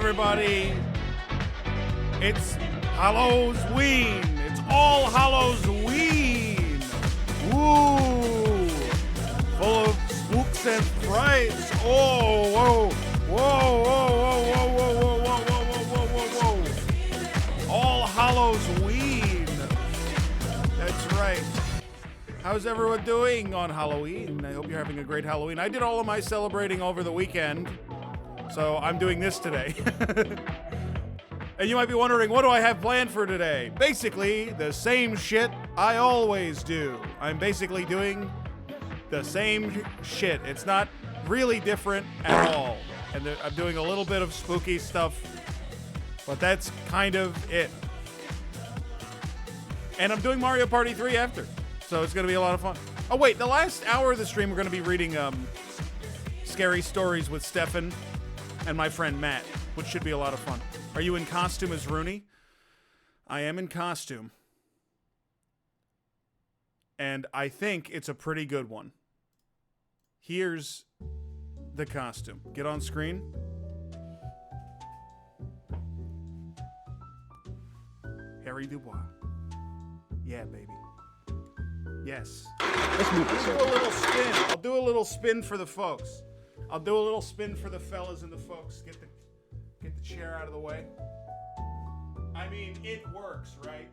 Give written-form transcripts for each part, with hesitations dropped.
everybody. It's Halloween. It's All Halloween. Woo! Full of spooks and frights. Oh, whoa, whoa, whoa, whoa, whoa, whoa, whoa, whoa, whoa, whoa, whoa, whoa. All Halloween. That's right. How's everyone doing on Halloween? I hope you're having a great Halloween. I did all of my celebrating over the weekend, so I'm doing this today. And you might be wondering, what do I have planned for today? Basically, the same shit I always do. I'm basically doing the same shit. It's not really different at all. And I'm doing a little bit of spooky stuff, but that's kind of it. And I'm doing Mario Party 3 after, so it's going to be a lot of fun. Oh wait, the last hour of the stream we're going to be reading scary stories with Stefan and my friend Matt, which should be a lot of fun. Are you in costume as Rooney? I am in costume. And I think it's a pretty good one. Here's the costume. Get on screen. Harry Dubois. Yeah, baby. Yes. Let's move this I'll do a little spin. I'll do a little spin for the folks. I'll do a little spin for the fellas and the folks. Get the chair out of the way. I mean, it works, right?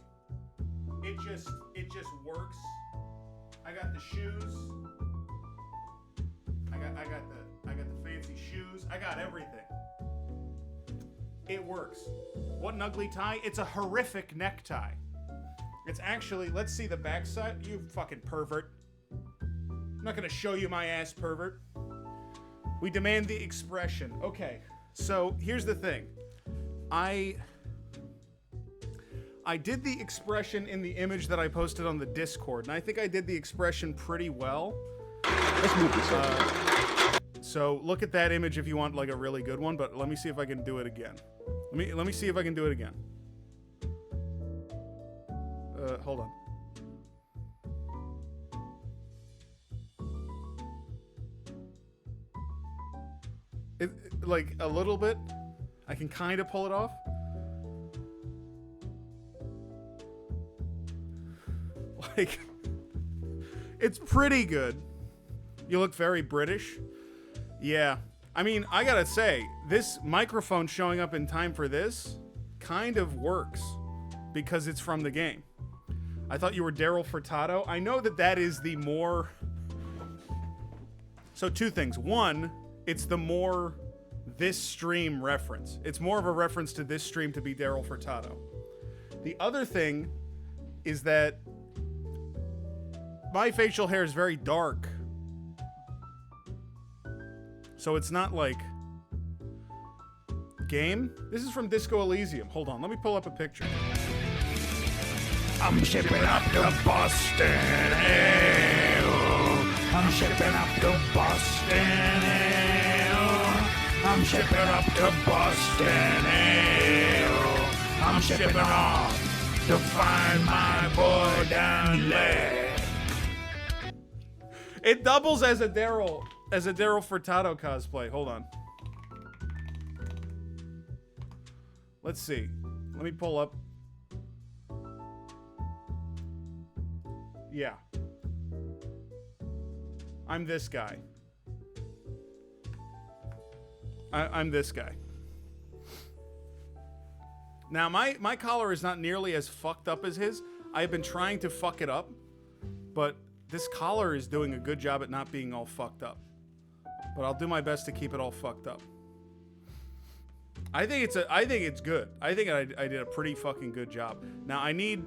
It just works. I got the shoes. I got the fancy shoes. I got everything. It works. What an ugly tie. It's a horrific necktie. It's actually, let's see the backside. You fucking pervert. I'm not gonna show you my ass, pervert. We demand the expression. Okay, so here's the thing. I did the expression in the image that I posted on the Discord, and I think I did the expression pretty well. Let's move this over. So look at that image if you want like a really good one, but let me see if I can do it again. Let me see if I can do it again. Hold on. Like a little bit. I can kind of pull it off. Like, it's pretty good. You look very British. Yeah. I mean, I gotta say, this microphone showing up in time for this kind of works because it's from the game. I thought you were Daryl Furtado. I know that is the more... So two things. One, it's the more this stream reference. It's more of a reference to this stream to be Daryl Furtado. The other thing is that my facial hair is very dark. So it's not like game. This is from Disco Elysium. Hold on, let me pull up a picture. I'm shipping up to Boston, hey-oh. I'm shipping up to Boston, hey-oh. I'm shipping up to Boston, hey-oh. I'm shipping off to find my boy down there. It doubles as a Daryl Furtado cosplay. Hold on. Let's see. Let me pull up. Yeah. I'm this guy. I'm this guy. Now, my collar is not nearly as fucked up as his. I've been trying to fuck it up, but this collar is doing a good job at not being all fucked up. But I'll do my best to keep it all fucked up. I think it's good. I think I did a pretty fucking good job. Now, I need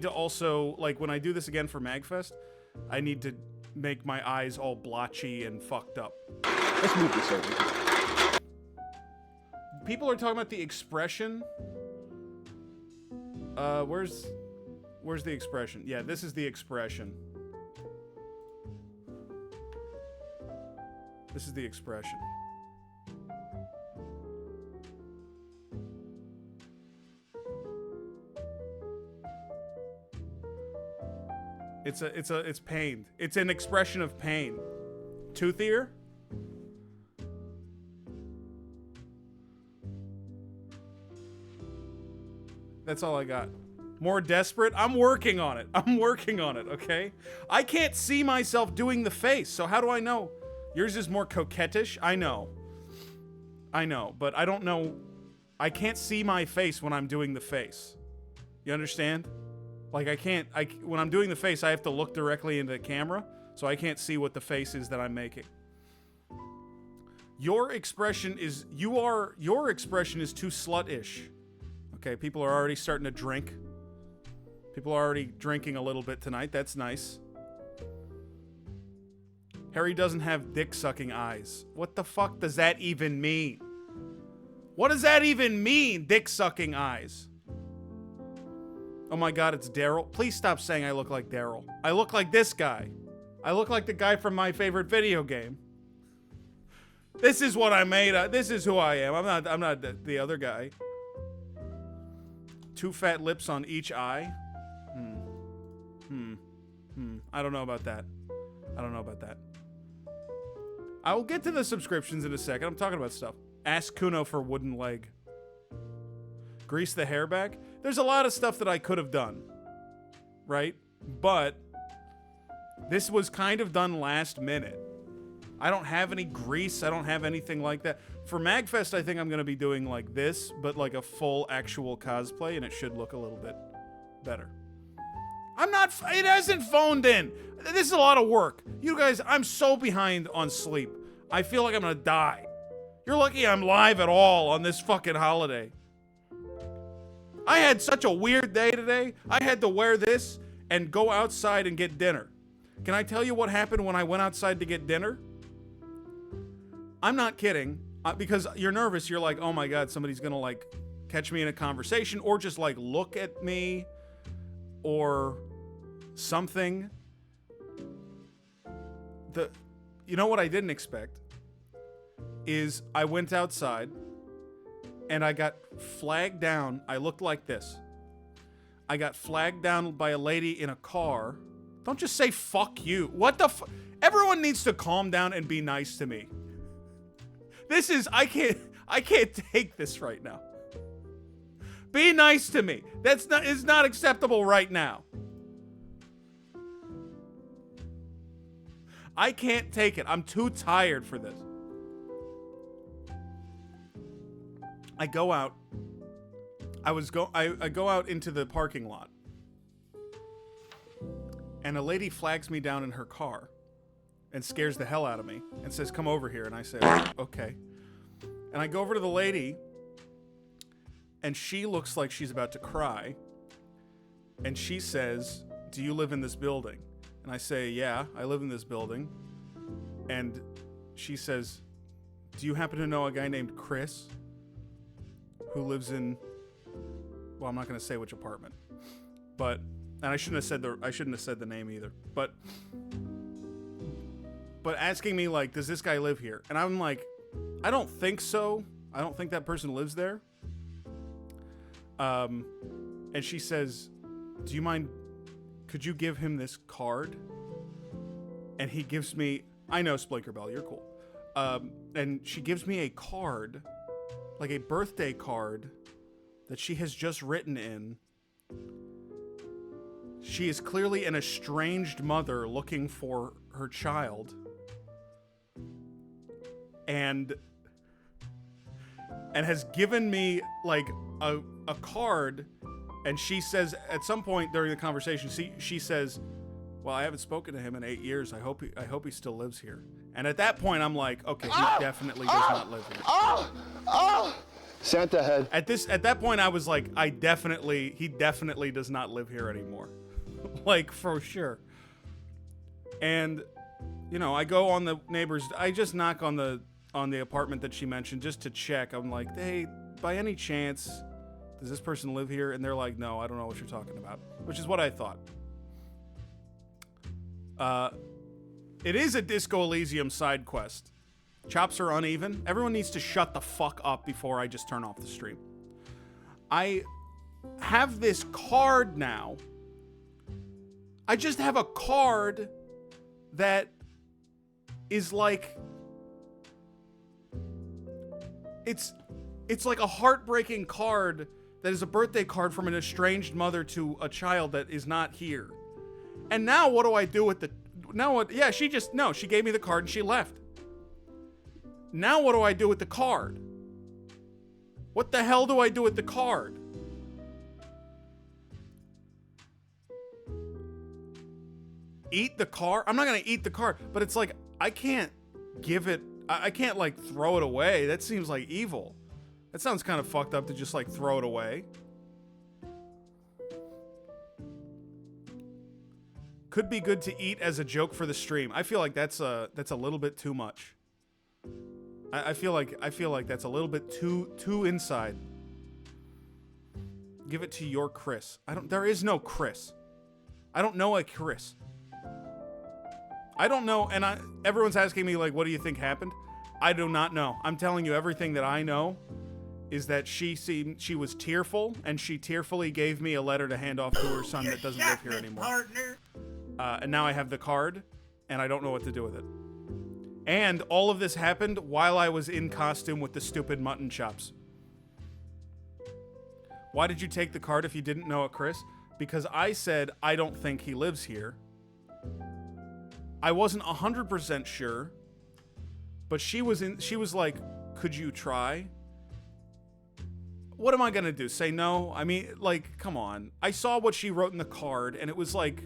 to also, like, when I do this again for MagFest, I need to make my eyes all blotchy and fucked up. Let's move this over. People are talking about the expression. Where's the expression? Yeah, this is the expression. This is the expression. It's pain. It's an expression of pain. Toothier? That's all I got. More desperate? I'm working on it. I'm working on it, okay? I can't see myself doing the face, so how do I know? Yours is more coquettish? I know, but I don't know. I can't see my face when I'm doing the face. You understand? Like, when I'm doing the face, I have to look directly into the camera, so I can't see what the face is that I'm making. Your expression is too slut-ish. Okay, people are already starting to drink. People are already drinking a little bit tonight. That's nice. Harry doesn't have dick-sucking eyes. What the fuck does that even mean? What does that even mean, dick-sucking eyes? Oh my god, it's Daryl. Please stop saying I look like Daryl. I look like this guy. I look like the guy from my favorite video game. This is what I made. This is who I am. I'm not the other guy. 2 fat lips on each eye. I don't know about that. I will get to the subscriptions in a second. I'm talking about stuff. Ask Kuno for wooden leg. Grease the hair back. There's a lot of stuff that I could have done. Right? But this was kind of done last minute. I don't have any grease. I don't have anything like that. For MagFest, I think I'm going to be doing like this, but like a full actual cosplay, and it should look a little bit better. It hasn't phoned in. This is a lot of work. You guys, I'm so behind on sleep. I feel like I'm going to die. You're lucky I'm live at all on this fucking holiday. I had such a weird day today. I had to wear this and go outside and get dinner. Can I tell you what happened when I went outside to get dinner? I'm not kidding, because you're nervous. You're like, oh my god, somebody's gonna like catch me in a conversation or just like look at me or something. You know what I didn't expect is I went outside and I got flagged down. I looked like this. I got flagged down by a lady in a car. Don't just say fuck you. What the Everyone needs to calm down and be nice to me. I can't take this right now. Be nice to me. It's not acceptable right now. I can't take it. I'm too tired for this. I go out. I go out into the parking lot. And a lady flags me down in her car and scares the hell out of me and says, come over here. And I say, okay. And I go over to the lady and she looks like she's about to cry. And she says, do you live in this building? And I say, yeah, I live in this building. And she says, do you happen to know a guy named Chris who lives in, well, I'm not going to say which apartment, but, and I shouldn't have said the name either, but asking me like, does this guy live here? And I'm like, I don't think so. I don't think that person lives there. And she says, do you mind, could you give him this card? And he gives me, I know, Splinkerbell, you're cool. And she gives me a card, like a birthday card that she has just written in. She is clearly an estranged mother looking for her child. And has given me like a card, and she says at some point during the conversation, she says, well, I haven't spoken to him in 8 years. I hope he still lives here. And at that point, I'm like, okay, he definitely does not live here. Santa head. At that point, I was like, he definitely does not live here anymore. Like, for sure. And, you know, I go on the neighbors, I just knock on the apartment that she mentioned just to check. I'm like, hey, by any chance, does this person live here? And they're like, no, I don't know what you're talking about, which is what I thought. It is a Disco Elysium side quest. Chops are uneven. Everyone needs to shut the fuck up before I just turn off the stream. I have this card now. I just have a card that is like, it's like a heartbreaking card That is a birthday card from an estranged mother to a child that is not here. And now what do I do with the... Now what? Yeah, she gave me the card and she left. Now what do I do with the card? What the hell do I do with the card? Eat the card? I'm not gonna eat the card, but it's like, I can't give it... I can't, like, throw it away. That seems like evil. That sounds kind of fucked up to just, like, throw it away. Could be good to eat as a joke for the stream. I feel like that's a little bit too much. I feel like that's a little bit too inside. Give it to your Chris. There is no Chris. I don't know a Chris. I don't know, and everyone's asking me, like, what do you think happened? I do not know. I'm telling you, everything that I know is that she was tearful, and she tearfully gave me a letter to hand off to her son that doesn't live here anymore. Partner. And now I have the card, and I don't know what to do with it. And all of this happened while I was in costume with the stupid mutton chops. Why did you take the card if you didn't know it, Chris? Because I said, I don't think he lives here. I wasn't 100% sure, but she was like, could you try? What am I gonna do? Say no? I mean, like, come on. I saw what she wrote in the card, and it was like,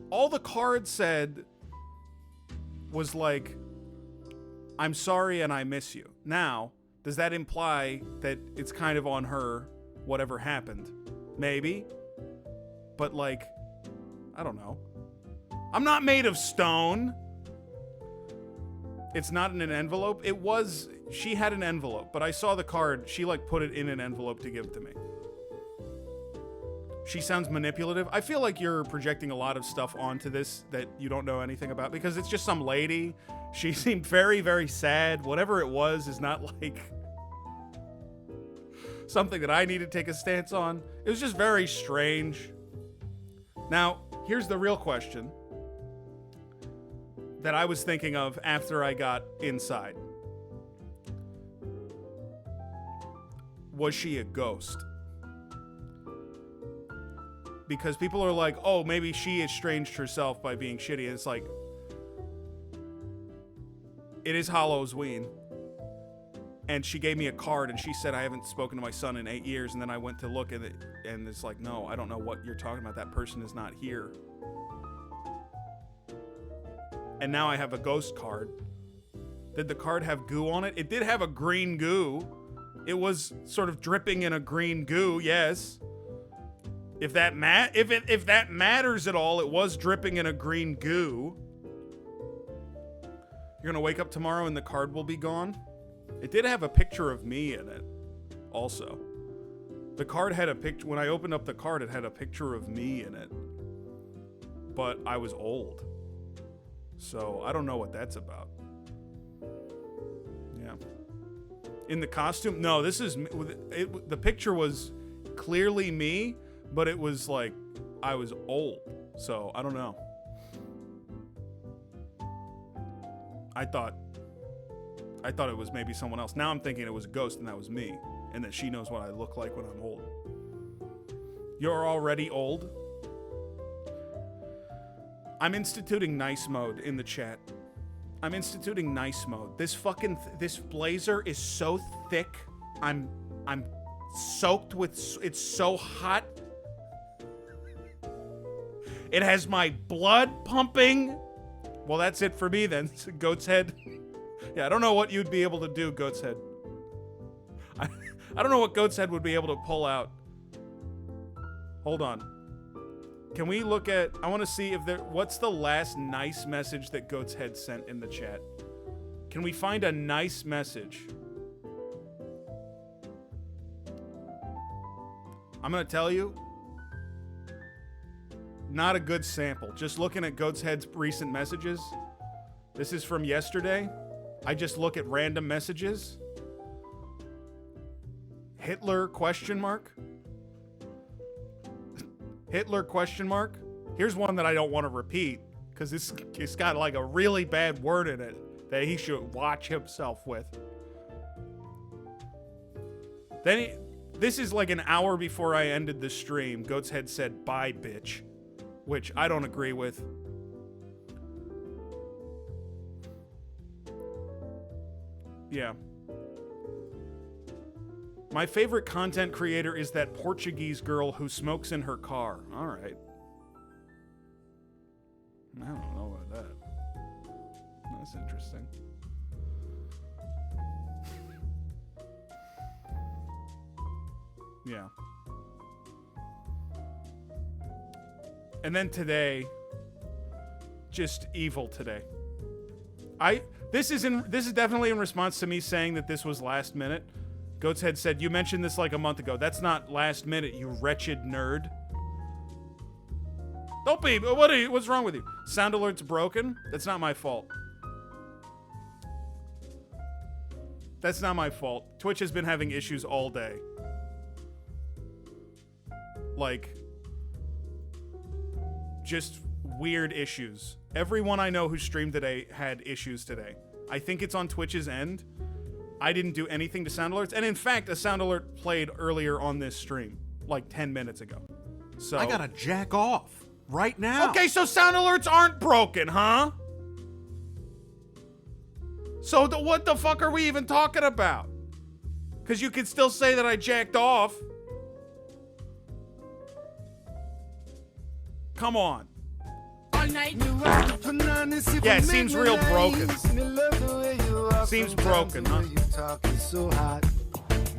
all the card said was like, I'm sorry and I miss you. Now, does that imply that it's kind of on her, whatever happened? Maybe. But, like, I don't know. I'm not made of stone. It's not in an envelope. She had an envelope, but I saw the card. She, like, put it in an envelope to give to me. She sounds manipulative. I feel like you're projecting a lot of stuff onto this that you don't know anything about, because it's just some lady. She seemed very, very sad. Whatever it was is not, like, something that I need to take a stance on. It was just very strange. Now, here's the real question that I was thinking of after I got inside. Was she a ghost? Because people are like, oh, maybe she estranged herself by being shitty. And it's like, it is Halloween. And she gave me a card and she said, I haven't spoken to my son in 8 years. And then I went to look at it and it's like, no, I don't know what you're talking about. That person is not here. And now I have a ghost card. Did the card have goo on it? It did have a green goo. It was sort of dripping in a green goo, yes. If that matters at all, it was dripping in a green goo. You're gonna wake up tomorrow and the card will be gone? It did have a picture of me in it, also. The card had a picture. When I opened up the card, it had a picture of me in it. But I was old. So I don't know what that's about. Yeah. In the costume? No, this is... the picture was clearly me, but it was like I was old. So I don't know. I thought it was maybe someone else. Now I'm thinking it was a ghost and that was me. And that she knows what I look like when I'm old. You're already old? I'm instituting nice mode in the chat. I'm instituting nice mode. This fucking this blazer is so thick. I'm soaked with, it's so hot. It has my blood pumping. Well, that's it for me then, Goat's Head. Yeah, I don't know what you'd be able to do, Goat's Head. I don't know what Goat's Head would be able to pull out. Hold on. Can we look at... I want to see if there... What's the last nice message that Goat's Head sent in the chat? Can we find a nice message? I'm going to tell you. Not a good sample. Just looking at Goat's Head's recent messages. This is from yesterday. I just look at random messages. Hitler question mark? Hitler question mark? Here's one that I don't want to repeat because it's got like a really bad word in it that he should watch himself with. This is like an hour before I ended the stream. Goat's Head said, bye, bitch. Which I don't agree with. Yeah. My favorite content creator is that Portuguese girl who smokes in her car. All right. I don't know about that. That's interesting. Yeah. And then today, just evil today. This is definitely in response to me saying that this was last minute. Goat's Head said, you mentioned this like a month ago. That's not last minute, you wretched nerd. Don't be, what's wrong with you? Sound alert's broken? That's not my fault. That's not my fault. Twitch has been having issues all day. Like, just weird issues. Everyone I know who streamed today had issues today. I think it's on Twitch's end. I didn't do anything to sound alerts. And in fact, a sound alert played earlier on this stream, like 10 minutes ago. So I gotta jack off right now. Okay, so sound alerts aren't broken, huh? So what the fuck are we even talking about? Because you can still say that I jacked off. Come on. Yeah, it seems real broken. Seems broken, huh?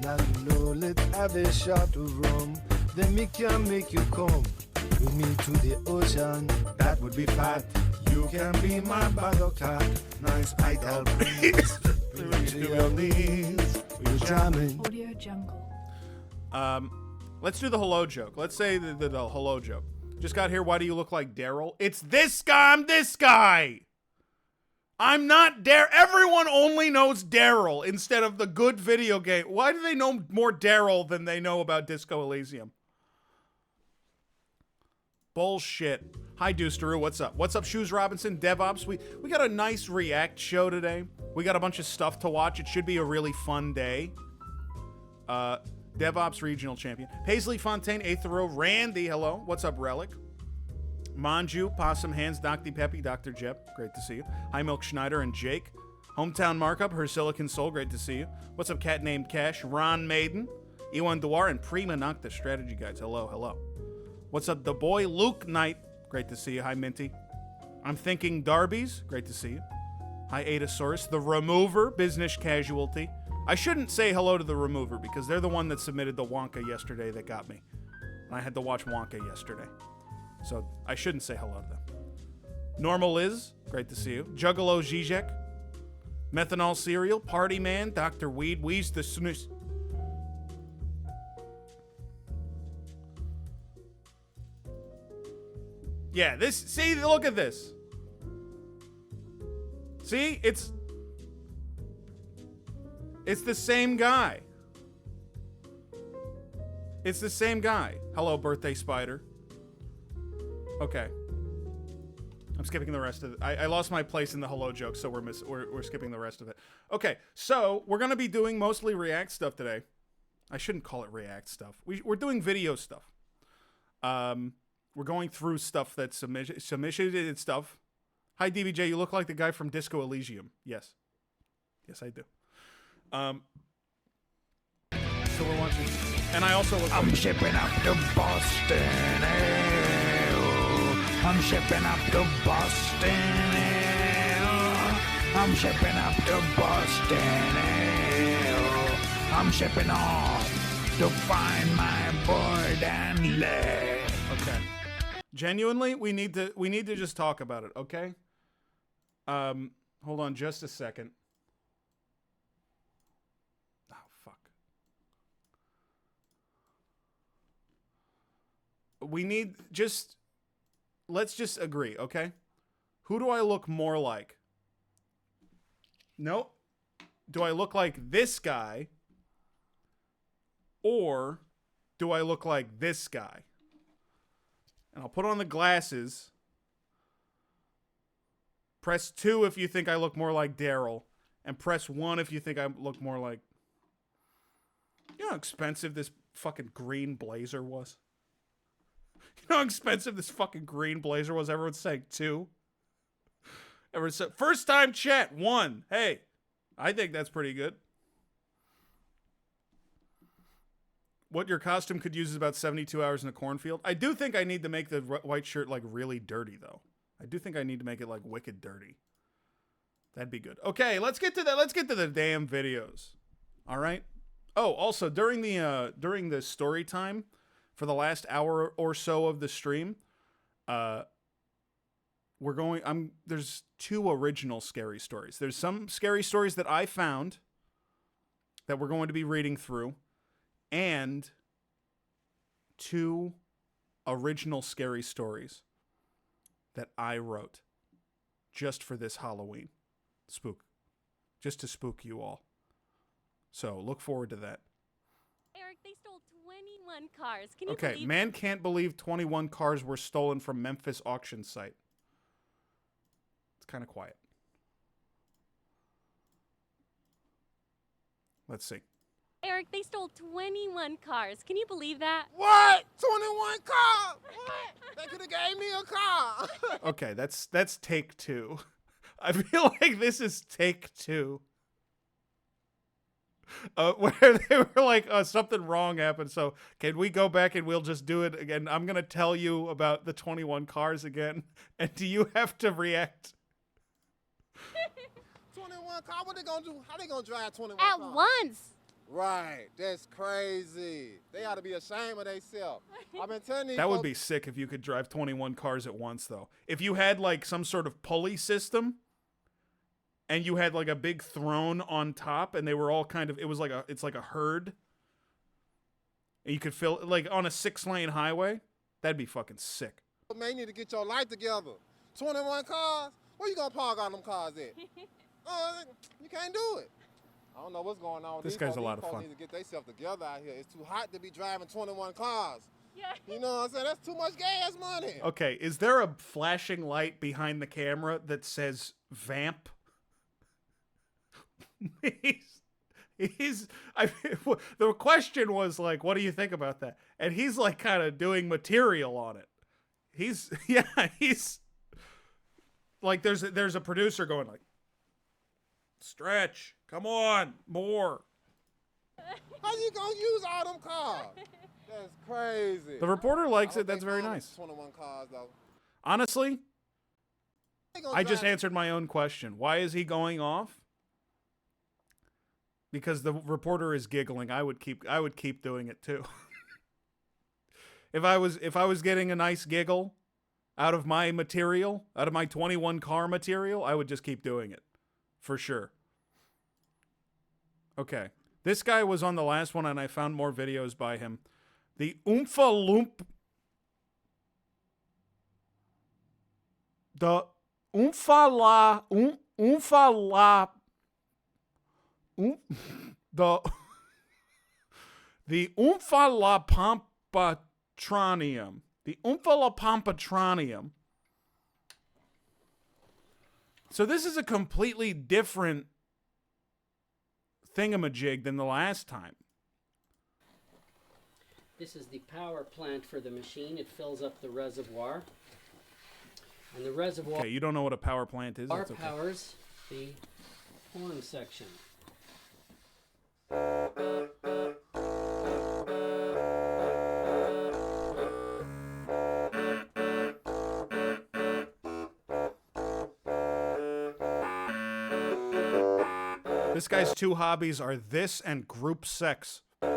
Now you know, let's have a shot of rum. Then me can make you come with me to the ocean. That would be fat. You can be my battle cat. Nice idle breeze. Bring you to your knees. We're jamming. Audio Jungle. Let's do the hello joke. Let's say the hello joke. Just got here. Why do you look like Daryl? It's this guy. I'm this guy. I'm not Daryl. Everyone only knows Daryl instead of the good video game. Why do they know more Daryl than they know about Disco Elysium? Bullshit. Hi, Deusteroo. What's up? What's up, Shoes Robinson? DevOps. We got a nice React show today. We got a bunch of stuff to watch. It should be a really fun day. DevOps Regional Champion. Paisley Fontaine, 8th row. Randy, hello. What's up, Relic? Manju, Possum Hands, Dr. Peppy, Dr. Jep. Great to see you. Hi, Milk Schneider and Jake. Hometown Markup, Her Silicon Soul. Great to see you. What's up, Cat Named Cash? Ron Maiden, Ewan Dwar, and Prima Nocta Strategy Guides. Hello, hello. What's up, the boy? Luke Knight. Great to see you. Hi, Minty. I'm Thinking Darby's. Great to see you. Hi, Adasaurus. The Remover, Business Casualty. I shouldn't say hello to the Remover because they're the one that submitted the Wonka yesterday that got me. And I had to watch Wonka yesterday. So I shouldn't say hello to them. Normal Liz, great to see you. Juggalo Zizek. Methanol Cereal, Party Man, Dr. Weed, Weeze the Snooze. Yeah, this, see, look at this. See, it's the same guy. It's the same guy. Hello, Birthday Spider. Okay. I'm skipping the rest of it. I lost my place in the hello joke, so we're skipping the rest of it. Okay, so we're gonna be doing mostly React stuff today. I shouldn't call it React stuff. We're doing video stuff. We're going through stuff that's submission stuff. Hi, DBJ. You look like the guy from Disco Elysium. Yes. Yes, I do. So we're watching, and I also look. I'm shipping up to Boston. I'm shipping up to Boston. I'm shipping up to Boston. I'm shipping off to find my board and leg. Okay. Genuinely, we need to just talk about it, okay? Hold on just a second. Oh, fuck. We need just... Let's just agree, okay? Who do I look more like? Nope. Do I look like this guy? Or do I look like this guy? And I'll put on the glasses. Press 2 if you think I look more like Daryl. And press 1 if you think I look more like... You know how expensive this fucking green blazer was? You know how expensive this fucking green blazer was? Everyone's saying 2. Everyone said, first time chat, 1. Hey, I think that's pretty good. What your costume could use is about 72 hours in a cornfield. I do think I need to make the white shirt like really dirty though. I do think I need to make it like wicked dirty. That'd be good. Okay, let's get to that. Let's get to the damn videos. All right. Oh, also during the story time for the last hour or so of the stream, there's 2 original scary stories. There's some scary stories that I found that we're going to be reading through, and 2 original scary stories that I wrote just for this Halloween just to spook you all. So look forward to that. Eric, they stole 21 cars. Can you Okay, believe man can't believe 21 cars were stolen from Memphis auction site. It's kind of quiet. Let's see. Eric, they stole 21 cars. Can you believe that? What? 21 cars? What? They could have gave me a car. Okay, that's take 2. I feel like this is take 2. Where they were like, something wrong happened, so can we go back and we'll just do it again? I'm going to tell you about the 21 cars again, and do you have to react? 21 cars? What they gonna do? How they gonna drive 21 At cars? once. Right. That's crazy. They ought to be ashamed of themselves. I've been telling these That would folks- be sick if you could drive 21 cars at once, though. If you had, like, some sort of pulley system, and you had, like, a big throne on top, and they were all kind of, it's like a herd. And you could fill, like, on a 6-lane highway. That'd be fucking sick. Man, you need to get your life together. 21 cars? Where you gonna park all them cars at? You can't do it. I don't know what's going on with This these guy's folks. a lot These of folks fun. need to get themselves together out here. It's too hot to be driving 21 cars. Yeah. You know what I'm saying? That's too much gas money. Okay, is there a flashing light behind the camera that says vamp? The question was like, what do you think about that? And he's like kind of doing material on it. He's like, there's a producer going like, stretch, come on, more. How you gonna use all them cars? That's crazy. The reporter likes I it. don't That's think very mine nice. is 21 cars though. Honestly, They gonna I just drive- answered my own question. Why is he going off? Because the reporter is giggling. I would keep doing it too. If I was getting a nice giggle out of my material, out of my 21 car material, I would just keep doing it. For sure. Okay. This guy was on the last one and I found more videos by him. The Oompa Loompa. The Oompa La. Oompa La. The Oompa La Pampatronium. The Oompa La Pampatronium. So this is a completely different thingamajig than the last time. This is the power plant for the machine. It fills up the reservoir. And the reservoir Okay, you don't know what a power plant is? That's okay. powers the horn section. This guy's 2 hobbies are this and group sex. He's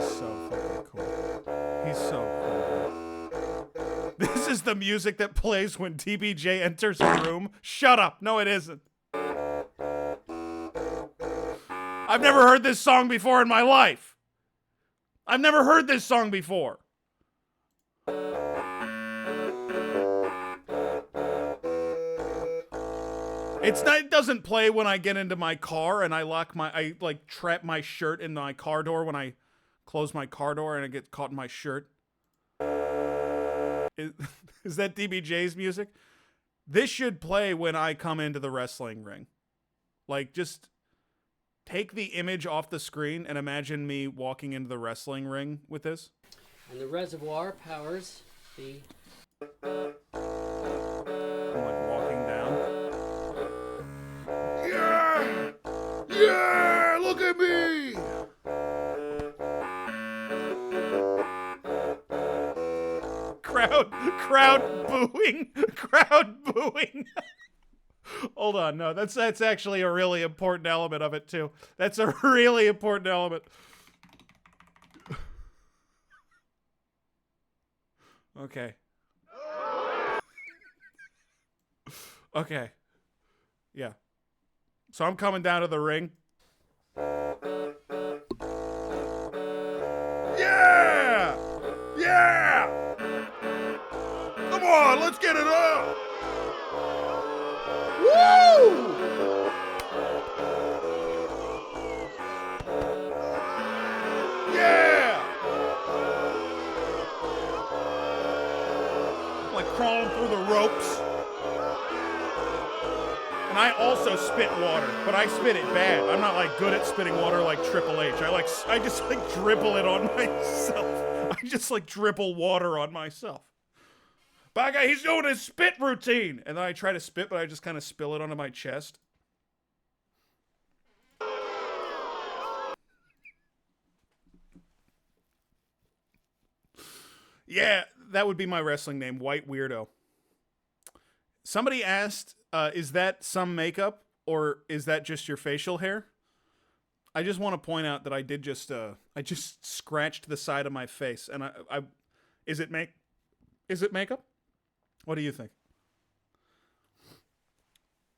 so fucking cool. He's so cool. This is the music that plays when TBJ enters a room. Shut up. No, it isn't. I've never heard this song before in my life. I've never heard this song before. It doesn't play when I get into my car and I trap my shirt in my car door when I close my car door and it gets caught in my shirt. Is that DBJ's music? This should play when I come into the wrestling ring. Like, just take the image off the screen and imagine me walking into the wrestling ring with this. And the reservoir powers the... I'm like walking down. Yeah! Yeah! Look at me! Crowd booing. Crowd booing. Hold on, no, that's actually a really important element of it too. That's a really important element. Okay. Okay. Yeah. So I'm coming down to the ring. Yeah! Yeah! Come on, let's get it up! Woo! Yeah! Like crawling through the ropes. And I also spit water, but I spit it bad. I'm not like good at spitting water like Triple H. I just like dribble it on myself. I just like dribble water on myself. Bad guy, he's doing his spit routine. And then I try to spit, but I just kind of spill it onto my chest. Yeah, that would be my wrestling name, White Weirdo. Somebody asked, is that some makeup or is that just your facial hair? I just want to point out that I did just I just scratched the side of my face, and is it makeup? What do you think?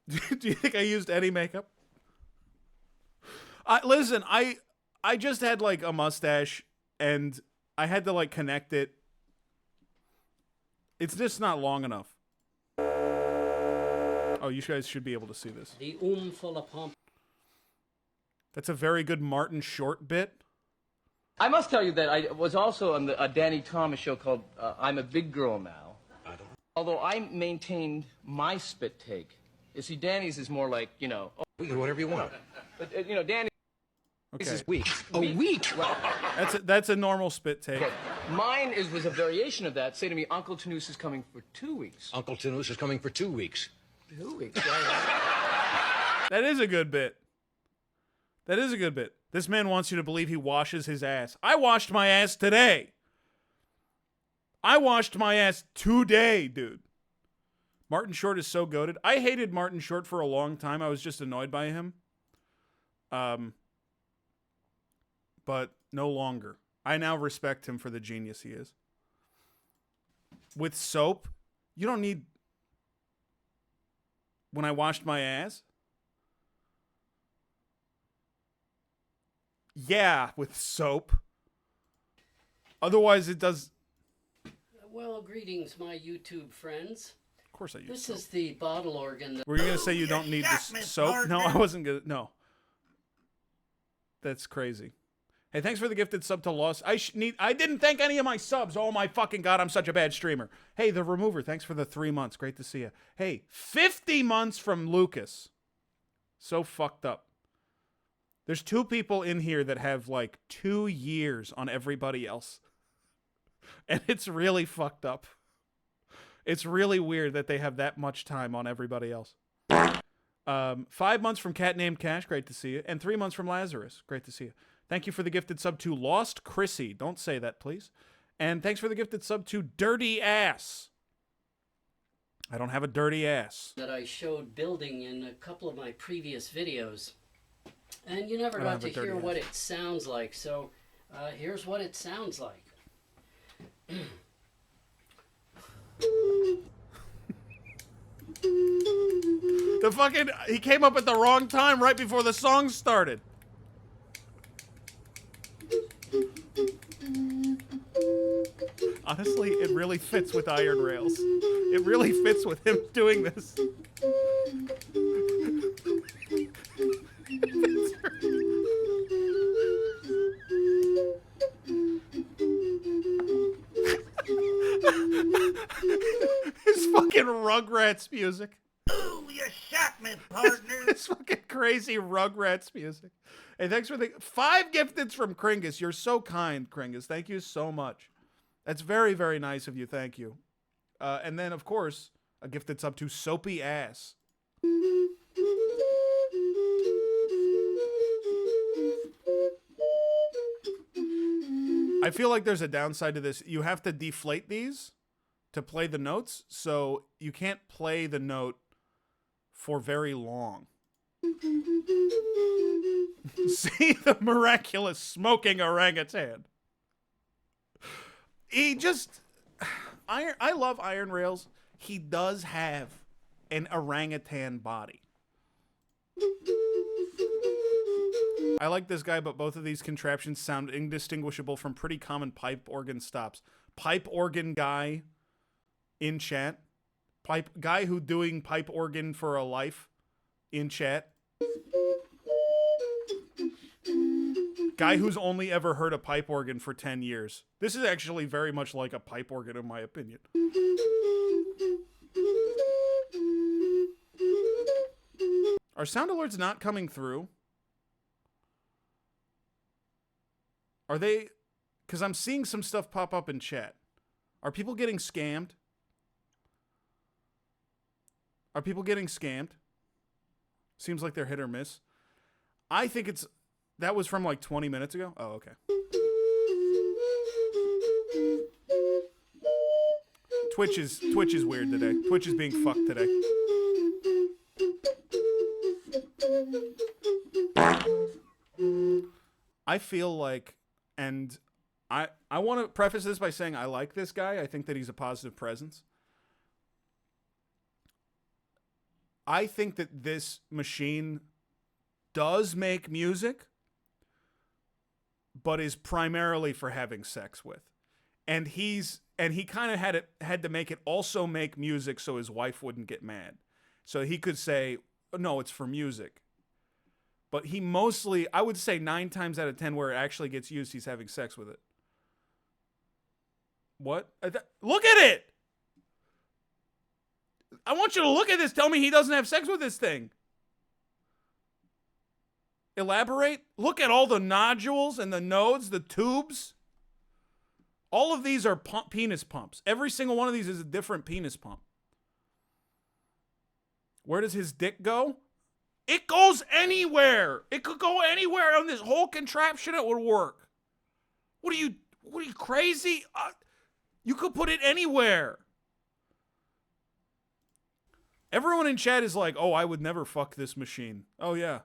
Do you think I used any makeup? Listen, I just had like a mustache and I had to like connect it. It's just not long enough. Oh, you guys should be able to see this. The full of pump. That's a very good Martin Short bit. I must tell you that I was also on a Danny Thomas show called I'm a Big Girl Now. Although I maintained my spit take. You see, Danny's is more like, you know... We can do whatever you want. But, you know, Danny's is weak. A week? Well, that's a normal spit take. Okay. Mine was a variation of that. Say to me, Uncle Tanous is coming for 2 weeks. Uncle Tanous is coming for 2 weeks. 2 weeks. That is a good bit. That is a good bit. This man wants you to believe he washes his ass. I washed my ass today. I washed my ass today, dude. Martin Short is so goated. I hated Martin Short for a long time. I was just annoyed by him. But no longer. I now respect him for the genius he is. With soap, you don't need... When I washed my ass? Yeah, with soap. Otherwise, it does... Well, greetings, my YouTube friends. Of course I use This soap. is the bottle organ. Were you going to say you don't need this soap? No, I wasn't going to... No. That's crazy. Hey, thanks for the gifted sub to Lost. I didn't thank any of my subs. Oh my fucking God, I'm such a bad streamer. Hey, The Remover, thanks for the 3 months. Great to see you. Hey, 50 months from Lucas. So fucked up. There's 2 people in here that have like 2 years on everybody else. And it's really fucked up. It's really weird that they have that much time on everybody else. 5 months from Cat Named Cash, great to see you. And 3 months from Lazarus, great to see you. Thank you for the gifted sub to Lost Chrissy. Don't say that, please. And thanks for the gifted sub to Dirty Ass. I don't have a dirty ass. That I showed building in a couple of my previous videos. And you never got to hear what it sounds like. So here's what it sounds like. The fucking... He came up at the wrong time right before the song started. Honestly, it really fits with Iron Rails. It really fits with him doing this. His fucking Rugrats music. Ooh, you shot me, partner. It's fucking crazy Rugrats music. Hey, thanks for the 5 gifteds from Kringus. You're so kind, Kringus. Thank you so much. That's very, very nice of you. Thank you. And then, of course, a gift that's up to Soapy Ass. I feel like there's a downside to this. You have to deflate these to play the notes, so you can't play the note for very long. See the miraculous smoking orangutan. He just... I love Iron Rails. He does have an orangutan body. I like this guy, but both of these contraptions sound indistinguishable from pretty common pipe organ stops. Pipe organ guy in chat. Guy who doing pipe organ for a life in chat. Guy who's only ever heard a pipe organ for 10 years. This is actually very much like a pipe organ in my opinion. Are sound alerts not coming through? Are they... Because I'm seeing some stuff pop up in chat. Are people getting scammed? Are people getting scammed? Seems like they're hit or miss. I think it's... That was from like 20 minutes ago? Oh, okay. Twitch is weird today. Twitch is being fucked today. I feel like, and I want to preface this by saying I like this guy. I think that he's a positive presence. I think that this machine does make music, but is primarily for having sex with. And he kind of had to make it also make music so his wife wouldn't get mad. So he could say, no, it's for music. But he mostly, I would say 9 times out of 10 where it actually gets used, he's having sex with it. What? Look at it! I want you to look at this. Tell me he doesn't have sex with this thing. Elaborate. Look at all the nodules and the nodes, the tubes. All of these are penis pumps. Every single one of these is a different penis pump. Where does his dick go? It goes anywhere. It could go anywhere on this whole contraption. It would work. What are you crazy? You could put it anywhere. Everyone in chat is like, oh, I would never fuck this machine. Oh, yeah.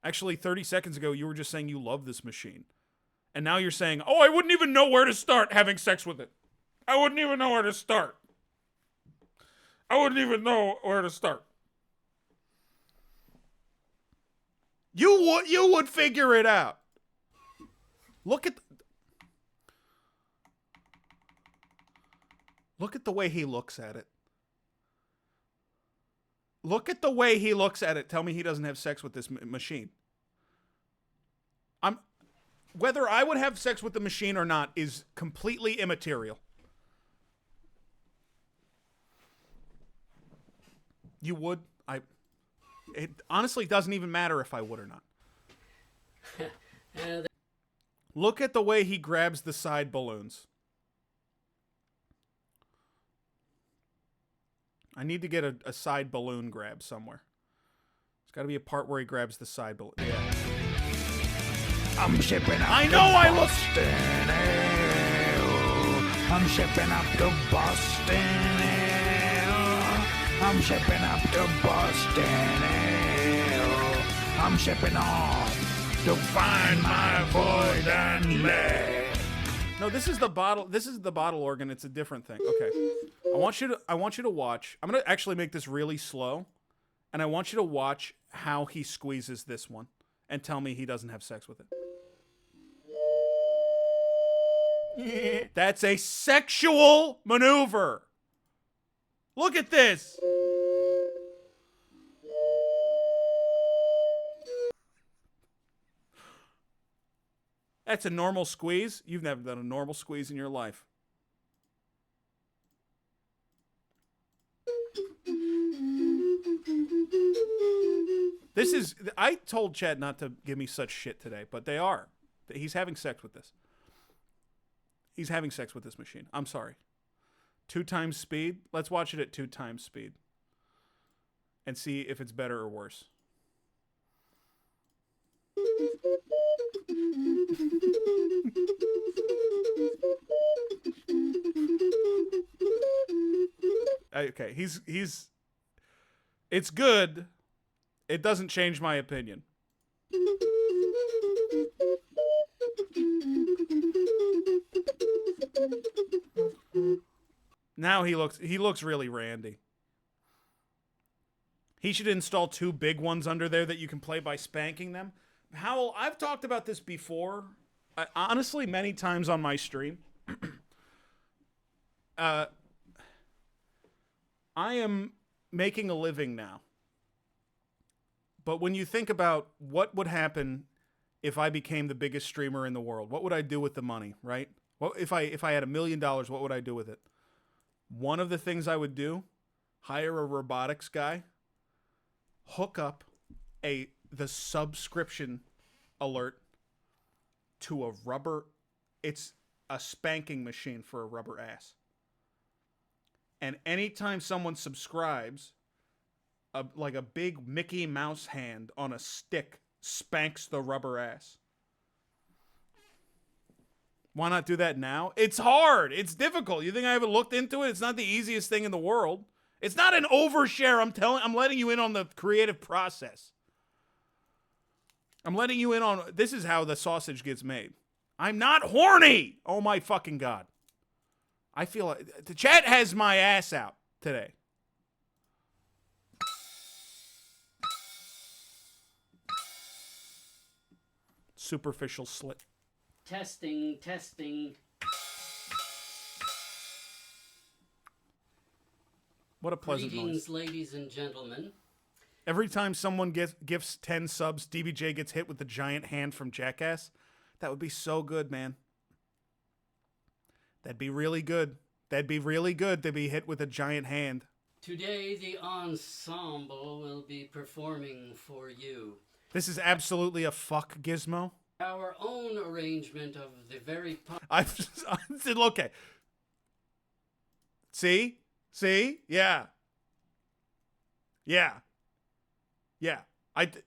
Actually, 30 seconds ago, you were just saying you love this machine. And now you're saying, oh, I wouldn't even know where to start having sex with it. I wouldn't even know where to start. I wouldn't even know where to start. You would figure it out. Look at the way he looks at it. Look at the way he looks at it. Tell me he doesn't have sex with this machine. Whether I would have sex with the machine or not is completely immaterial. You would? It honestly doesn't even matter if I would or not. Look at the way he grabs the side balloons. I need to get a side balloon grab somewhere. There's got to be a part where he grabs the side balloon. Yeah. I'm shipping up. I know I look. I'm shipping up to Boston. I'm shipping up to Boston. I'm shipping off to find my void and let. No, this is the bottle. This is the bottle organ. It's a different thing. Okay. I want you to watch. I'm going to actually make this really slow. And I want you to watch how he squeezes this one and tell me he doesn't have sex with it. That's a sexual maneuver. Look at this. That's a normal squeeze. You've never done a normal squeeze in your life. This is, I told Chad not to give me such shit today, but they are. He's having sex with this. He's having sex with this machine. I'm sorry. 2 times speed. Let's watch it at 2 times speed. And see if it's better or worse. Okay, it's good. It doesn't change my opinion. Now he looks really randy. He should install 2 big ones under there that you can play by spanking them. Howell, I've talked about this before. Honestly, many times on my stream. I am making a living now. But when you think about what would happen if I became the biggest streamer in the world, what would I do with the money, right? What if I had $1 million, what would I do with it? One of the things I would do, hire a robotics guy, hook up the subscription alert to a rubber, it's a spanking machine for a rubber ass. And anytime someone subscribes, like a big Mickey Mouse hand on a stick spanks the rubber ass. Why not do that now? It's hard. It's difficult. You think I haven't looked into it? It's not the easiest thing in the world. It's not an overshare. I'm letting you in on the creative process. I'm letting you in on, this is how the sausage gets made. I'm not horny. Oh my fucking God. I feel like the chat has my ass out today. Superficial slit. Testing. What a pleasant Greetings, noise. ladies and gentlemen. Every time someone gifts 10 subs, DBJ gets hit with the giant hand from Jackass. That would be so good, man. That'd be really good. That'd be really good to be hit with a giant hand. Today, the ensemble will be performing for you. This is absolutely a fuck gizmo. Our own arrangement of the very... I said, okay. See? Yeah.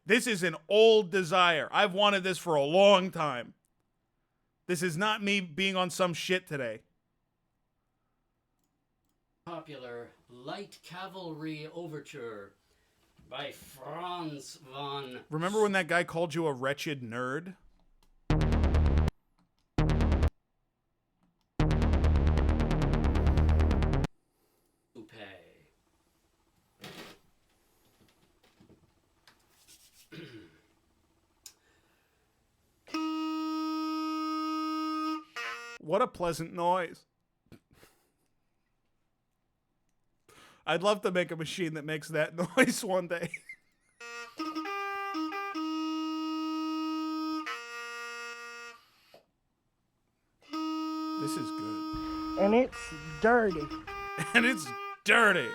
This is an old desire. I've wanted this for a long time. This is not me being on some shit today. Popular Light Cavalry Overture by Franz von... Remember when that guy called you a wretched nerd? What a pleasant noise. I'd love to make a machine that makes that noise one day. This is good. And it's dirty. And it's dirty.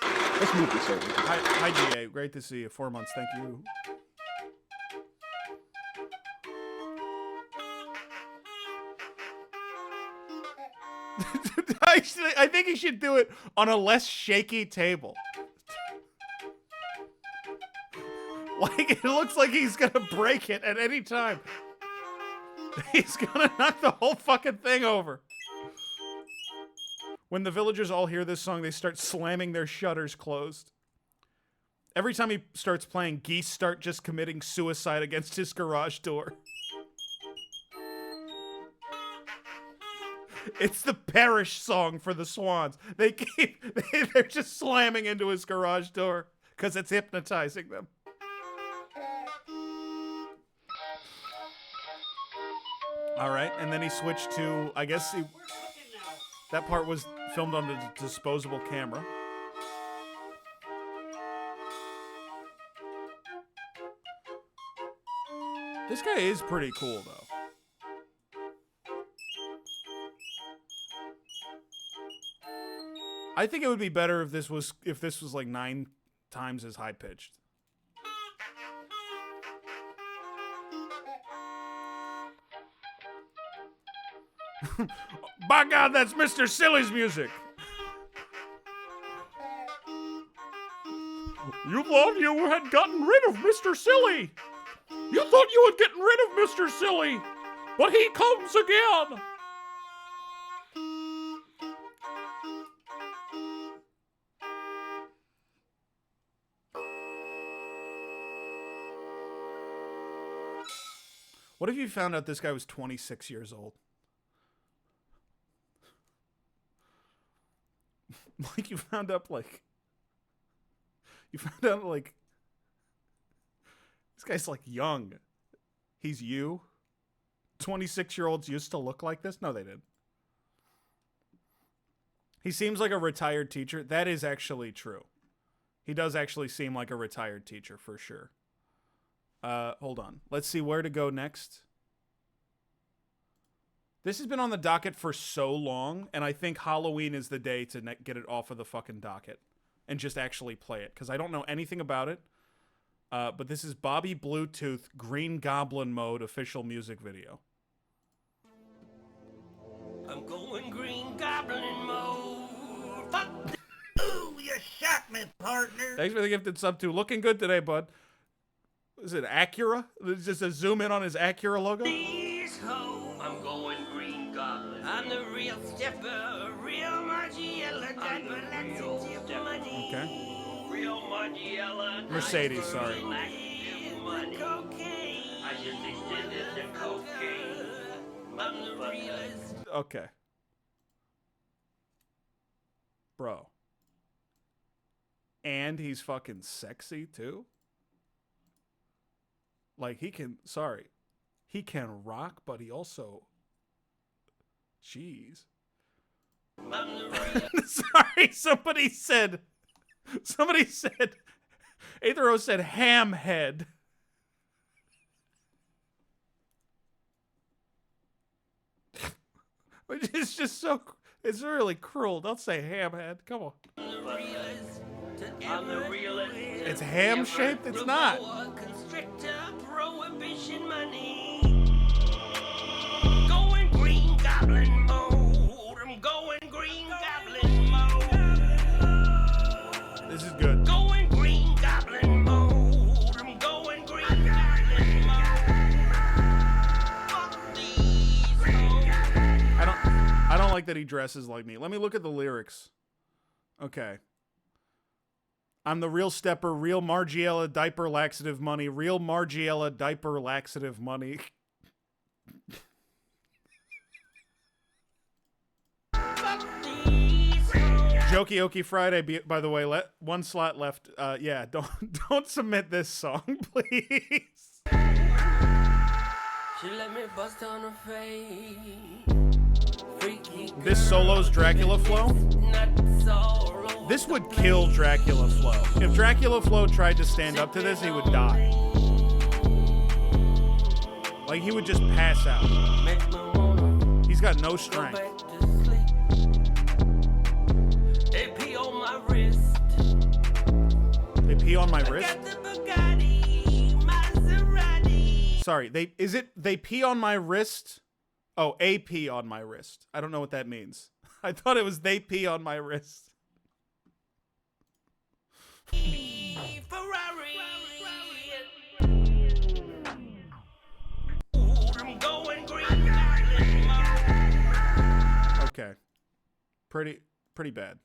Let's move this over. Hi, DA. Great to see you. 4 months. Thank you. I think he should do it on a less shaky table. Like, it looks like he's gonna break it at any time. He's gonna knock the whole fucking thing over. When the villagers all hear this song, they start slamming their shutters closed. Every time he starts playing, geese start just committing suicide against his garage door. It's the parish song for the swans. They're just slamming into his garage door because it's hypnotizing them. All right, and then he switched to, I guess that part was filmed on a disposable camera. This guy is pretty cool, though. I think it would be better if this was like 9 times as high pitched. By God, that's Mr. Silly's music. You thought you had gotten rid of Mr. Silly. You thought you had gotten rid of Mr. Silly, but he comes again. What if you found out this guy was 26 years old? Like, you found out, like, this guy's, like, young. He's you. 26-year-olds used to look like this? No, they didn't. He seems like a retired teacher. That is actually true. He does actually seem like a retired teacher, for sure. Hold on. Let's see where to go next. This has been on the docket for so long, and I think Halloween is the day to get it off of the fucking docket and just actually play it, because I don't know anything about it. But this is Bobby Bluetooth Green Goblin Mode official music video. I'm going Green Goblin mode. Fuck. Ooh, you shot me, partner. Thanks for the gifted sub, too. Looking good today, bud. Is it Acura? Just a zoom in on his Acura logo? I'm going Green Goblin. I'm the real stepper, real Margiela, Okay. Real Margiela. Mercedes, sorry. Cocaine. I just extended the cocaine. I'm the realest. Okay. Bro. And he's fucking sexy, too? Like, he can rock, but he also... Jeez. Sorry, somebody said... Aethero said ham head. Which is just so... It's really cruel. Don't say ham head. Come on. I'm the realest. It's ham-shaped? It's not. Constrictor, prohibition money. Going Green Goblin mode. I'm going Green Goblin mode. This is good. Going Green Goblin mode. I'm going Green Goblin mode. Fuck these hoes. I don't like that he dresses like me. Let me look at the lyrics. Okay. I'm the real stepper, real Margiela diaper laxative money, real Margiela diaper laxative money. Jokey Okie Friday, by the way, one slot left. Yeah, don't submit this song, please. She let me bust on her face. This solo's Dracula flow? This would kill Dracula flow. If Dracula flow tried to stand up to this, he would die. Like, he would just pass out. He's got no strength. They pee on my wrist. They pee on my wrist? Sorry, they pee on my wrist? Oh, a pee on my wrist. I don't know what that means. I thought it was they pee on my wrist. Ferrari. Okay. Pretty bad.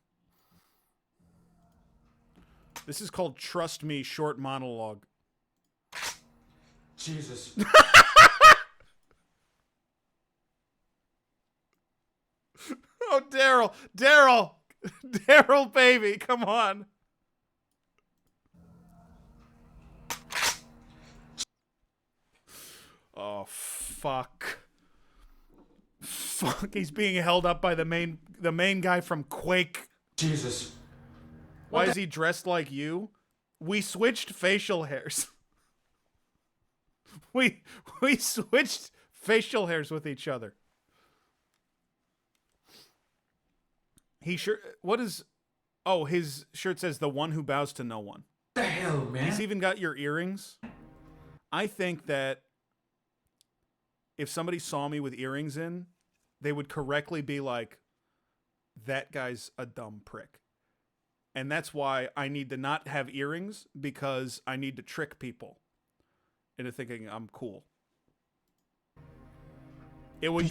This is called Trust Me Short Monologue. Jesus. Oh, Daryl, baby, come on. Oh, fuck. Fuck, he's being held up by the main guy from Quake. Jesus. Why is he dressed like you? We switched facial hairs. We switched facial hairs with each other. He sure... What is... Oh, his shirt says the one who bows to no one. What the hell, man? He's even got your earrings. I think that if somebody saw me with earrings in, they would correctly be like, that guy's a dumb prick. And that's why I need to not have earrings, because I need to trick people into thinking I'm cool. It would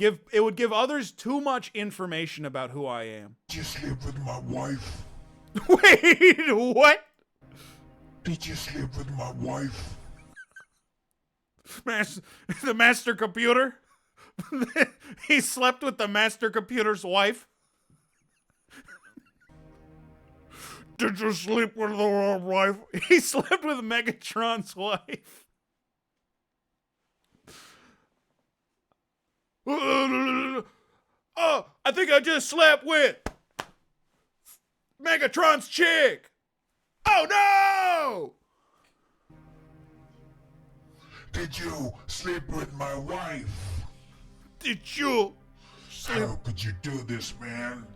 give others too much information about who I am. Did you sleep with my wife? Wait, what? Did you sleep with my wife? The master computer? He slept with the master computer's wife? Did you sleep with the wife? He slept with Megatron's wife. Oh, I think I just slept with Megatron's chick. Oh no! Did you sleep with my wife? Did you sleep? How could you do this, man?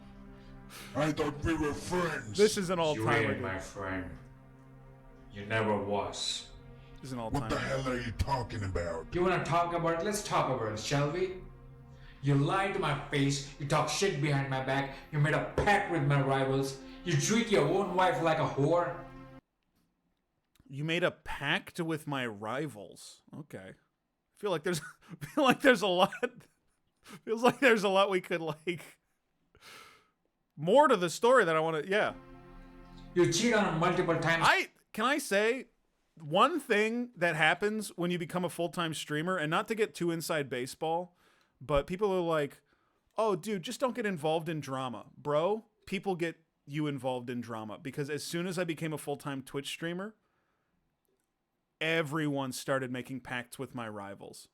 I thought we were friends. This is an all-timer. You ain't my friend. You never was. This is an all-timer. What the hell are you talking about? You wanna talk about it? Let's talk about it, shall we? You lied to my face, you talk shit behind my back, you made a pact with my rivals, you treat your own wife like a whore. You made a pact with my rivals. Okay. I feel like there's a lot. Feels like there's a lot we could like. More to the story that I want to. Yeah. You cheat on him multiple times. Can I say one thing that happens when you become a full-time streamer, and not to get too inside baseball, but people are like, "Oh, dude, just don't get involved in drama, bro." People get you involved in drama because as soon as I became a full-time Twitch streamer, everyone started making pacts with my rivals.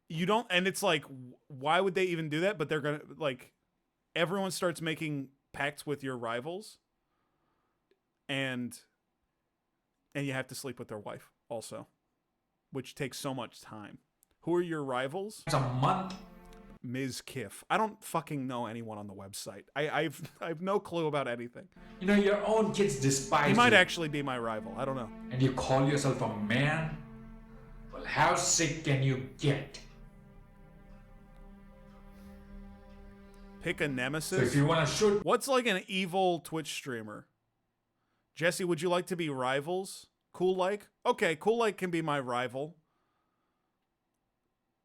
You don't, and it's like, why would they even do that? But they're gonna, like, everyone starts making pacts with your rivals, and you have to sleep with their wife also, which takes so much time. Who are your rivals? It's a month. Ms. Kiff. I don't fucking know anyone on the website. I have no clue about anything. You know, your own kids despise you. He might actually be my rival. I don't know. And you call yourself a man? Well, how sick can you get? Pick a nemesis? So if you want to shoot... What's like an evil Twitch streamer? Jesse, would you like to be rivals? Cool Like? Okay, Cool Like can be my rival.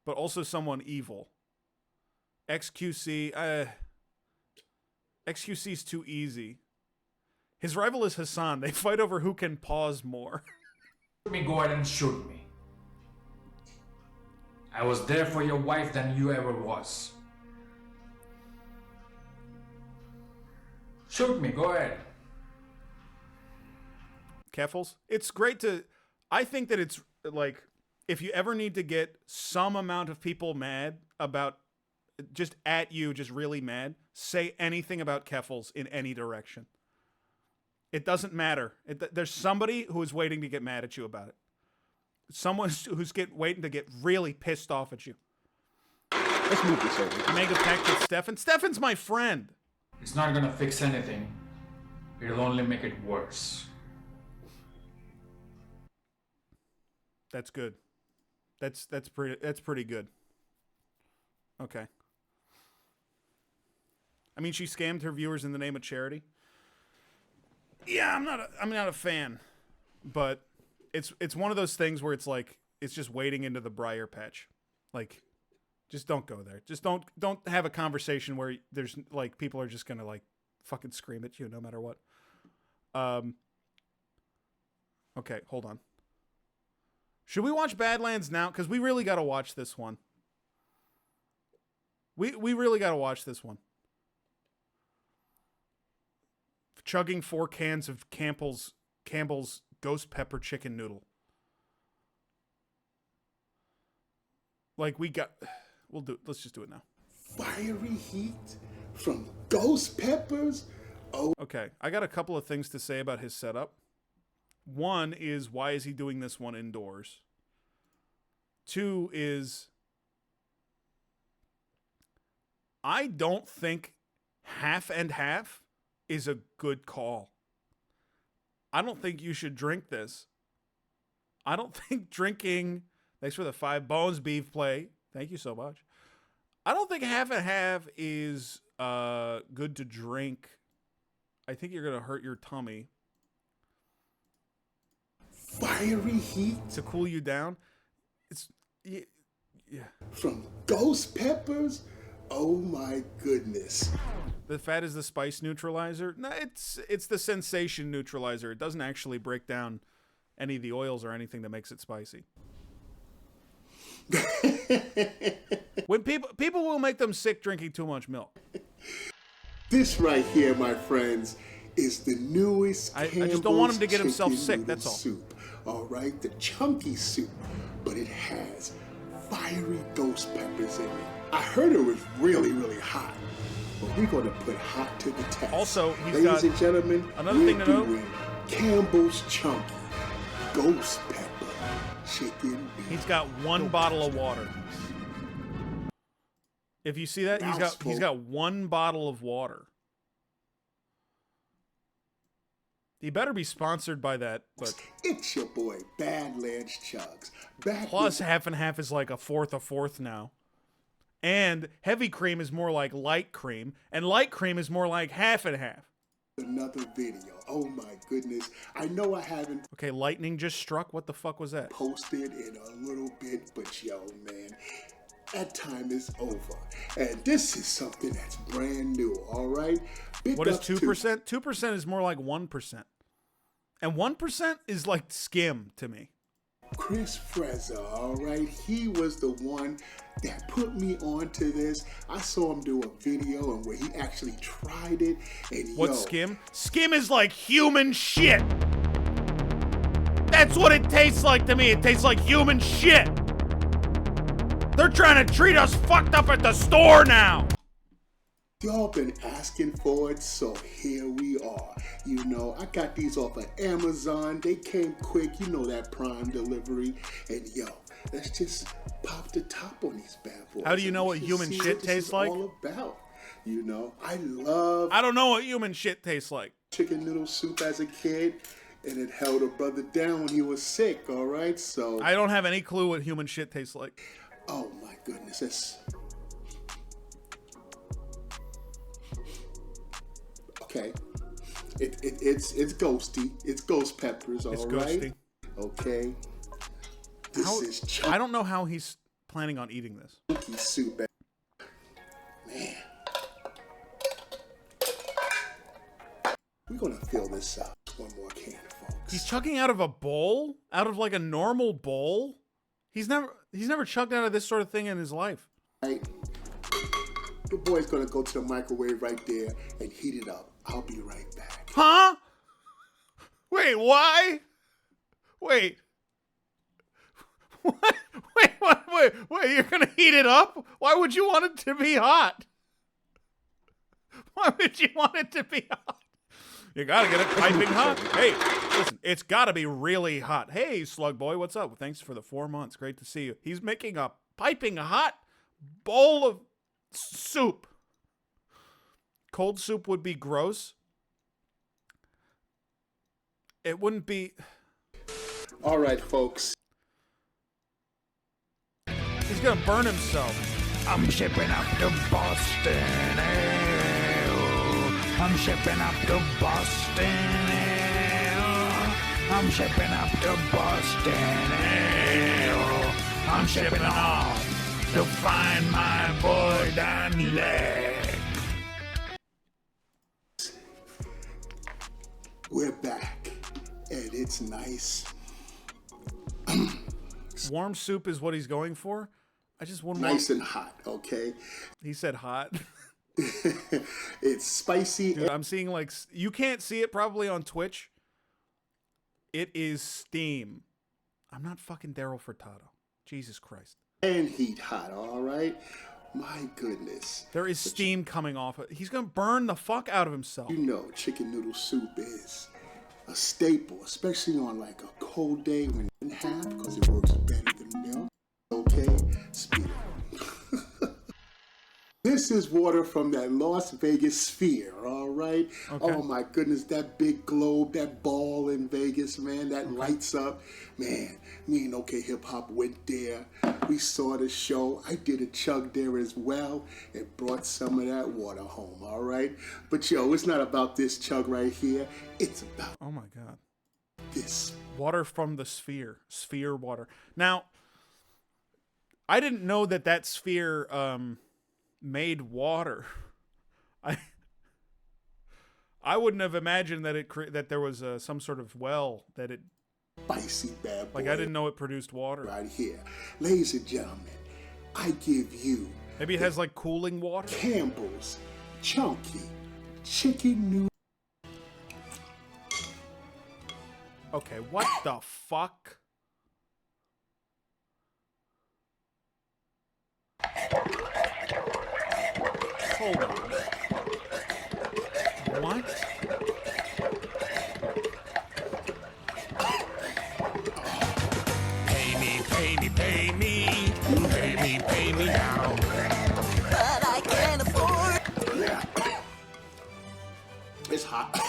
But also someone evil. XQC, XQC's too easy. His rival is Hassan. They fight over who can pause more. Let me go ahead and shoot me. I was there for your wife than you ever was. Shoot me, go ahead. Keffels? It's great to... I think that it's, like, if you ever need to get some amount of people mad about... just at you, just really mad, say anything about Keffels in any direction. It doesn't matter. There's somebody who is waiting to get mad at you about it. Someone who's waiting to get really pissed off at you. Let's move this over. Make a pact with Stefan. Stefan's my friend. It's not gonna fix anything. It'll only make it worse. That's good. That's pretty good. Okay. I mean, she scammed her viewers in the name of charity. Yeah, I'm not a fan, but it's one of those things where it's like it's just wading into the briar patch. Like, just don't go there. Just don't have a conversation where there's like people are just gonna like fucking scream at you no matter what. Okay, hold on. Should we watch Badlands now? Because we really got to watch this one. We really got to watch this one. Chugging 4 cans of Campbell's ghost pepper chicken noodle. Like let's just do it now. Fiery heat from ghost peppers? Oh. Okay, I got a couple of things to say about his setup. One is, why is he doing this one indoors? 2 is, I don't think half and half is a good call. I don't think you should drink this. I don't think drinking... Thanks for the 5 bones beef play. Thank you so much. I don't think half and half is good to drink. I think you're going to hurt your tummy. Fiery heat. To cool you down. It's... Yeah. From ghost peppers? Oh my goodness. The fat is the spice neutralizer? No, it's the sensation neutralizer. It doesn't actually break down any of the oils or anything that makes it spicy. When people will make them sick drinking too much milk. This right here, my friends, is the newest I just don't want him to get himself chicken sick, noodle that's all. Soup, all right? The chunky soup, but it has fiery ghost peppers in it. I heard it was really, really hot, but we're going to put hot to the test. Also, ladies and gentlemen, another thing to know. doing Campbell's Chunky Ghost Pepper Chicken. He's got 1 bottle of water. If you see that, he's got 1 bottle of water. He better be sponsored by that, but it's your boy Badlands Chugs. Plus half and half is like a fourth now. And heavy cream is more like light cream, and light cream is more like half and half. Another video. Oh my goodness. I know I haven't. Okay, lightning just struck. What the fuck was that? Posted in a little bit, but yo, man, that time is over. And this is something that's brand new, all right? What is 2%? 2% is more like 1%. And 1% is like skim to me. Chris Frezza, all right? He was the one that put me onto this. I saw him do a video and where he actually tried it. And what's skim? Skim is like human shit. That's what it tastes like to me. It tastes like human shit. They're trying to treat us fucked up at the store now. Y'all been asking for it, so here we are. You know, I got these off of Amazon. They came quick, you know that Prime delivery. And yo, let's just pop the top on these bad boys. How do you know what human shit tastes like? All about. You know, I don't know what human shit tastes like. Chicken noodle soup as a kid, and it held a brother down when he was sick, all right? So I don't have any clue what human shit tastes like. Oh my goodness, it's okay. It's ghosty. It's ghost peppers, all right? Ghosty. Okay. This is I don't know how he's planning on eating this. Chunky soup. Man. We're gonna fill this up. One more can, folks. He's chugging out of a bowl? Out of like a normal bowl? He's never chugged out of this sort of thing in his life. Right. Your boy's gonna go to the microwave right there and heat it up. I'll be right back. Huh? Wait, why? Wait. What? Wait, you're gonna heat it up? Why would you want it to be hot? Why would you want it to be hot? You gotta get it piping hot. Hey, listen, it's gotta be really hot. Hey, Slug Boy, what's up? Thanks for the 4 months. Great to see you. He's making a piping hot bowl of soup. Cold soup would be gross. It wouldn't be... All right, folks. He's gonna burn himself. I'm shipping up to Boston. I'm shipping up to Boston. I'm shipping up to Boston. I'm shipping off to find my boy Dan Leg. We're back, and it's nice. Warm soup is what he's going for? I just want nice and hot, okay? He said hot. It's spicy. Dude, I'm seeing like, you can't see it probably on Twitch. It is steam. I'm not fucking Daryl Furtado. Jesus Christ. And heat hot, all right? My goodness. There is steam coming off. He's going to burn the fuck out of himself. You know chicken noodle soup is a staple, especially on like a cold day when you have, because it works better than milk. Okay? Speed. This This is water from that Las Vegas Sphere, all right? Okay. Oh, my goodness, that big globe, that ball in Vegas, man, that lights up. Man, me and OK Hip Hop went there. We saw the show. I did a chug there as well and brought some of that water home, all right? But, yo, it's not about this chug right here. It's about... Oh, my God. This. Water from the sphere. Sphere water. Now, I didn't know that sphere made water. I wouldn't have imagined that that there was some sort of well that it... Spicy bad boy. Like, I didn't know it produced water. Right here. Ladies and gentlemen, I give you... Maybe it has, like, cooling water? Campbell's Chunky Chicken Noodle. Okay, what the fuck? Hold on. What? Pay me, pay me, pay me. Pay me, pay me now. But I can't afford. It's hot.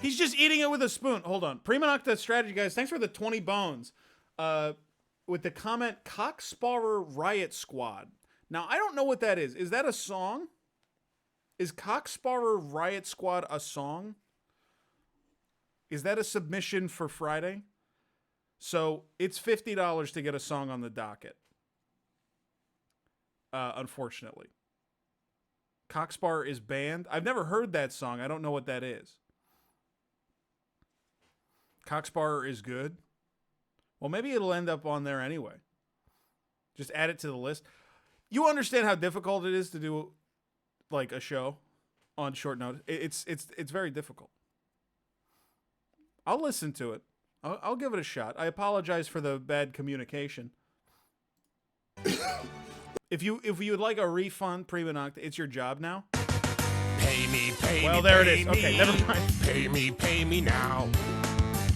He's just eating it with a spoon. Hold on. Prima Nocta Strategy, guys. Thanks for the 20 bones. With the comment, Cocksparrer Riot Squad. Now, I don't know what that is. Is that a song? Is Cocksparrer Riot Squad a song? Is that a submission for Friday? So, it's $50 to get a song on the docket. Unfortunately. Cocksparrer is banned. I've never heard that song. I don't know what that is. Cocksparrer is good. Well, maybe it'll end up on there anyway. Just add it to the list. You understand how difficult it is to do, like, a show on short notice. It's very difficult. I'll listen to it. I'll give it a shot. I apologize for the bad communication. If you would like a refund, Prima Nocta, it's your job now. Pay me, pay me. Well, there it is. Okay, never mind. Pay me now.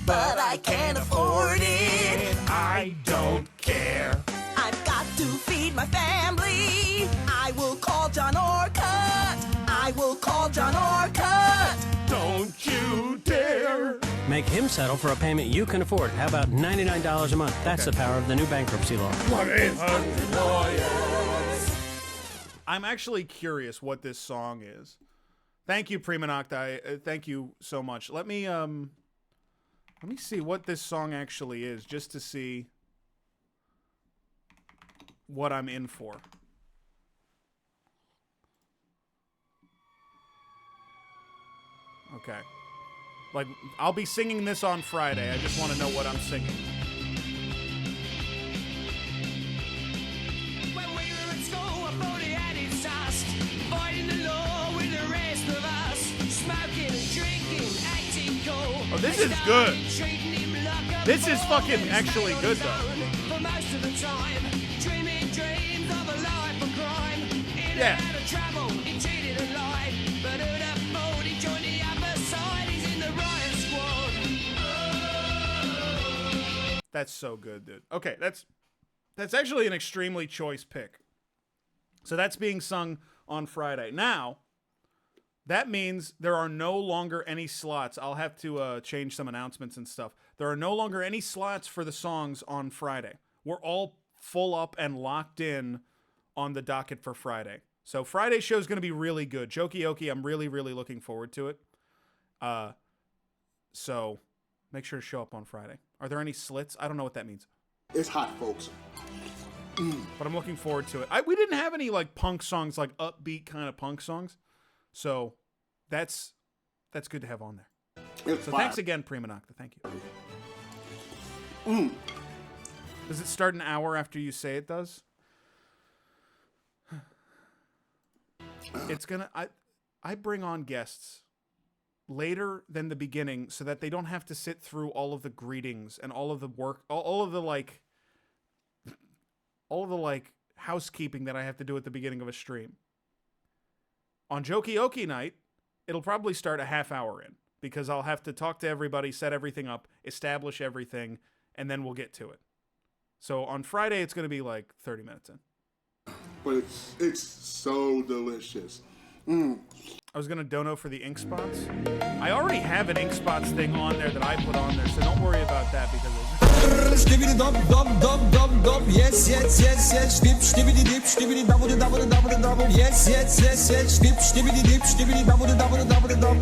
But I can't afford it. I don't care. I've got to feed my family. I will call John Orcutt. I will call John Orcutt. Don't you dare. Make him settle for a payment you can afford. How about $99 a month? That's the power of the new bankruptcy law. 1-800 lawyers. I'm actually curious what this song is. Thank you, Prima Nocta. Thank you so much. Let me see what this song actually is, just to see what I'm in for. Okay. Like, I'll be singing this on Friday. I just want to know what I'm singing. When we were at school, I thought he had it sussed. Fighting the law with the rest of us. Smoking and drinking, acting cool. Oh, this is good. This is fucking actually good, though. For most of the time, dreaming dreams of a life of crime. In Yeah. and out of trouble, he cheated and lied. But who'd have thought he joined the other side? He's in the riot squad. That's so good, dude. Okay, that's actually an extremely choice pick. So that's being sung on Friday. Now, that means there are no longer any slots. I'll have to change some announcements and stuff. There are no longer any slots for the songs on Friday. We're all full up and locked in on the docket for Friday. So Friday's show is going to be really good. Jokey, I'm really, really looking forward to it. So make sure to show up on Friday. Are there any slits? I don't know what that means. It's hot, folks. But I'm looking forward to it. We didn't have any like punk songs, like upbeat kind of punk songs. So that's good to have on there. It's so fire. Thanks again, Prima Nocta. Thank you. Does it start an hour after you say it does? It's gonna. I bring on guests later than the beginning so that they don't have to sit through all of the greetings and all of the work, all of the housekeeping that I have to do at the beginning of a stream. On Jokey night, it'll probably start a half hour in because I'll have to talk to everybody, set everything up, establish everything, and then we'll get to it. So on Friday, it's going to be like 30 minutes in. but it's so delicious. I was gonna dono for the ink spots. I already have an ink spots thing on there that I put on there, so don't worry about that because Stibbity dub dub dub dub dub. Yes, yes, yes, yes. Dip, stibbity dip, stibbity double double double double. Yes, yes, yes, yes. Dip, stibbity dip, stibbity double double double double.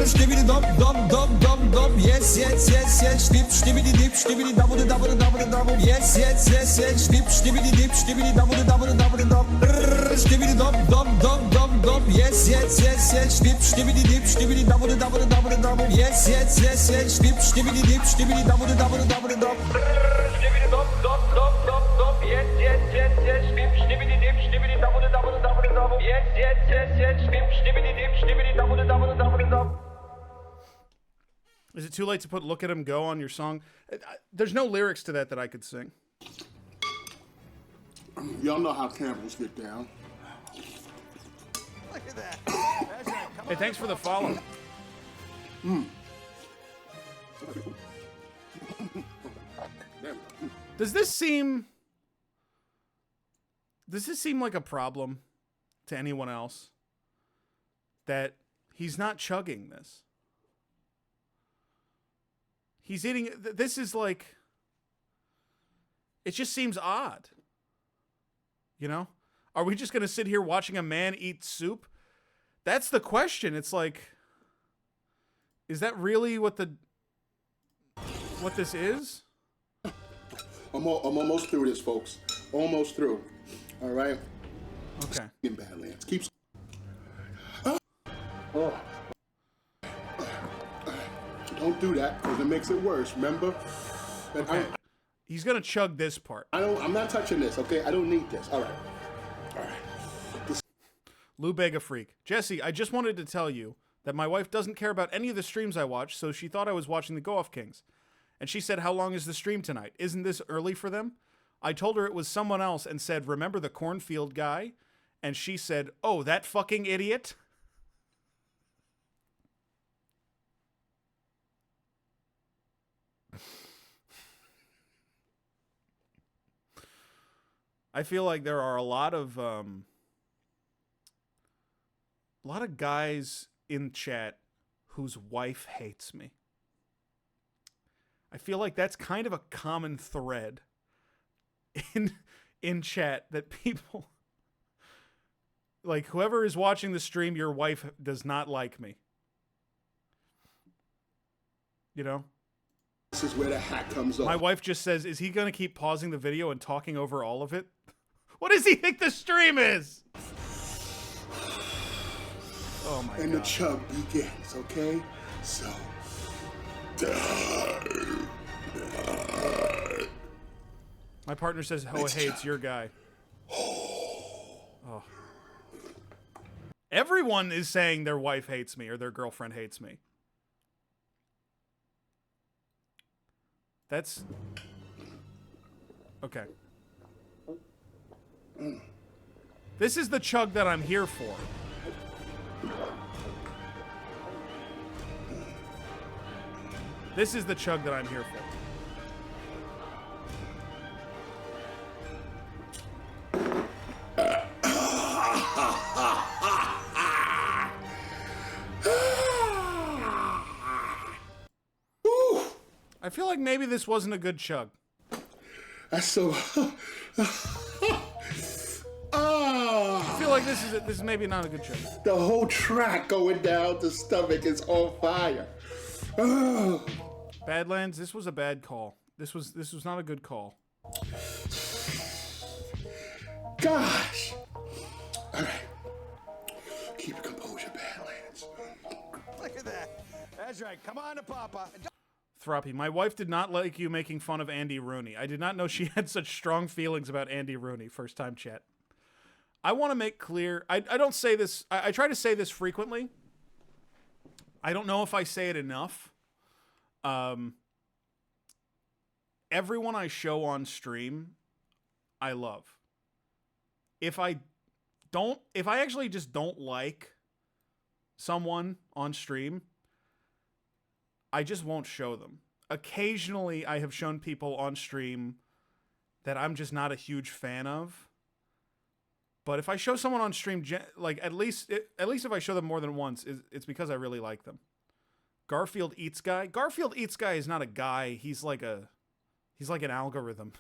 Stibbity dub dub dub dub dub. Yes, yes, yes, yes. Dip, stibbity dip, stibbity double double double double. Yes, yes, yes, yes. Dip, stibbity dip, stibbity double double double double. Stibbity dub dub dub dub dub. Yes, yes, yes, yes. Dip, stibbity dip, stibbity double double double double. Yes, yes, yes, yes. Dip, stibbity dip, stibbity double double double double. Stibbity dop dop dop dop dop. Yes, yes, yes, yes. Dip, stibbity dip, stibbity double double double double. Yes, yes, yes, yes. Dip, stibbity dip, stibbity double double double double. Is it too late to put "Look at Him Go" on your song? There's no lyrics to that I could sing. Y'all know how Campbells get down. Look at that. Hey, thanks for the follow. Does this seem like a problem to anyone else that he's not chugging this? He's eating. This is like. It just seems odd. You know? Are we just going to sit here watching a man eat soup? That's the question. It's like, is that really what this is? I'm almost through this, folks. Almost through. All right? Okay. In Badlands. Keeps. Oh. Don't do that, because it makes it worse, remember? Okay. He's going to chug this part. I'm not touching this, okay? I don't need this. All right. All right. Lou Bega Freak. Jesse, I just wanted to tell you that my wife doesn't care about any of the streams I watch, so she thought I was watching the Go Off Kings. And she said, how long is the stream tonight? Isn't this early for them? I told her it was someone else and said, remember the cornfield guy? And she said, oh, that fucking idiot? I feel like there are a lot of guys in chat whose wife hates me. I feel like that's kind of a common thread in chat, that people, like, whoever is watching the stream, your wife does not like me. You know? This is where the hat comes off. My wife just says, is he going to keep pausing the video and talking over all of it? What does he think the stream is? Oh my God. And the chug begins, okay? So. My partner says, oh, hey, it's your guy. Oh. Everyone is saying their wife hates me or their girlfriend hates me. That's... Okay. This is the chug that I'm here for. This is the chug that I'm here for. I feel like maybe this wasn't a good chug. That's so... I feel like this is maybe not a good chug. The whole track going down the stomach is on fire. Badlands, this was a bad call. This was not a good call. Gosh. All right. Keep your composure, Badlands. Look at that. That's right. Come on to Papa. Throppy, my wife did not like you making fun of Andy Rooney. I did not know she had such strong feelings about Andy Rooney. First time chat. I want to make clear, I don't say this, I try to say this frequently. I don't know if I say it enough. Everyone I show on stream, I love. If I actually just don't like someone on stream, I just won't show them. Occasionally, I have shown people on stream that I'm just not a huge fan of. But if I show someone on stream, like at least if I show them more than once, it's because I really like them. Garfield Eats Guy. Garfield Eats Guy is not a guy. He's like an algorithm.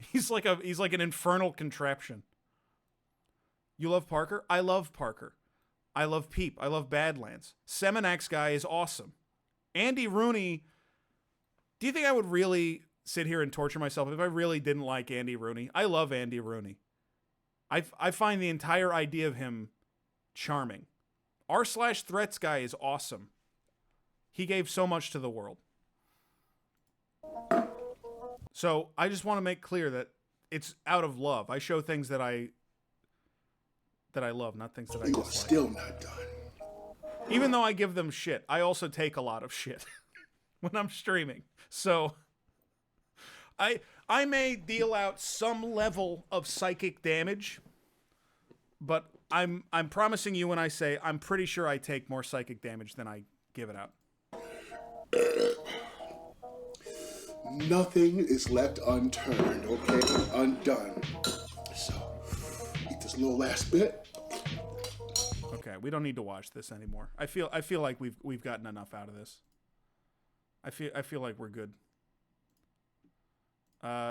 He's like an infernal contraption. You love Parker? I love Parker. I love Peep. I love Badlands. Seminax Guy is awesome. Andy Rooney. Do you think I would really sit here and torture myself if I really didn't like Andy Rooney? I love Andy Rooney. I find the entire idea of him charming. R/Threats Guy is awesome. He gave so much to the world. So I just want to make clear that it's out of love. I show things that I love, not things that I dislike. You are still not done. Even though I give them shit, I also take a lot of shit when I'm streaming. So I may deal out some level of psychic damage, but I'm promising you when I say I'm pretty sure I take more psychic damage than I give it out. Nothing is left unturned, okay? Undone. So, eat this little last bit. Okay, we don't need to watch this anymore. I feel like we've gotten enough out of this. I feel like we're good.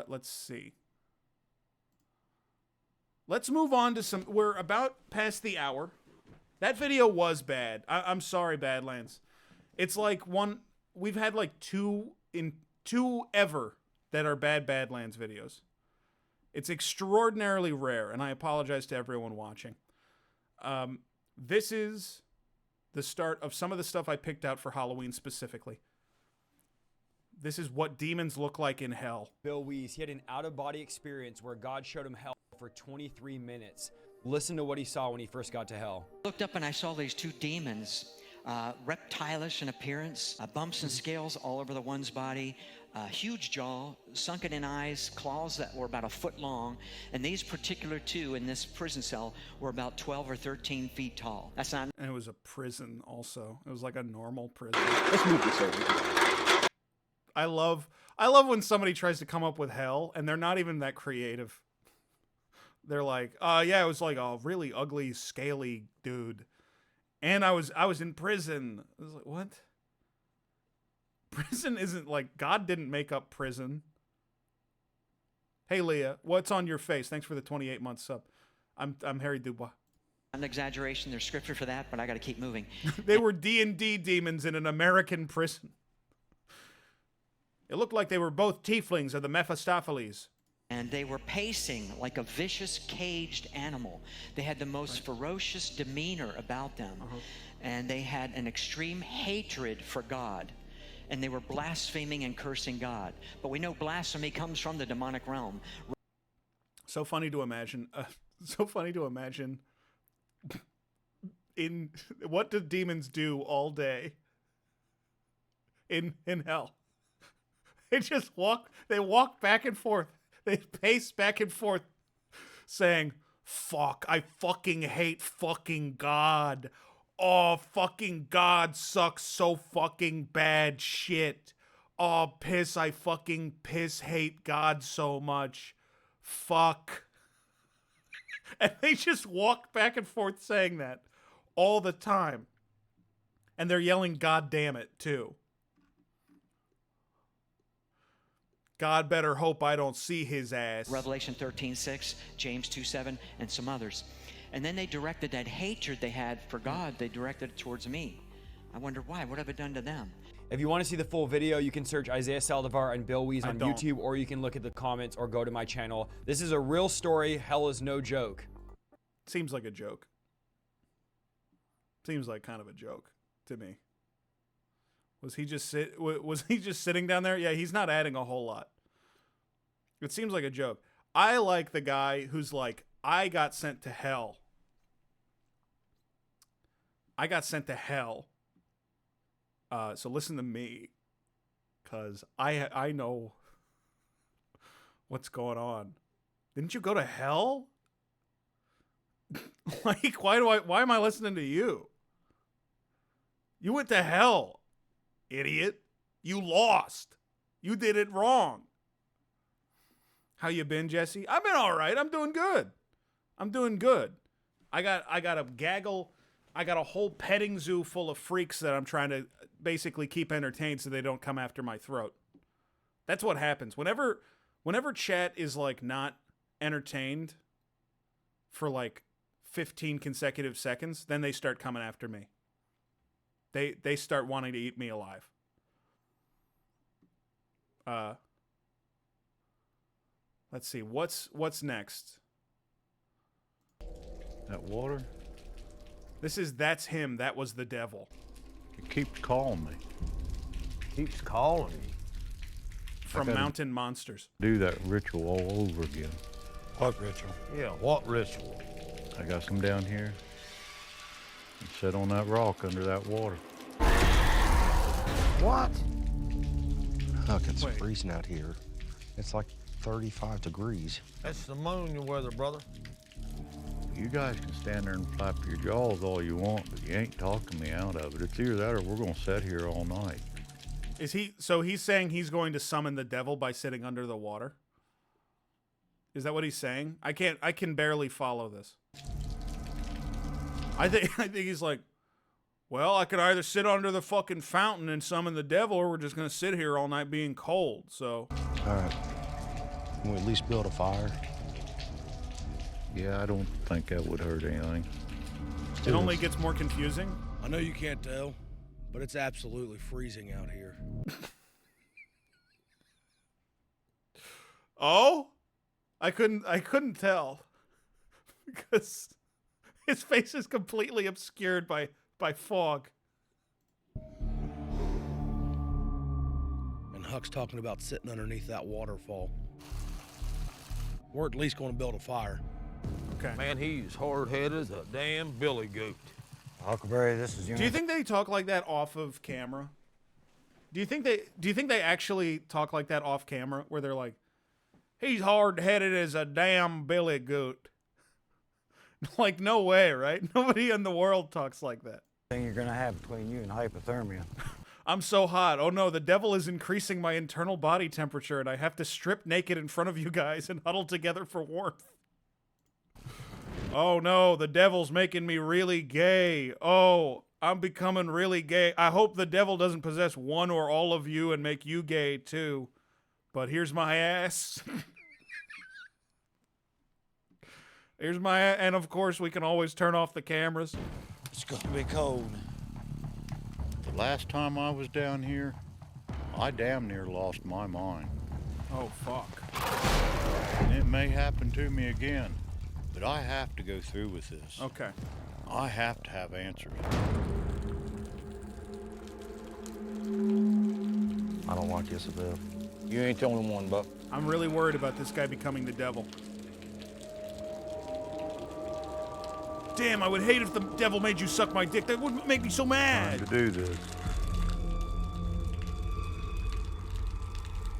Let's see. Let's move on to some. We're about past the hour. That video was bad. I'm sorry, Badlands. It's like we've had like two ever that are bad Badlands videos. It's extraordinarily rare, and I apologize to everyone watching. This is the start of some of the stuff I picked out for Halloween specifically. This is what demons look like in hell. Bill Wees, he had an out-of-body experience where God showed him hell for 23 minutes. Listen to what he saw when he first got to hell. Looked up and I saw these two demons, reptilish in appearance, bumps and scales all over the one's body, huge jaw, sunken in eyes, claws that were about a foot long, and these particular two in this prison cell were about 12 or 13 feet tall. That's not. And it was a prison also. It was like a normal prison. Let's move this over. I love when somebody tries to come up with hell and they're not even that creative. They're like, yeah, it was like a really ugly, scaly dude. And I was in prison. I was like, what? Prison isn't like, God didn't make up prison. Hey, Leah, what's on your face? Thanks for the 28-month sub. I'm Harry Dubois. An exaggeration, there's scripture for that, but I got to keep moving. They were D&D demons in an American prison. It looked like they were both tieflings of the Mephistopheles. And they were pacing like a vicious, caged animal. They had the most ferocious demeanor about them. And they had an extreme hatred for God. And they were blaspheming and cursing God. But we know blasphemy comes from the demonic realm. So funny to imagine. In what do demons do all day in hell? They walk back and forth. They pace back and forth saying, fuck, I fucking hate fucking God. Oh, fucking God sucks so fucking bad shit. Oh, piss, I fucking hate God so much. Fuck. And they just walk back and forth saying that all the time. And they're yelling, God damn it, too. God better hope I don't see his ass. Revelation 13:6, James 2:7, and some others. And then they directed that hatred they had for God, they directed it towards me. I wonder why. What have I done to them? If you want to see the full video, you can search Isaiah Saldivar and Bill Wees on YouTube, or you can look at the comments or go to my channel. This is a real story. Hell is no joke. Seems like a joke. Seems like kind of a joke to me. Was he just sitting down there? Yeah, he's not adding a whole lot. It seems like a joke. I like the guy who's like, I got sent to hell. I got sent to hell. So listen to me, because I know what's going on. Didn't you go to hell? Like, why am I listening to you? You went to hell. Idiot. You lost. You did it wrong. How you been, Jesse? I've been all right. I'm doing good. I'm doing good. I got a gaggle. I got a whole petting zoo full of freaks that I'm trying to basically keep entertained so they don't come after my throat. That's what happens. Whenever chat is like not entertained for like 15 consecutive seconds, then they start coming after me. They start wanting to eat me alive. Let's see. What's next? That water? That's him. That was the devil. It keeps calling me. Keeps calling me. From Mountain Monsters. Do that ritual all over again. What ritual? Yeah, what ritual? I got come down here and sit on that rock under that water. What? Look, it's freezing out here. It's like 35 degrees. That's pneumonia weather, brother. You guys can stand there and flap your jaws all you want, but you ain't talking me out of it. It's either that or we're gonna sit here all night. So he's saying he's going to summon the devil by sitting under the water? Is that what he's saying? I can barely follow this. I think he's like, well, I could either sit under the fucking fountain and summon the devil, or we're just gonna sit here all night being cold, so. All right. Can we at least build a fire? Yeah, I don't think that would hurt anything. It only gets more confusing. I know you can't tell, but it's absolutely freezing out here. Oh? I couldn't tell. Because his face is completely obscured by fog. And Huck's talking about sitting underneath that waterfall. We're at least going to build a fire. Okay. Man, he's hard-headed as a damn billy goat. Huckleberry, this is you. Do you think they talk like that off of camera? Do you think they actually talk like that off camera, where they're like, he's hard-headed as a damn billy goat? Like, no way, right? Nobody in the world talks like that. Thing you're gonna have between you and hypothermia. I'm so hot. Oh no, the devil is increasing my internal body temperature, and I have to strip naked in front of you guys and huddle together for warmth. Oh no, the devil's making me really gay. Oh, I'm becoming really gay. I hope the devil doesn't possess one or all of you and make you gay too. But here's my ass. Here's my ass. And of course, we can always turn off the cameras. It's gonna be cold. The last time I was down here, I damn near lost my mind. Oh, fuck. And it may happen to me again, but I have to go through with this. Okay. I have to have answers. I don't like this a bit. You ain't the only one, Buck. I'm really worried about this guy becoming the devil. Damn, I would hate if the devil made you suck my dick. That would make me so mad. Time to do this.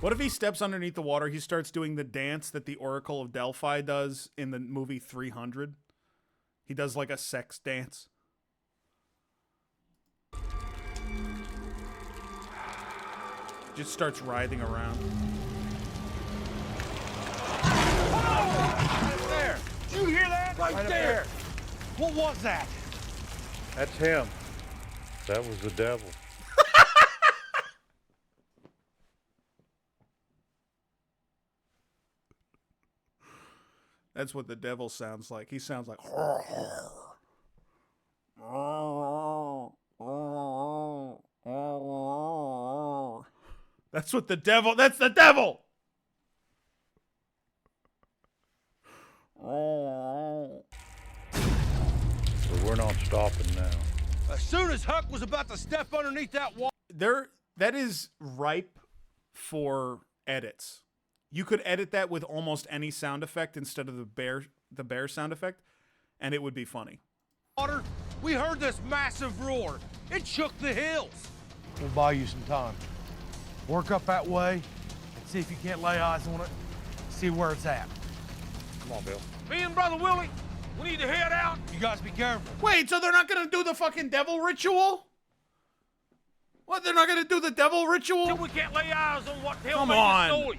What if he steps underneath the water, he starts doing the dance that the Oracle of Delphi does in the movie 300? He does like a sex dance. Just starts writhing around. Right there! Did you hear that? Right there! What was that? That's him. That was the devil. That's what the devil sounds like. He sounds like. That's what the devil. That's the devil. But we're not stopping now. As soon as Huck was about to step underneath that wall. That is ripe for edits. You could edit that with almost any sound effect instead of the bear sound effect, and it would be funny. Water, we heard this massive roar. It shook the hills. We'll buy you some time. Work up that way and see if you can't lay eyes on it. See where it's at. Come on, Bill. Me and Brother Willie, we need to head out. You guys be careful. Wait, so they're not gonna do the fucking devil ritual? What, they're not gonna do the devil ritual? So we can't lay eyes on what the hell Come made on. this noise.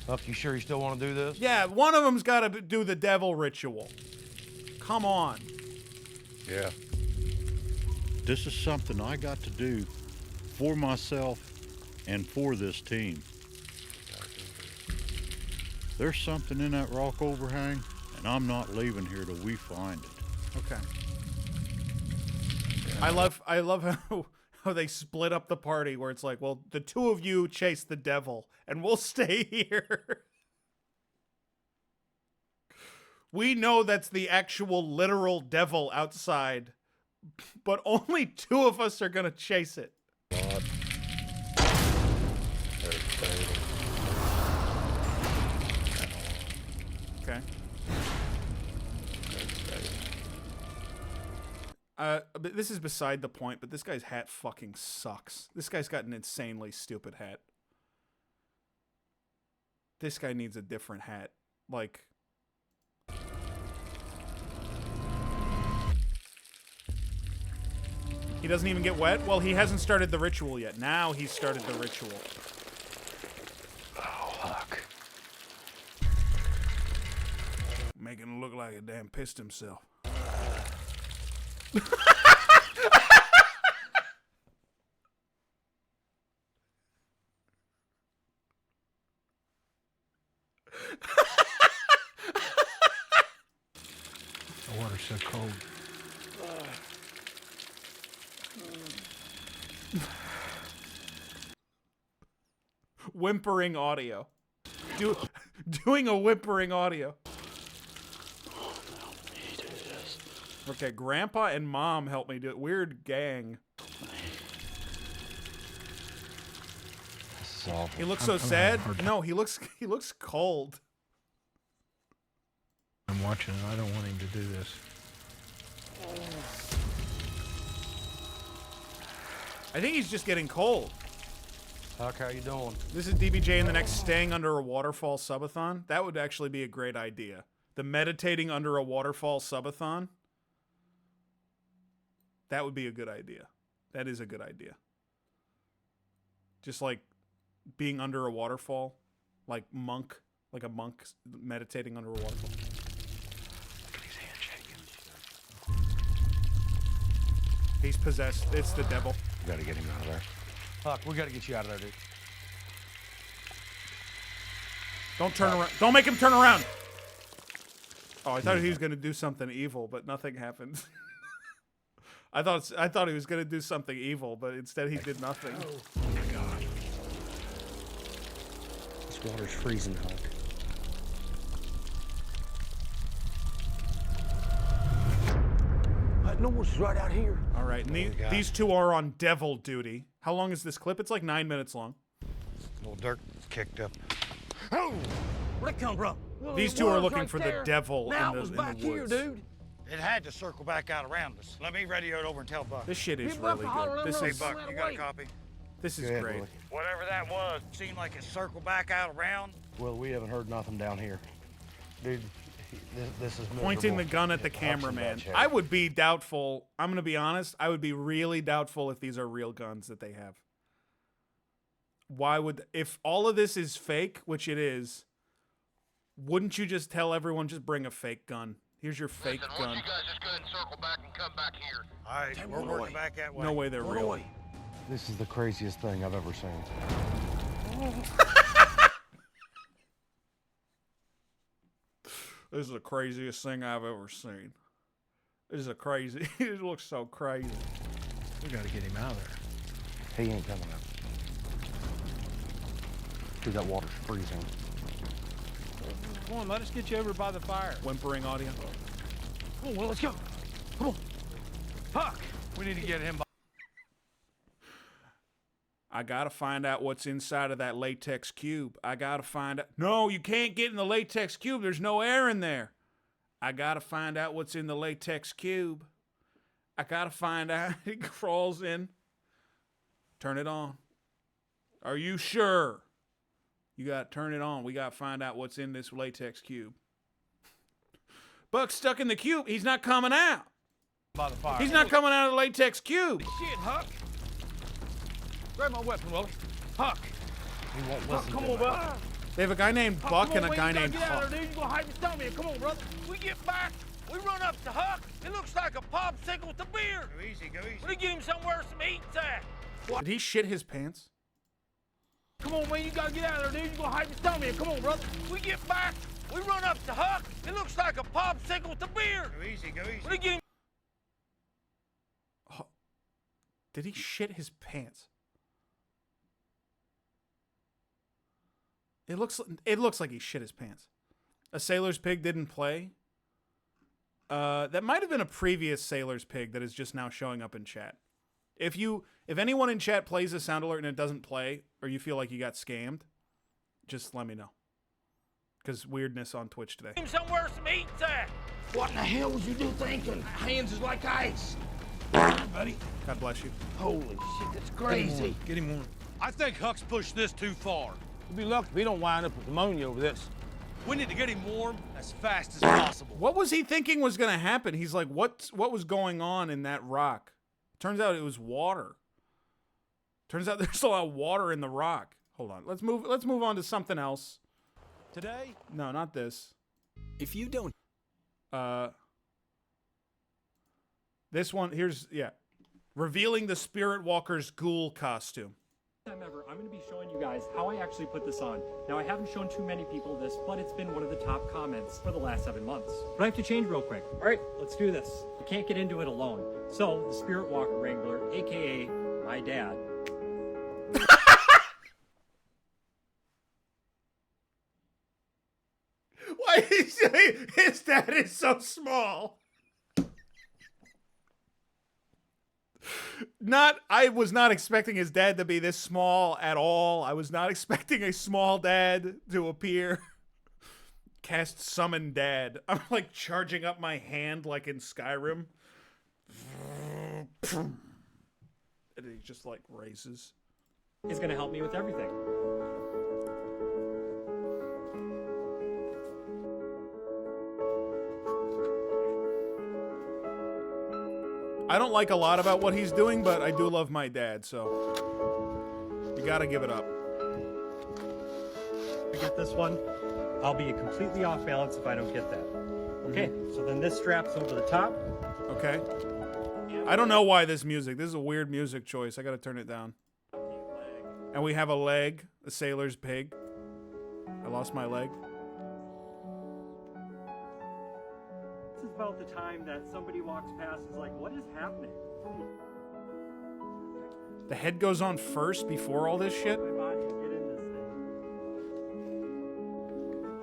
Huck, you sure you still want to do this? Yeah, one of them's got to do the devil ritual. Come on. Yeah. This is something I got to do for myself and for this team. There's something in that rock overhang, and I'm not leaving here till we find it. Okay. I love how they split up the party where it's like, well, the two of you chase the devil and we'll stay here. We know that's the actual literal devil outside, but only two of us are going to chase it. Okay. But this is beside the point, but this guy's hat fucking sucks. This guy's got an insanely stupid hat. This guy needs a different hat. Like... He doesn't even get wet? Well, he hasn't started the ritual yet. Now he's started the ritual. Oh, Huck. Making him look like a damn pissed himself. The water's so cold. Whimpering audio. Doing a whimpering audio. Okay, Grandpa and Mom helped me do it. Weird gang. He looks so sad. No, he looks cold. I'm watching and I don't want him to do this. I think he's just getting cold. Huck, how you doing? This is DBJ in the next Staying Under a Waterfall subathon. That would actually be a great idea. The Meditating Under a Waterfall subathon. That would be a good idea. That is a good idea. Just like being under a waterfall. Like a monk meditating under a waterfall. He's handshaking. He's possessed. It's the devil. We gotta get him out of there. Huck, we gotta get you out of there, dude. Don't turn around. Don't make him turn around. Oh, I thought he was gonna do something evil, but nothing happened. I thought he was gonna do something evil, but instead he did nothing. Oh my God. This water's freezing, Huck. No one's right out here. All right, and these two are on devil duty. How long is this clip? It's like 9 minutes long. Little dirt kicked up. Oh, where'd it come from? These two are looking for the devil in the back woods. here, dude. It had to circle back out around us. Let me radio it over and tell Buck. This shit is really good. This Hey, is Buck, you got a copy? This is great. Whatever that was, seemed like it circled back out around. Well, we haven't heard nothing down here. Dude, this is Pointing the gun at the cameraman. I would be doubtful. I'm going to be honest. I would be really doubtful if these are real guns that they have. Why would... If all of this is fake, which it is, wouldn't you just tell everyone, just bring a fake gun? Here's your fake gun. You guys just go ahead and circle back and come back here. All right, we're working back that way. No way they're real. This is the craziest thing I've ever seen. This is the craziest thing I've ever seen. This is a crazy... It looks so crazy. We gotta get him out of there. He ain't coming out. Dude, that water's freezing. Come on, let us get you over by the fire. Whimpering audio. Come on, well, let's go. Come on. Huck! We need to get him by... I gotta find out what's inside of that latex cube. I gotta find out... No, you can't get in the latex cube. There's no air in there. I gotta find out what's in the latex cube. I gotta find out. He crawls in. Turn it on. Are you sure? You gotta turn it on. We gotta find out what's in this latex cube. Buck's stuck in the cube. He's not coming out. By the fire. He's not coming out of the latex cube. Shit, Huck. Grab my weapon, Willie. Huck. He won't Huck, listen come to on, me. bud. They have a guy named Buck and a guy named Get out Huck. of there, dude. You gonna hide your stomach. Come on, brother. We get back. We run up to Huck. It looks like a popsicle with a beard. Go easy, go easy. We get him somewhere some eats at. Did he shit his pants? Come on, man. You gotta get out of there, dude. You gonna hide your stomach. Come on, brother. We get back. We run up to Huck. It looks like a popsicle with a beard. Go easy, go easy. We get him. Did he shit his pants? It looks like he shit his pants. A sailor's pig didn't play. That might have been a previous sailor's pig that is just now showing up in chat. If anyone in chat plays a sound alert and it doesn't play, or you feel like you got scammed, just let me know. Because weirdness on Twitch today. Get him somewhere some eats at. What in the hell was you do thinking? Hands is like ice. Buddy. God bless you. Holy shit, that's crazy. Get him one. I think Huck's pushed this too far. You'll be lucky if he don't wind up with pneumonia over this. We need to get him warm as fast as possible. What was he thinking was going to happen? He's like, what was going on in that rock? Turns out it was water. Turns out there's a lot of water in the rock. Hold on. Let's move on to something else. Today? No, not this. If you don't... This one, revealing the Spirit Walker's ghoul costume. Time ever, I'm going to be showing you guys how I actually put this on. Now, I haven't shown too many people this, but it's been one of the top comments for the last 7 months. But I have to change real quick. All right, let's do this. You can't get into it alone. So, the Spirit Walker Wrangler, aka my dad. Why is his dad is so small? I was not expecting his dad to be this small at all. I was not expecting a small dad to appear. Cast summon dad. I'm like charging up my hand like in Skyrim. And he just like races. Is going to help me with everything. I don't like a lot about what he's doing, but I do love my dad, so you gotta give it up. I get this one, I'll be completely off balance if I don't get that. Okay, so then this straps over the top. Okay. I don't know why this is a weird music choice. I gotta turn it down. And we have a leg, a sailor's pig. I lost my leg. This is about the time that somebody walks past and is like, what is happening? The head goes on first before all this shit? My body, get in this thing.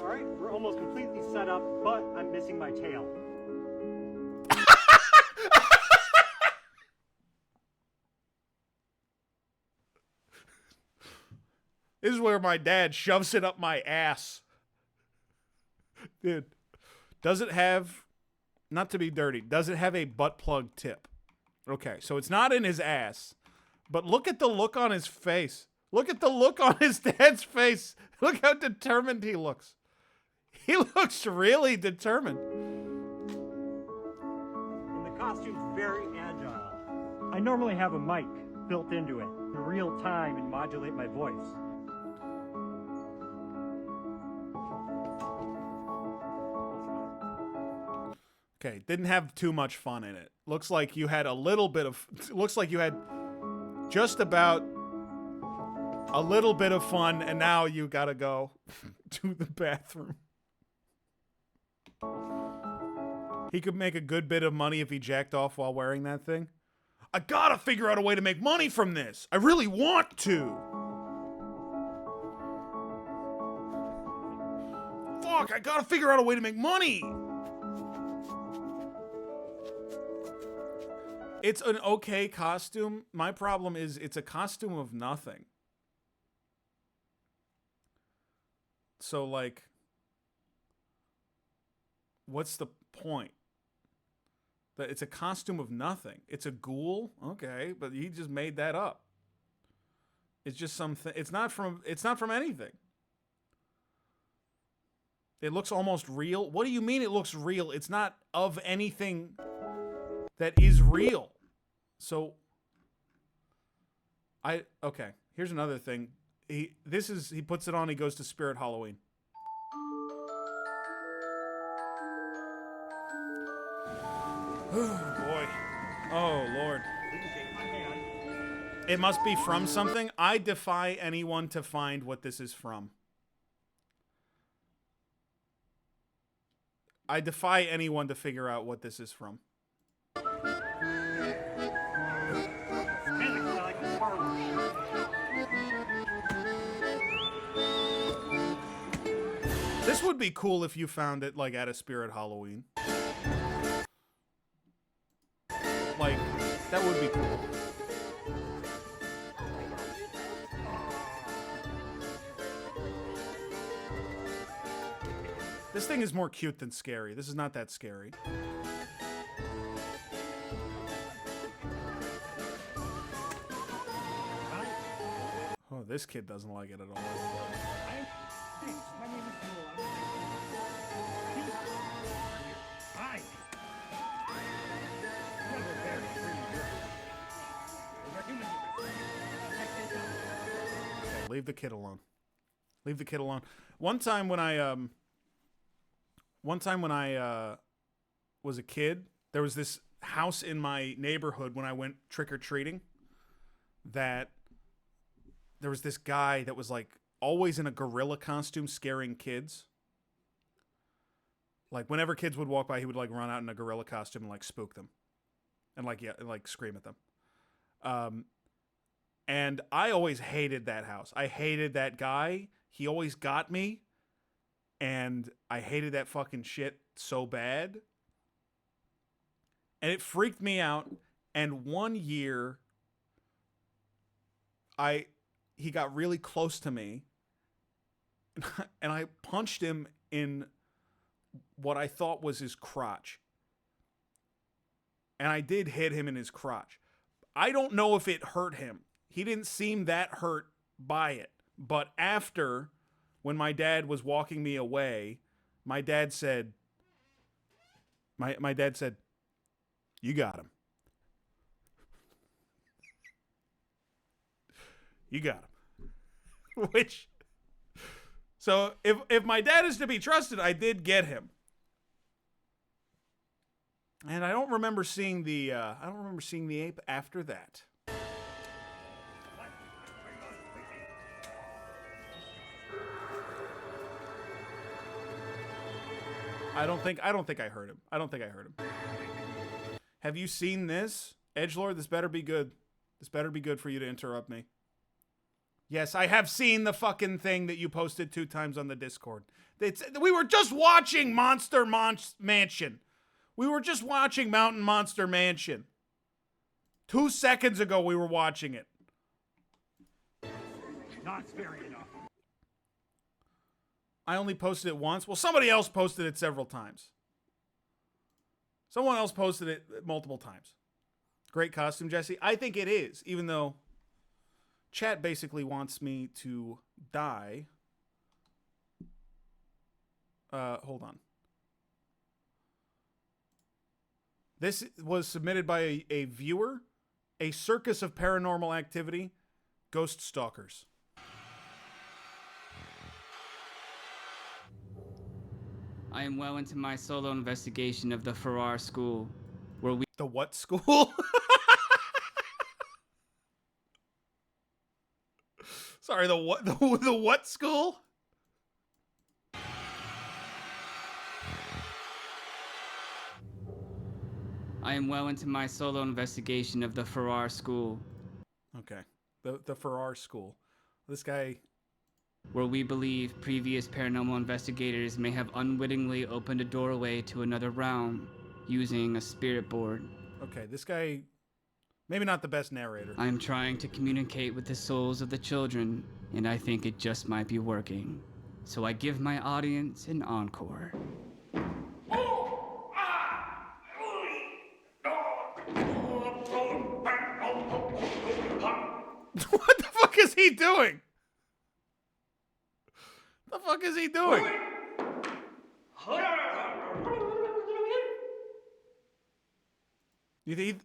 All right, we're almost completely set up, but I'm missing my tail. This is where my dad shoves it up my ass. Dude, does it have, not to be dirty, does it have a butt plug tip? Okay, so it's not in his ass. But look at the look on his face. Look at the look on his dad's face. Look how determined he looks. He looks really determined. And the costume's very agile. I normally have a mic built into it in real time and modulate my voice. Okay, didn't have too much fun in it. Looks like you had a little bit of, looks like you had just about a little bit of fun, and now you gotta go to the bathroom. He could make a good bit of money if he jacked off while wearing that thing. I gotta figure out a way to make money from this. I really want to. Fuck, I gotta figure out a way to make money. It's an okay costume. My problem is it's a costume of nothing. So, like, what's the point? That it's a costume of nothing. It's a ghoul, okay, but he just made that up. It's just something. It's not from anything. It looks almost real. What do you mean it looks real? It's not of anything that is real. So, okay, here's another thing. he puts it on, he goes to Spirit Halloween. Oh boy. Oh Lord. It must be from something. I defy anyone to find what this is from. I defy anyone to figure out what this is from. This would be cool if you found it, like, at a Spirit Halloween. Like, that would be cool. This thing is more cute than scary. This is not that scary. Oh, this kid doesn't like it at all. Hi. Leave the kid alone. Leave the kid alone. One time when I was a kid, there was this house in my neighborhood when I went trick-or-treating that there was this guy that was like always in a gorilla costume scaring kids. Like whenever kids would walk by, he would like run out in a gorilla costume and like spook them. And like, yeah, and like scream at them. And I always hated that house. I hated that guy. He always got me. And I hated that fucking shit so bad. And it freaked me out. And one year, he got really close to me. And I punched him in what I thought was his crotch. And I did hit him in his crotch. I don't know if it hurt him. He didn't seem that hurt by it. But after, when my dad was walking me away, my dad said, my dad said, "You got him. You got him." Which, so if my dad is to be trusted, I did get him. And I don't remember seeing the ape after that. I don't think I heard him. I don't think I heard him. Have you seen this? Edgelord, this better be good. This better be good for you to interrupt me. Yes, I have seen the fucking thing that you posted 2 times on the Discord. We were just watching Monster Mansion. We were just watching Mountain Monster Mansion. 2 seconds ago we were watching it. Not scary enough. I only posted it once. Well, somebody else posted it several times. Someone else posted it multiple times. Great costume, Jesse. I think it is, even though chat basically wants me to die. Hold on. This was submitted by a viewer. A circus of paranormal activity. Ghost stalkers. I am well into my solo investigation of the Farrar School, where we— The what school? Sorry, the what? The what school? I am well into my solo investigation of the Farrar School. Okay, the Farrar School. This guy, where we believe previous paranormal investigators may have unwittingly opened a doorway to another realm using a spirit board. Okay, this guy, maybe not the best narrator. I am trying to communicate with the souls of the children, and I think it just might be working. So I give my audience an encore. What the fuck is he doing? The fuck is he doing?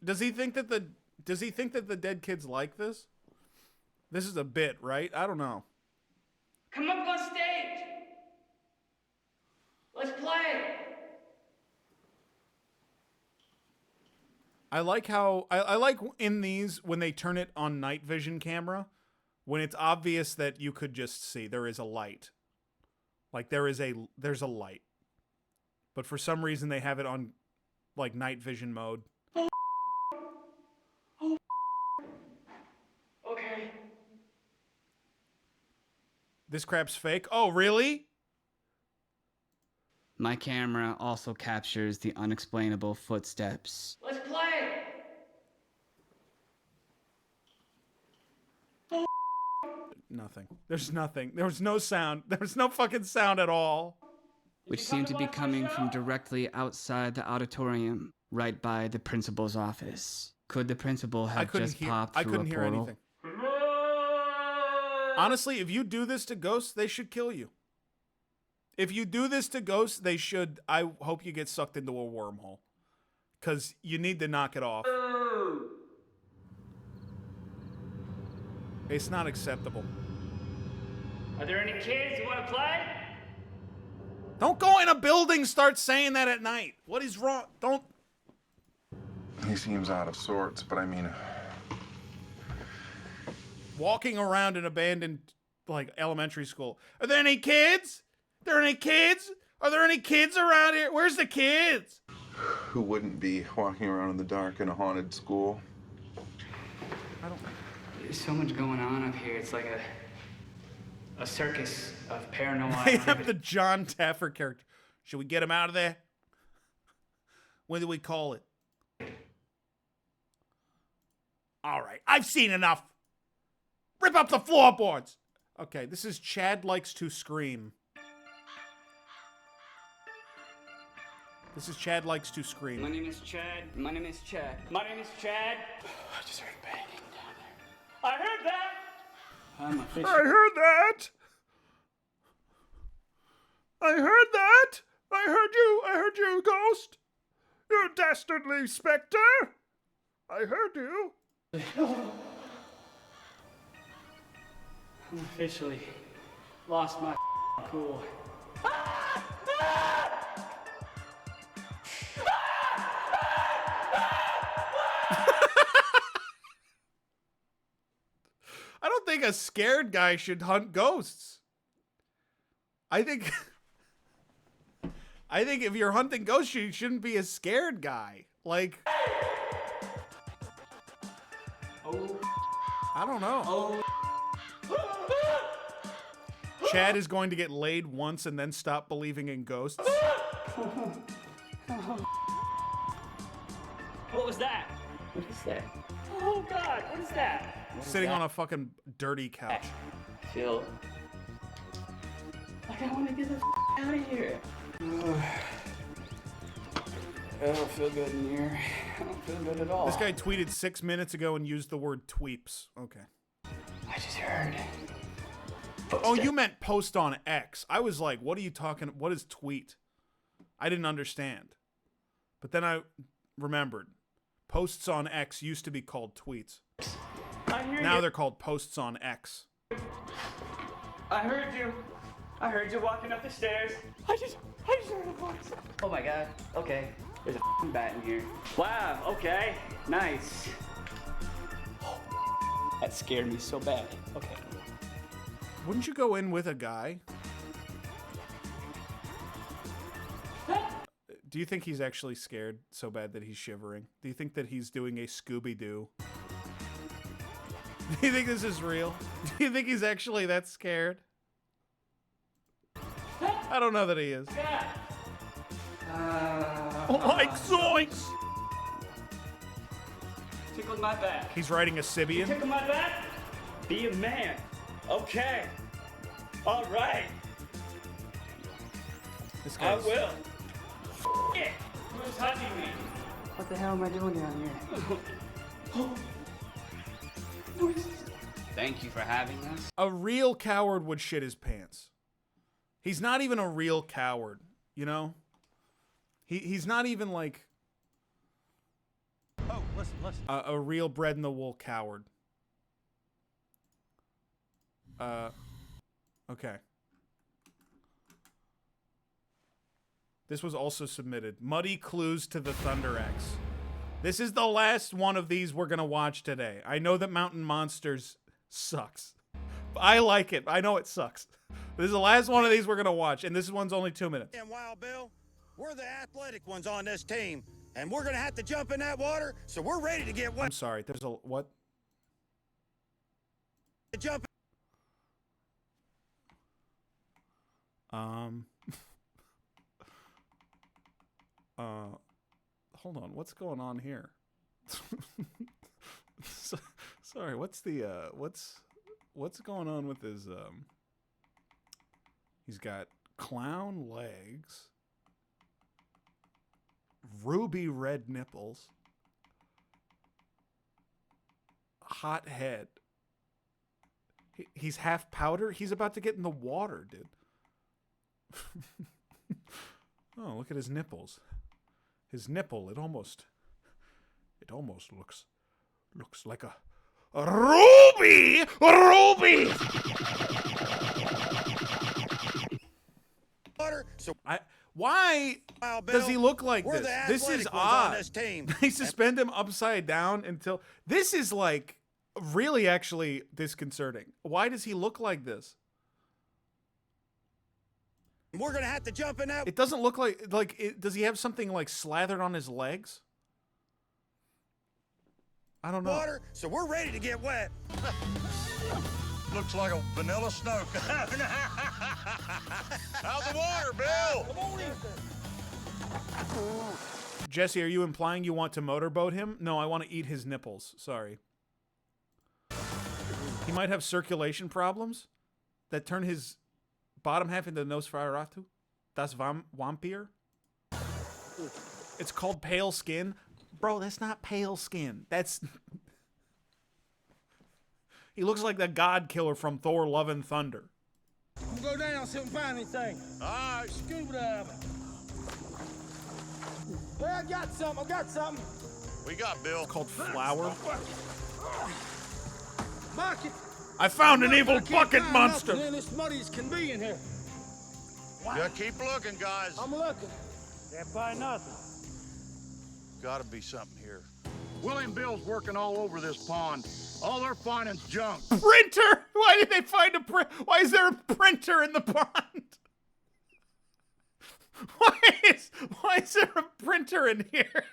Does he think that the dead kids like this? This is a bit, right? I don't know. Come up on stage. Let's play. I like how I like in these when they turn it on night vision camera, when it's obvious that you could just see there is a light. Like there's a light. But for some reason they have it on like night vision mode. Okay. This crap's fake. Oh, really? My camera also captures the unexplainable footsteps. Let's play. Nothing. There's nothing. There was no sound. There was no fucking sound at all. Which seemed to be coming from directly outside the auditorium, right by the principal's office. Could the principal have just popped through a portal? I couldn't hear anything. Honestly, if you do this to ghosts, they should kill you. If you do this to ghosts, they should. I hope you get sucked into a wormhole. Because you need to knock it off. It's not acceptable. Are there any kids who want to play? Don't go in a building, start saying that at night. What is wrong? Don't. He seems out of sorts, but I mean... Walking around an abandoned, like, elementary school. Are there any kids? Are there any kids? Are there any kids around here? Where's the kids? Who wouldn't be walking around in the dark in a haunted school? There's so much going on up here. It's like a circus of paranormal They activity. have the John Taffer character. Should we get him out of there? When do we call it? All right, I've seen enough. Rip up the floorboards. Okay, this is Chad Likes to Scream. This is Chad Likes to Scream. My name is Chad. My name is Chad. My name is Chad. I just heard banging down there. I heard that. I'm official. I heard that. I heard that. I heard you. I heard you, ghost. You dastardly specter. I heard you. I'm officially lost my cool. I don't think a scared guy should hunt ghosts. I think if you're hunting ghosts, you shouldn't be a scared guy. Like, I don't know. Chad is going to get laid once and then stop believing in ghosts. What was that? What is that? Oh God, what is that? Sitting on a fucking dirty couch. I feel like I want to get the out of here. I don't feel good in here. I don't feel good at all. This guy tweeted 6 minutes ago and used the word tweeps. Okay. I just heard. Oh, you meant post on X. I was like, what are you talking? What is tweet? I didn't understand. But then I remembered. Posts on X used to be called tweets. Now they're called posts on X. I heard you. I heard you walking up the stairs. I just heard a voice. Oh my God. Okay. There's a bat in here. Wow. Okay. Nice. That scared me so bad. Okay. Wouldn't you go in with a guy? Do you think he's actually scared so bad that he's shivering? Do you think that he's doing a Scooby-Doo? Do you think this is real? Do you think he's actually that scared? I don't know that he is. Oh my zoinks! Tickled my back. He's riding a Sibian. Tickle my back? Be a man. Okay. All right. This I guy's... will. Yeah. Who's touching me? What the hell am I doing down here? Thank you for having us. A real coward would shit his pants. He's not even a real coward, you know? He's not even like Listen. a real bred in the wool coward. Okay. This was also submitted. Muddy Clues to the Thunder X. This is the last one of these we're going to watch today. I know that Mountain Monsters sucks. I like it. I know it sucks. This is the last one of these we're going to watch, and this one's only 2 minutes. And Wild Bill, we're the athletic ones on this team, and we're going to have to jump in that water, so we're ready to get wet. I'm sorry. There's a... What? Jump. Hold on. What's going on here? Sorry. What's the what's going on with his he's got clown legs, ruby red nipples, hot head. He's half powder. He's about to get in the water, dude. Oh, look at his nipples. His nipple, it almost looks like a ruby! Ruby! Why does he look like this? This is odd. They suspend him upside down until... This is like really actually disconcerting. Why does he look like this? We're gonna have to jump in that. It doesn't look like does he have something like slathered on his legs? I don't know. Water, so we're ready to get wet. Looks like a vanilla snow cone. How's the water, Bill? Come on in. Jesse, are you implying you want to motorboat him? No, I want to eat his nipples. Sorry. He might have circulation problems that turn his bottom half into Nosferatu. Das Vampir. It's called pale skin. Bro, that's not pale skin. That's... He looks like the god killer from Thor Love and Thunder. Go down, see if we can find anything. All right. Scuba diving. Hey, I got something. We got, Bill. It's called Flower. Bucket. I found an evil bucket monster. This muddy as can be in here. Yeah, keep looking, guys. I'm looking. Can't find nothing. Gotta be something here. Willie and Bill's working all over this pond. All they're finding's junk. Printer! Why did they find a print? Why is there a printer in the pond? Why is there a printer in here?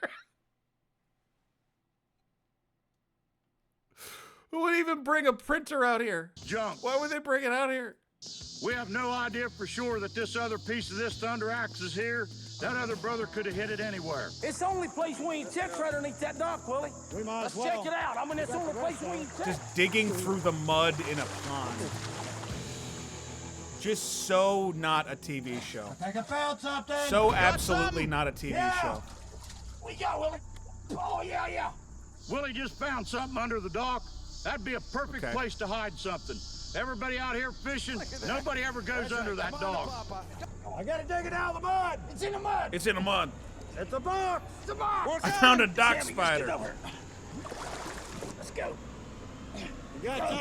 Who would even bring a printer out here? Junk. Why would they bring it out here? We have no idea for sure that this other piece of this Thunder Axe is here. That other brother could have hit it anywhere. It's the only place we ain't checked right underneath that dock, Willie. We might Let's check it out. I mean, it's the only place we ain't checked. Just digging through the mud in a pond. Just so not a TV show. I think I found something. So absolutely not a TV show. We got Willie. Oh, yeah. Willie just found something under the dock. That'd be a perfect place to hide something. Everybody out here fishing, nobody ever goes under that dock. I gotta dig it out of the mud. It's in the mud. It's in the mud. It's a box. It's a box. I found a dock spider. Let's go.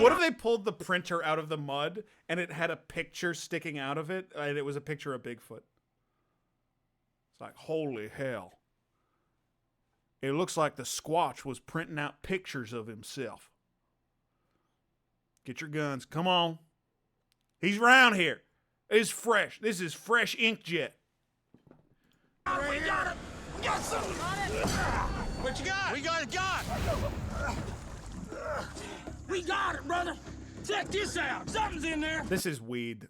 What if they pulled the printer out of the mud and it had a picture sticking out of it and it was a picture of Bigfoot? It's like, holy hell. It looks like the Squatch was printing out pictures of himself. Get your guns. Come on. He's around here. It's fresh. This is fresh inkjet. We got it. We got something. What you got? We got it. We got it, brother. Check this out. Something's in there. This is weed.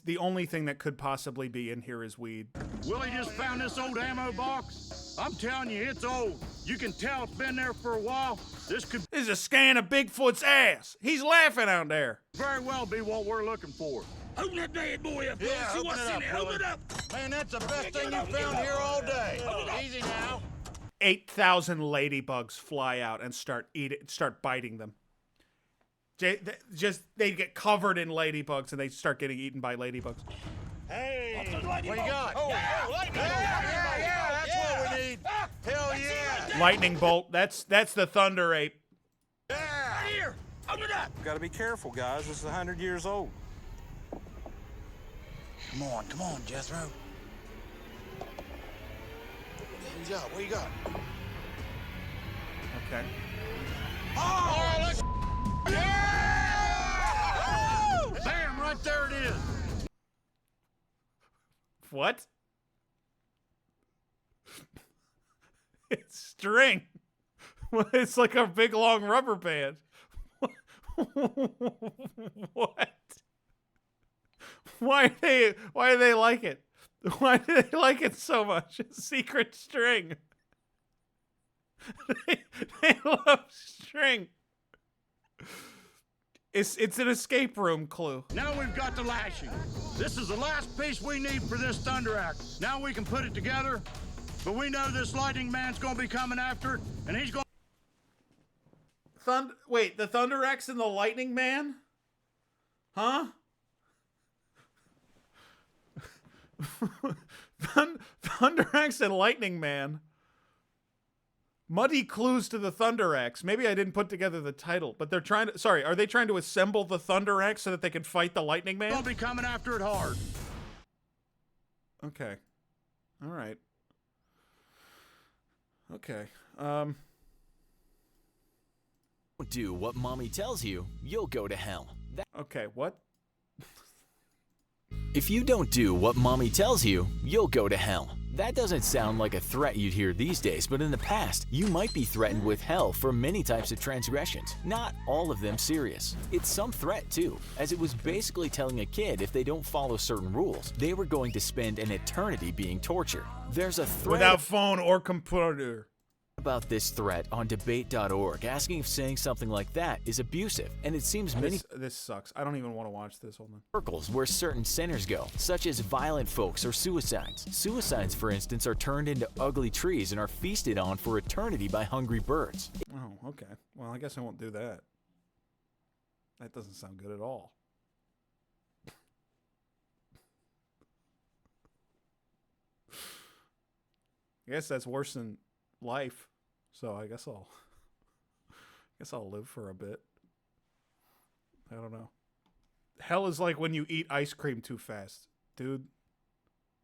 The only thing that could possibly be in here is weed. Willie just found this old ammo box. I'm telling you, it's old. You can tell it's been there for a while. This is a scan of Bigfoot's ass. He's laughing out there. Very well be what we're looking for. Open that bad boy up. Yeah, See what's in there. Open it up. Man, that's the best thing you found here all day. Easy now. 8,000 ladybugs fly out and start biting them. They get covered in ladybugs and they start getting eaten by ladybugs. Hey, what you got? Oh, yeah, that's what we need. Hell yeah. Lightning bolt. That's the thunder ape. Yeah. Here, open it up. Got to be careful, guys. This is 100 years old. Come on, Jethro. Who's up? What you got? Okay. Oh, let's bam! Right there it is. What? It's string. It's like a big long rubber band. What? Why do they like it? Why do they like it so much? It's secret string. they love string. It's an escape room clue. Now we've got the lashing. This is the last piece we need for this Thunder Axe. Now we can put it together, but we know this Lightning Man's gonna be coming after it, and he's gonna... Wait, the Thunder Axe and the Lightning Man? Huh? Thunder Axe and Lightning Man. Muddy clues to the Thunder Axe. Maybe I didn't put together the title, but they're trying to... Sorry, are they trying to assemble the Thunder Axe so that they can fight the Lightning Man? They'll be coming after it hard. Okay. All right. Okay. Do what mommy tells you, you'll go to hell. Okay, what? If you don't do what mommy tells you, you'll go to hell. That doesn't sound like a threat you'd hear these days, but in the past, you might be threatened with hell for many types of transgressions, not all of them serious. It's some threat too, as it was basically telling a kid if they don't follow certain rules, they were going to spend an eternity being tortured. There's a threat without phone or computer about this threat on debate.org, asking if saying something like that is abusive, and it seems many this sucks. I don't even want to watch this. Hold on. Circles where certain sinners go, such as violent folks or suicides. Suicides, for instance, are turned into ugly trees and are feasted on for eternity by hungry birds. Oh, okay. Well, I guess I won't do that. That doesn't sound good at all. I guess that's worse than life. So I guess I'll live for a bit. I don't know. Hell is like when you eat ice cream too fast. Dude,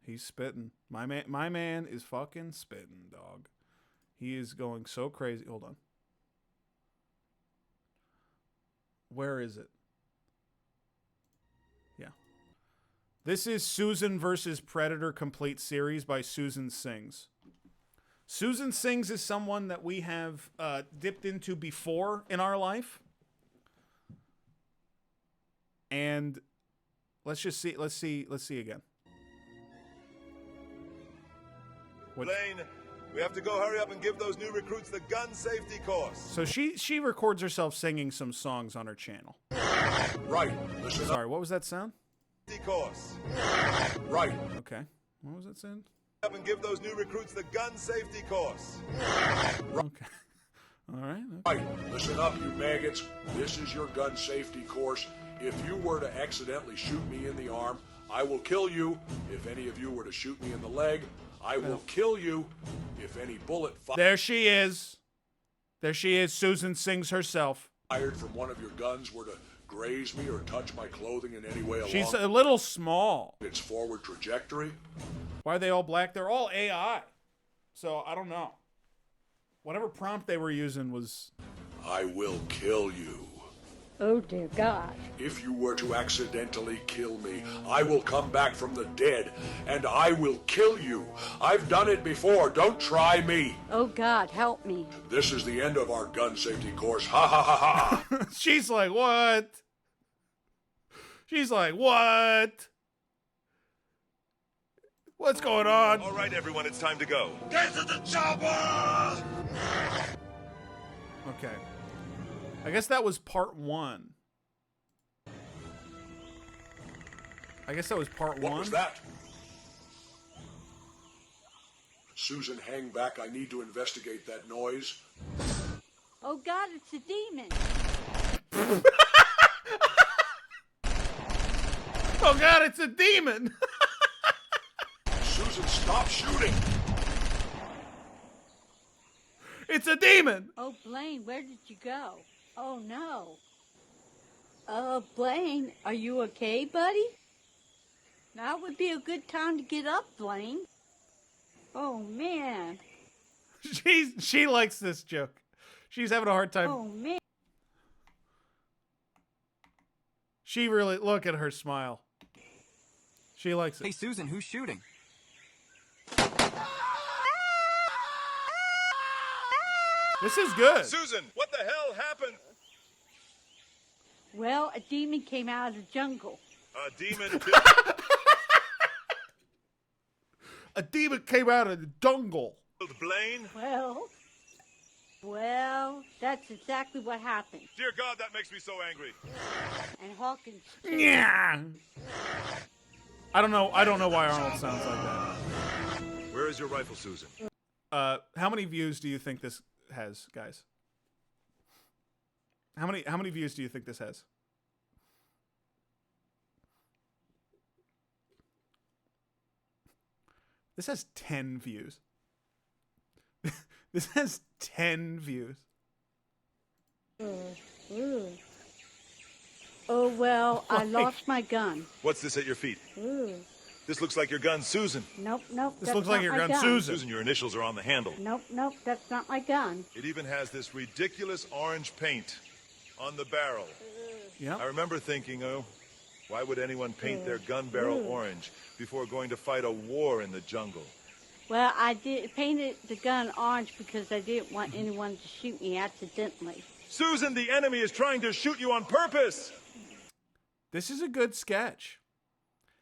he's spitting. My man is fucking spitting, dog. He is going so crazy. Hold on. Where is it? Yeah. This is Susan versus Predator Complete Series by Susan Sings. Susan Sings is someone that we have dipped into before in our life. And let's just see. Let's see again. Blaine, we have to go. Hurry up and give those new recruits the gun safety course. So she records herself singing some songs on her channel. Right. Listen Sorry, what was that sound? Course. Right. Okay. What was that sound? Up and give those new recruits the gun safety course. Okay. All right. Right. Listen up, you maggots. This is your gun safety course. If you were to accidentally shoot me in the arm, I will kill you. If any of you were to shoot me in the leg, I will kill you. If any bullet There she is. There she is. Susan Sings herself. Fired from one of your guns were to graze me or touch my clothing in any way along She's a little small. its forward trajectory. Why are they all black? They're all AI. So I don't know. Whatever prompt they were using was... I will kill you. Oh, dear God. If you were to accidentally kill me, I will come back from the dead, and I will kill you. I've done it before. Don't try me. Oh, God, help me. This is the end of our gun safety course. Ha ha ha ha. She's like, what? She's like, what? What's going on? All right, everyone, it's time to go. Get to the chopper! Okay. I guess that was part one. What was that? Susan, hang back. I need to investigate that noise. Oh, God, it's a demon. Oh, God, it's a demon. Susan, stop shooting. It's a demon. Oh, Blaine, where did you go? Oh, no. Blaine, are you okay, buddy? Now would be a good time to get up, Blaine. Oh, man. She likes this joke. She's having a hard time. Oh, man. She really, look at her smile. She likes it. Hey, Susan, who's shooting? This is good. Susan, what the hell happened? Well, a demon came out of the jungle. A demon A demon came out of the jungle. killed Blaine? Well, that's exactly what happened. Dear God, that makes me so angry. And Hawkins. Yeah. I don't know why Arnold sounds like that. Where is your rifle, Susan? How many views do you think this has, guys? How many views do you think this has? This has 10 views. This has 10 views. Oh, well, I lost my gun. What's this at your feet? This looks like your gun, Susan. Nope. This looks like your gun, Susan. Susan, your initials are on the handle. Nope, that's not my gun. It even has this ridiculous orange paint on the barrel. Yeah. I remember thinking, oh, why would anyone paint their gun barrel orange before going to fight a war in the jungle? Well, I painted the gun orange because I didn't want anyone to shoot me accidentally. Susan, the enemy is trying to shoot you on purpose. This is a good sketch.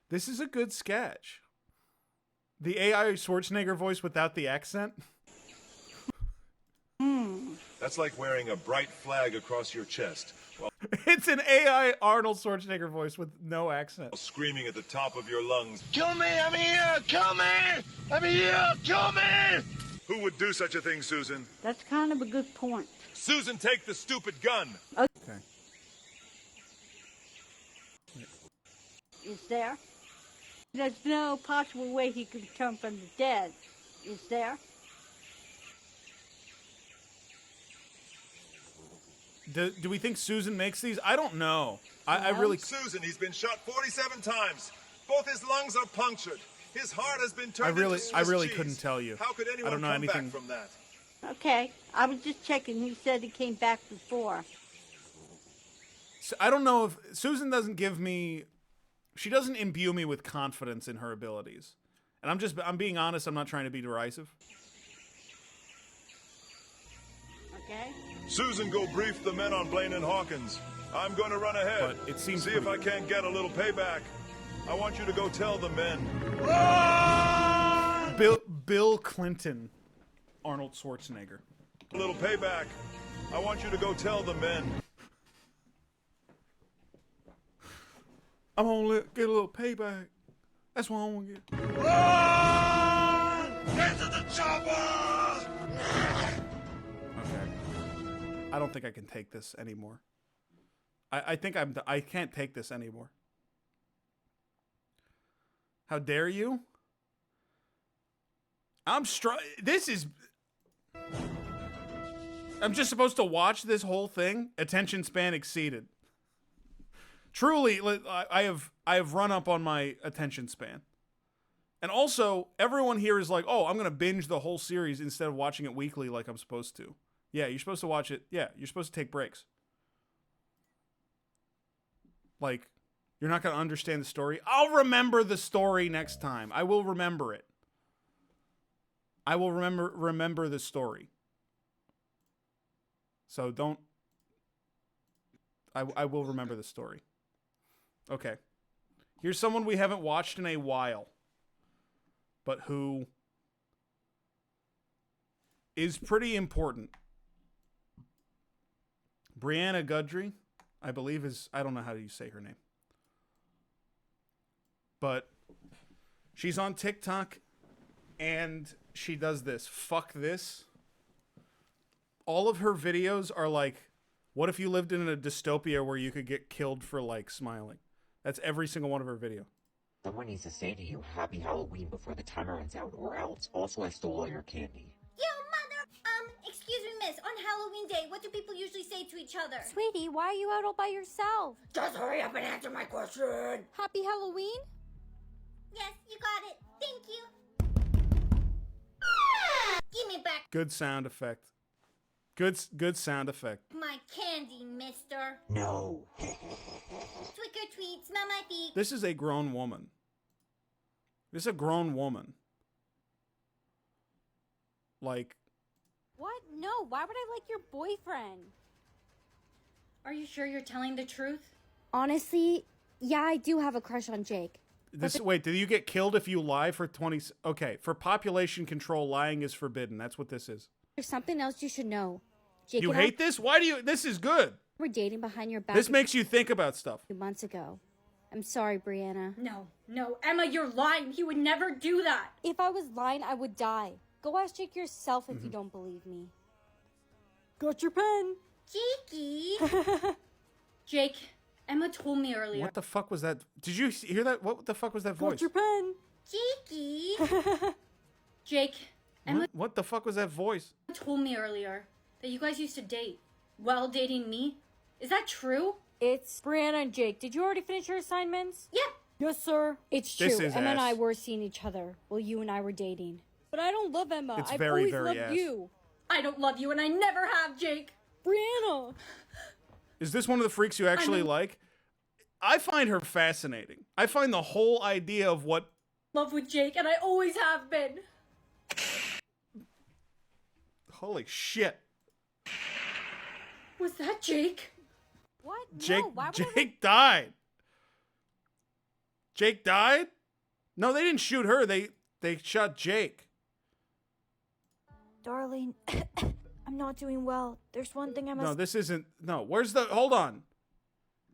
This is a good sketch. The AI Schwarzenegger voice without the accent. That's like wearing a bright flag across your chest while It's an AI Arnold Schwarzenegger voice with no accent. screaming at the top of your lungs. Kill me, I'm here! Kill me! I'm here! Kill me! Who would do such a thing, Susan? That's kind of a good point. Susan, take the stupid gun. Okay. Is there? There's no possible way he could return from the dead. Is there? Do we think Susan makes these? I don't know. I really... Susan, he's been shot 47 times. Both his lungs are punctured. His heart has been turned into Swiss I really cheese. couldn't tell you. How could anyone I don't know come anything back from that? Okay, I was just checking. He said he came back before. So I don't know if Susan doesn't give me... She doesn't imbue me with confidence in her abilities. And I'm being honest, I'm not trying to be derisive. Okay. Susan, go brief the men on Blaine and Hawkins. I'm going to run ahead. But it seems See if I can't get a little payback. I want you to go tell the men. Bill Clinton, Arnold Schwarzenegger. A little payback. I want you to go tell the men. I'm gonna get a little payback. That's what I'm gonna get. Get to the chopper! Okay. I don't think I can take this anymore. I think I can't take this anymore. How dare you? I'm just supposed to watch this whole thing? Attention span exceeded. Truly, I have run up on my attention span. And also, everyone here is like, oh, I'm going to binge the whole series instead of watching it weekly like I'm supposed to. Yeah, you're supposed to watch it. Yeah, you're supposed to take breaks. Like, you're not going to understand the story. I'll remember the story next time. I will remember it. I will remember the story. So don't... I will remember the story. Okay. Here's someone we haven't watched in a while, but who is pretty important. Brianna Gudry, I believe is... I don't know how you say her name. But she's on TikTok, and she does this. Fuck this. All of her videos are like, what if you lived in a dystopia where you could get killed for, like, smiling? That's every single one of her videos. Someone needs to say to you, Happy Halloween before the timer runs out, or else. Also, I stole all your candy. Yo, mother! Excuse me, miss. On Halloween Day, what do people usually say to each other? Sweetie, why are you out all by yourself? Just hurry up and answer my question! Happy Halloween? Yes, you got it. Thank you. Give me back Good sound effect. Good sound effect. my candy, mister. No. Trick or treat, smell my feet. This is a grown woman. This is a grown woman. Like, What? No, why would I like your boyfriend? Are you sure you're telling the truth? Honestly, yeah, I do have a crush on Jake. wait, do you get killed if you lie for 20? Okay, for population control, lying is forbidden. That's what this is. There's something else you should know. Jake You and I hate this? Why do you? This is good. were dating behind your back This makes you think about stuff. 2 months ago. I'm sorry, Brianna. No, Emma, you're lying. He would never do that. If I was lying, I would die. Go ask Jake yourself if you don't believe me. Got your pen. Jakey. Jake, Emma told me earlier. What the fuck was that? Did you hear that? What the fuck was that voice? Got your pen. Jakey. Jake, Emma What the fuck was that voice? told me earlier that you guys used to date while dating me. Is that true? It's Brianna and Jake. Did you already finish your assignments? Yep. Yes, sir. It's true. This is Emma and I ass. were seeing each other while you and I were dating. But I don't love Emma. It's I've very, always very loved ass. you. I don't love you and I never have, Jake. Brianna. Is this one of the freaks you actually like? I find her fascinating. I find the whole idea of what. Love with Jake and I always have been. Holy shit. Was that Jake? What? Jake, No, why would Jake died. Jake died? No, they didn't shoot her. They shot Jake. Darling, I'm not doing well. There's one thing I must... No, this isn't. No, where's the? Hold on.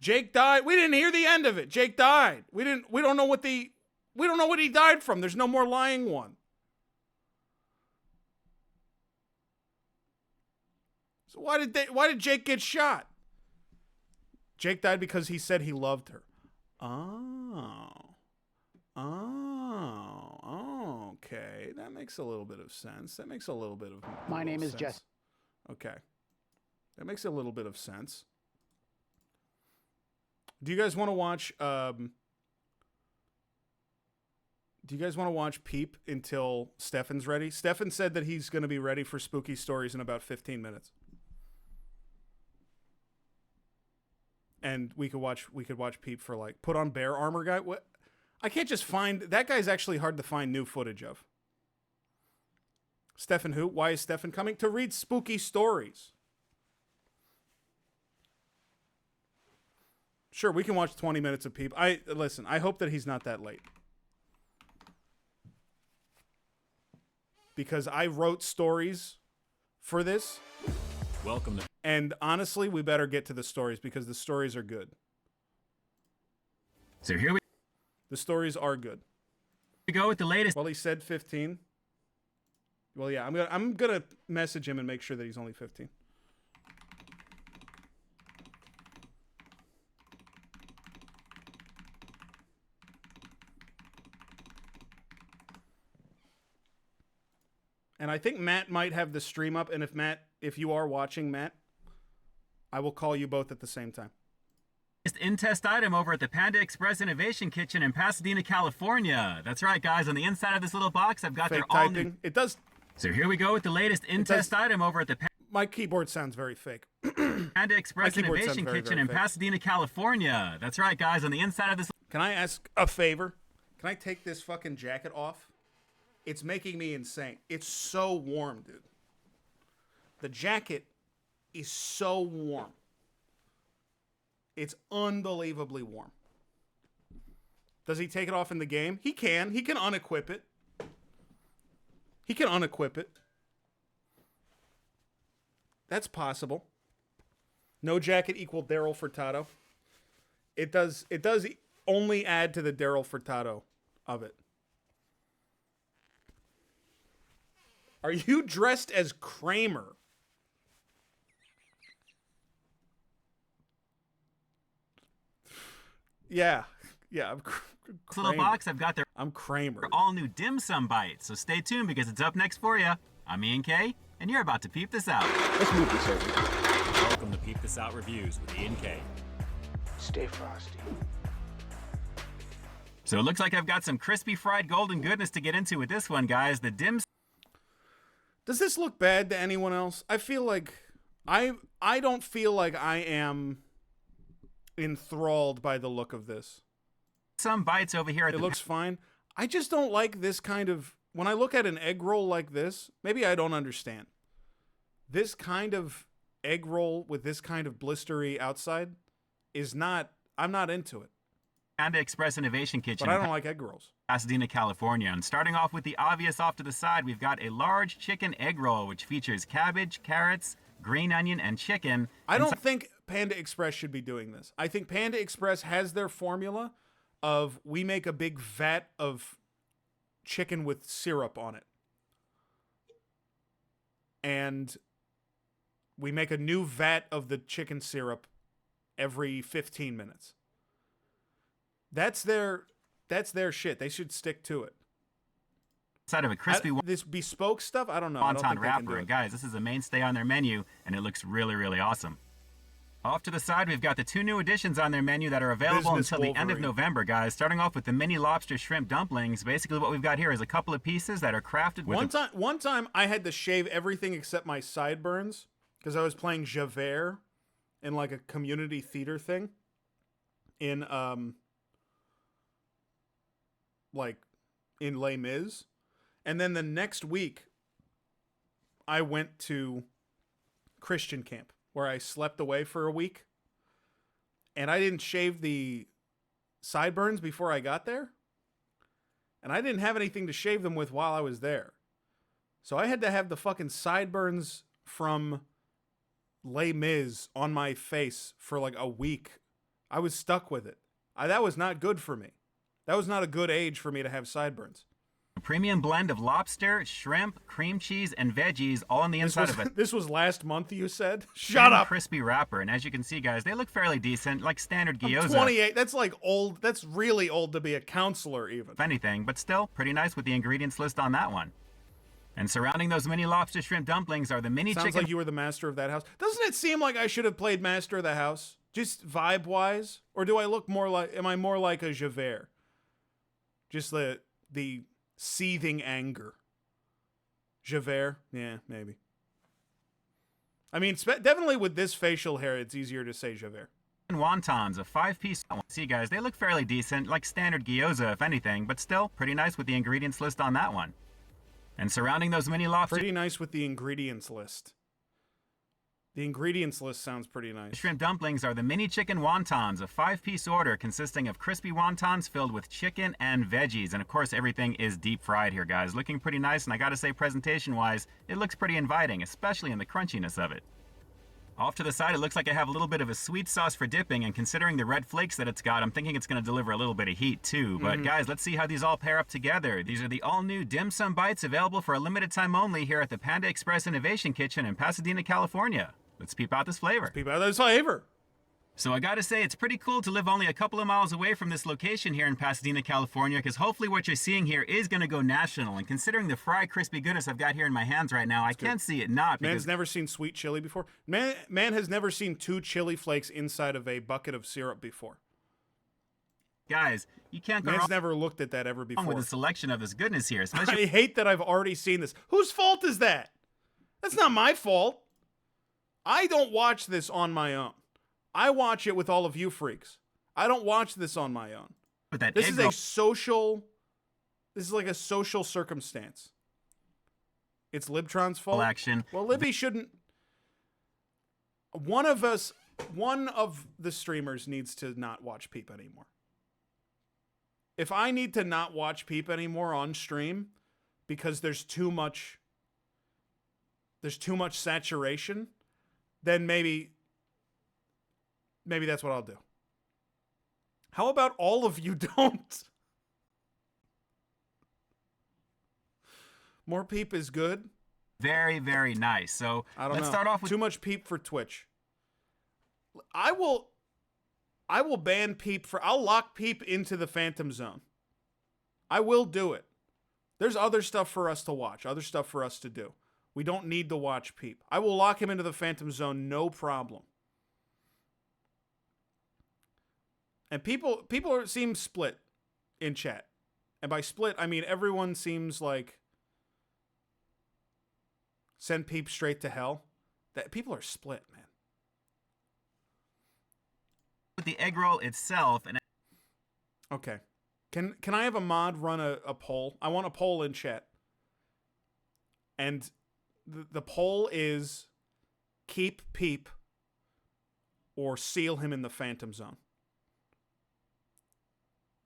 Jake died. We didn't hear the end of it. Jake died. We don't know what the. We don't know what he died from. There's no more lying one. So why did Jake get shot? Jake died because he said he loved her. Oh, okay. That makes a little bit of sense. That makes a little bit of My name is sense. Jesse. Okay. That makes a little bit of sense. Do you guys want to watch Peep until Stefan's ready? Stefan said that he's going to be ready for spooky stories in about 15 minutes. And we could watch Peep for like put on bear armor guy. What? I can't just find that guy's actually hard to find new footage of. Stefan who? Why is Stefan coming? To read spooky stories. Sure, we can watch 20 minutes of Peep. Listen, I hope that he's not that late. Because I wrote stories for this. Welcome to... And honestly, we better get to the stories because the stories are good. So here we... The stories are good. We go with the latest... Well, he said 15. Well, yeah, I'm gonna message him and make sure that he's only 15. And I think Matt might have the stream up. And if you are watching, Matt, I will call you both at the same time. In-test item over at the Panda Express Innovation Kitchen in Pasadena, California. That's right, guys. On the inside of this little box, I've got Fake their all-new... typing. It does. So here we go with the latest in-test item over at the... My keyboard sounds very fake. Panda Express Innovation Kitchen in Pasadena, California. That's right, guys. On the inside of this... Can I ask a favor? Can I take this fucking jacket off? It's making me insane. It's so warm, dude. The jacket is so warm. It's unbelievably warm. Does he take it off in the game? He can. He can unequip it. He can unequip it. That's possible. No jacket equal Daryl Furtado. It does only add to the Daryl Furtado of it. Are you dressed as Kramer? Yeah. I'm This little box, I've got their... I'm Kramer. All-new dim sum bites. So stay tuned because it's up next for you. I'm Ian K, and you're about to peep this out. Let's move this over. Welcome to Peep This Out Reviews with Ian K. Stay frosty. So it looks like I've got some crispy fried golden goodness to get into with this one, guys. The dim. Does this look bad to anyone else? I feel like I don't feel like I am enthralled by the look of this. Some bites over here. It looks fine. I just don't like this kind of, when I look at an egg roll like this, maybe I don't understand. This kind of egg roll with this kind of blistery outside is not, I'm not into it. Panda Express Innovation Kitchen. But I don't like egg rolls. Pasadena, California. And starting off with the obvious off to the side, we've got a large chicken egg roll, which features cabbage, carrots, green onion, and chicken. I don't think Panda Express should be doing this. I think Panda Express has their formula of we make a big vat of chicken with syrup on it. And we make a new vat of the chicken syrup every 15 minutes. That's their shit. They should stick to it. Side of a crispy this bespoke stuff, I don't know. I don't wonton think wrapper. And guys, this is a mainstay on their menu, and it looks really, really awesome. Off to the side, we've got the 2 new additions on their menu that are available until the end of November, guys. Starting off with the mini lobster shrimp dumplings. Basically, what we've got here is a couple of pieces that are crafted with one time I had to shave everything except my sideburns because I was playing Javert in like a community theater thing in in Les Mis. And then the next week I went to Christian camp where I slept away for a week. And I didn't shave the sideburns before I got there. And I didn't have anything to shave them with while I was there. So I had to have the fucking sideburns from Les Mis on my face for like a week. I was stuck with it. That was not good for me. That was not a good age for me to have sideburns. A premium blend of lobster, shrimp, cream cheese, and veggies all on the inside of it. This was last month, you said? Shut up! Crispy wrapper. And as you can see, guys, they look fairly decent, like standard gyoza. I'm 28. That's like old. That's really old to be a counselor, even. If anything, but still pretty nice with the ingredients list on that one. And surrounding those mini lobster shrimp dumplings are the mini Sounds chicken. like you were the master of that house. Doesn't it seem like I should have played master of the house? Just vibe-wise? Or do I look more like, am I more like a Javert? Just the seething anger. Javert? Yeah, maybe. I mean, definitely with this facial hair, it's easier to say Javert. Wontons, a 5-piece. See, guys, they look fairly decent, like standard gyoza, if anything, but still pretty nice with the ingredients list on that one. And surrounding those mini lobster... Pretty nice with the ingredients list. The ingredients list sounds pretty nice. Shrimp dumplings are the mini chicken wontons, a 5-piece order consisting of crispy wontons filled with chicken and veggies. And of course, everything is deep fried here, guys. Looking pretty nice, and I gotta say, presentation-wise, it looks pretty inviting, especially in the crunchiness of it. Off to the side, it looks like I have a little bit of a sweet sauce for dipping, and considering the red flakes that it's got, I'm thinking it's going to deliver a little bit of heat too. But guys, let's see how these all pair up together. These are the all-new dim sum bites available for a limited time only here at the Panda Express Innovation Kitchen in Pasadena, California. Let's peep out this flavor. Let's peep out this flavor. So I gotta say, it's pretty cool to live only a couple of miles away from this location here in Pasadena, California, because hopefully what you're seeing here is going to go national. And considering the fried crispy goodness I've got here in my hands right now, I can't see it not. Man's never seen sweet chili before. Man has never seen 2 chili flakes inside of a bucket of syrup before. Guys, you can't go Man's wrong never looked at that ever before. with a selection of this goodness here. Especially I hate that I've already seen this. Whose fault is that? That's not my fault. I don't watch this on my own. I watch it with all of you freaks. I don't watch this on my own. But that this is a social... This is like a social circumstance. It's Libtron's fault. Action. Well, Libby shouldn't... One of the streamers needs to not watch Peep anymore. If I need to not watch Peep anymore on stream because there's too much saturation, then maybe that's what I'll do. How about all of you don't? More Peep is good. Very, very nice. So let's start off with too much Peep for Twitch. I will ban Peep for... I'll lock Peep into the Phantom Zone. I will do it. There's other stuff for us to watch, other stuff for us to do. We don't need to watch Peep. I will lock him into the Phantom Zone, no problem. And people seem split. in chat. And by split, I mean everyone seems like send Peep straight to hell. That people are split, man. With the egg roll itself, and okay, can I have a mod run a poll? I want a poll in chat, and the poll is keep Peep or seal him in the Phantom Zone.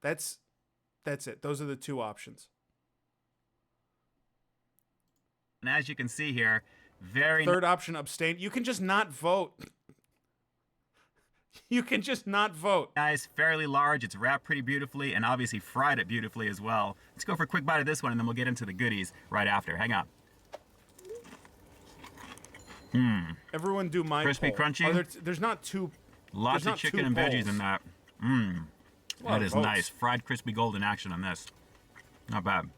That's it. Those are the two options. And as you can see here, very third option, abstain. You can just not vote. You can just not vote. Nice, fairly large. It's wrapped pretty beautifully, and obviously fried it beautifully as well. Let's go for a quick bite of this one, and then we'll get into the goodies right after. Hang on. Everyone do my crispy, poll. crunchy. There's not two. Lots of chicken and veggies in that. That is nice. Fried crispy golden action on this. Not bad.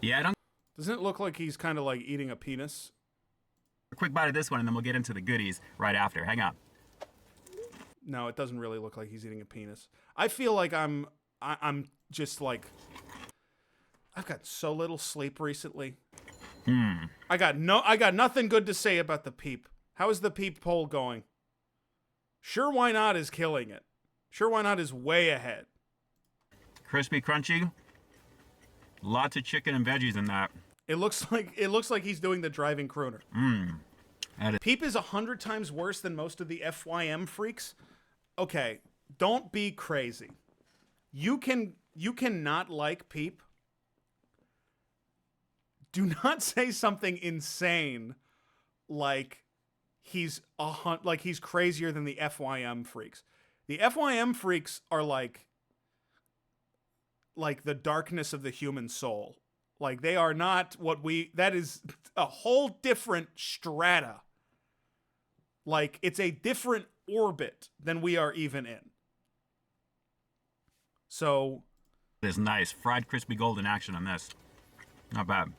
Yeah, I don't. Doesn't it look like he's kind of like eating a penis? A quick bite of this one, and then we'll get into the goodies right after. Hang on. No, it doesn't really look like he's eating a penis. I feel like I'm just like I've got so little sleep recently. I got nothing good to say about the Peep. How is the Peep poll going? Sure, why not is killing it. Sure, why not is way ahead. Crispy, crunchy. Lots of chicken and veggies in that. It looks like he's doing the driving crooner. Peep is 100 times worse than most of the FYM freaks. Okay, don't be crazy. You cannot like Peep. Do not say something insane like he's crazier than the FYM freaks. The FYM freaks are like the darkness of the human soul. Like, they are not that is a whole different strata. Like, it's a different orbit than we are even in. So. It is nice. Fried crispy golden action on this. Not bad.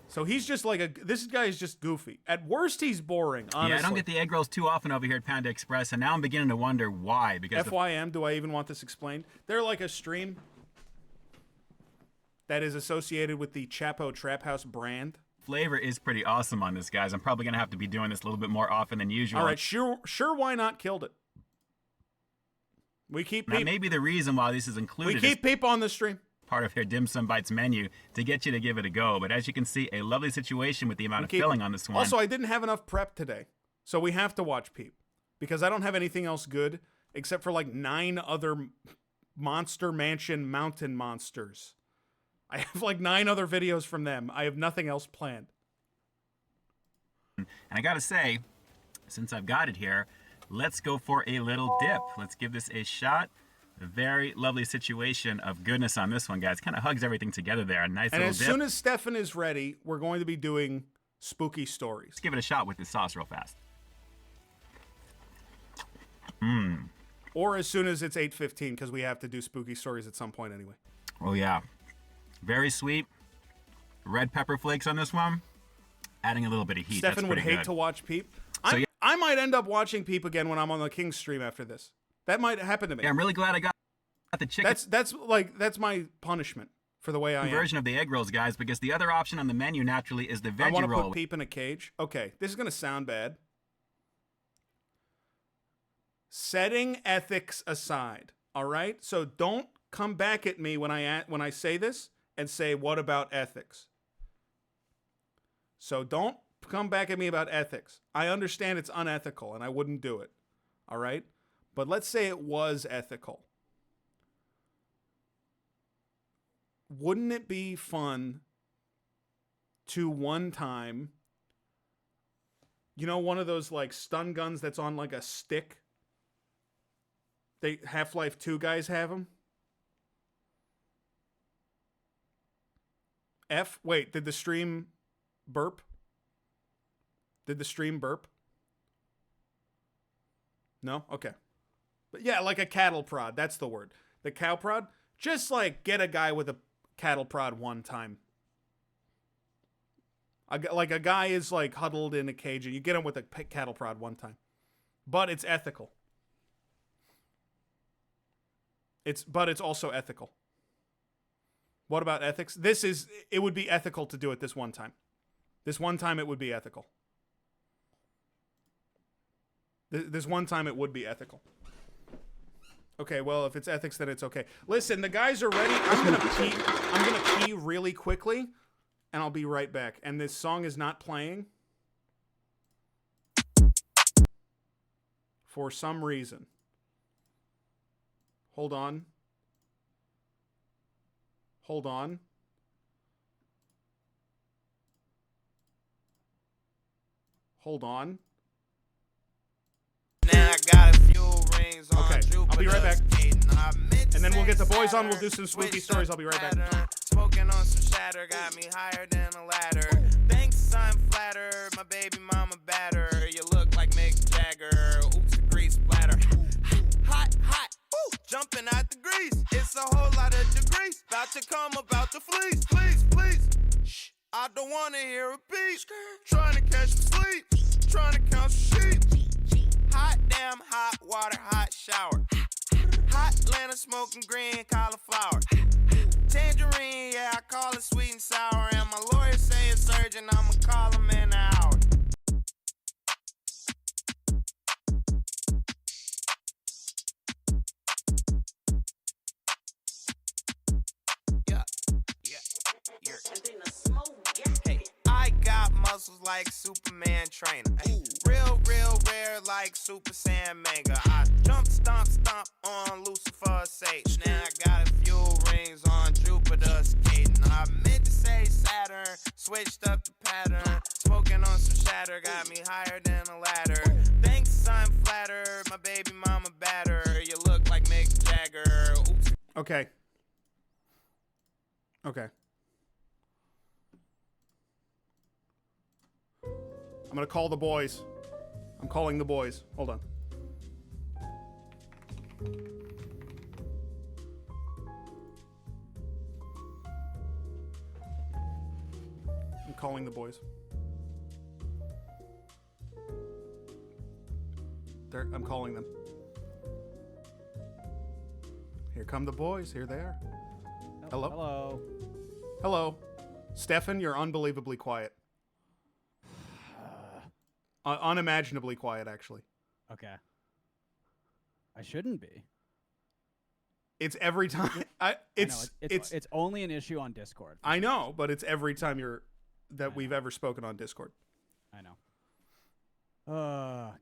So he's just like this guy is just goofy. At worst, he's boring, honestly. Yeah, I don't get the egg rolls too often over here at Panda Express, and now I'm beginning to wonder why. Because FYM, do I even want this explained? They're like a stream that is associated with the Chapo Trap House brand. Flavor is pretty awesome on this, guys. I'm probably going to have to be doing this a little bit more often than usual. All right, sure, why not killed it? We keep Peep. That may be the reason why this is included. We keep Peep on the stream. Part of their Dim Sum Bites menu to get you to give it a go. But as you can see, a lovely situation with the amount of filling on this one. Also, I didn't have enough prep today, so we have to watch Peep because I don't have anything else good except for like 9 other Monster Mansion mountain monsters. I have like 9 other videos from them. I have nothing else planned. And I gotta say, since I've got it here, let's go for a little dip. Let's give this a shot. A very lovely situation of goodness on this one, guys. Kind of hugs everything together there. A nice little dip. And as soon as Stefan is ready, we're going to be doing spooky stories. Let's give it a shot with this sauce real fast. Or as soon as it's 8:15, because we have to do spooky stories at some point anyway. Oh, yeah. Very sweet. Red pepper flakes on this one. Adding a little bit of heat. Stefan would hate to watch Peep. I might end up watching Peep again when I'm on the King's stream after this. That might happen to me. Yeah, I'm really glad I got the chicken. That's my punishment for the way I am. Version of the egg rolls, guys, because the other option on the menu naturally is the veggie roll. I want to put Peep in a cage. Okay, this is going to sound bad. Setting ethics aside, all right? So don't come back at me when I say this and say, what about ethics? So don't come back at me about ethics. I understand it's unethical and I wouldn't do it, all right? But let's say it was ethical. Wouldn't it be fun to one time, you know, one of those like stun guns that's on like a stick? They Half-Life 2 guys have them. Wait, did the stream burp? Did the stream burp? No? Okay. But yeah, like a cattle prod. That's the word. The cow prod. Just like get a guy with a cattle prod one time. Like a guy is like huddled in a cage and you get him with a cattle prod one time. But it's ethical. But it's also ethical. What about ethics? It would be ethical to do it this one time. This one time it would be ethical. This one time it would be ethical. Okay, well, if it's ethics, then it's okay. Listen, the guys are ready. I'm gonna pee really quickly, and I'll be right back. And this song is not playing for some reason. Hold on. Hold on. Hold on. Now I got a few rings on. Okay, I'll be right back. And then we'll get the boys on. We'll do some spooky stories. I'll be right back. Smoking on some shatter got me higher than a ladder. Thanks, I'm flattered. My baby mama batter. You look like Mick Jagger. Oops, the grease splatter. Hot, hot. Ooh, jumping out the grease. It's a whole lot of degrees. About to come about the fleece. Please, please. Shh. I don't want to hear a beat. Trying to catch some sleep. Trying to count some sheep. Hot damn, hot water, hot shower. Hot Atlanta smoking green cauliflower. Tangerine, yeah, I call it sweet and sour. And my lawyer say it's urgent, I'ma call him in an hour. Hey, I got muscles like Superman trainer. Ay, real rare like Super Saiyan Mega. I jump, stomp on Lucifer's sage. Now I got a few rings on Jupiter skating. I meant to say Saturn, switched up the pattern. Smoking on some shatter, got me higher than a ladder. Thanks, I'm flattered. My baby mama batter. You look like Mick Jagger. Oops. Okay. Okay. I'm gonna call the boys. I'm calling the boys. Hold on. I'm calling the boys. I'm calling them. Here come the boys. Here they are. Hello. Hello. Hello. Stefan, you're unbelievably quiet. Unimaginably quiet, actually. Okay. I shouldn't be. It's every time. It's only an issue on Discord. I know, but it's every time we've ever spoken on Discord. I know.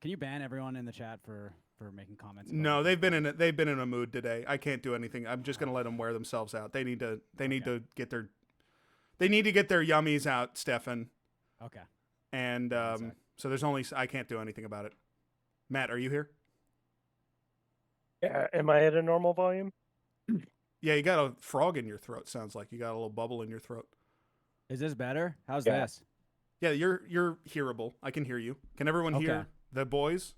Can you ban everyone in the chat for making comments? No, they've been in a mood today. I can't do anything. I'm just gonna let them wear themselves out. They need to get their yummies out, Stefan. Okay. And so I can't do anything about it. Matt, are you here? Yeah, am I at a normal volume? Yeah, you got a frog in your throat. Sounds like you got a little bubble in your throat. Is this better? How's this? Yeah, you're hearable. I can hear you. Can everyone hear the boys?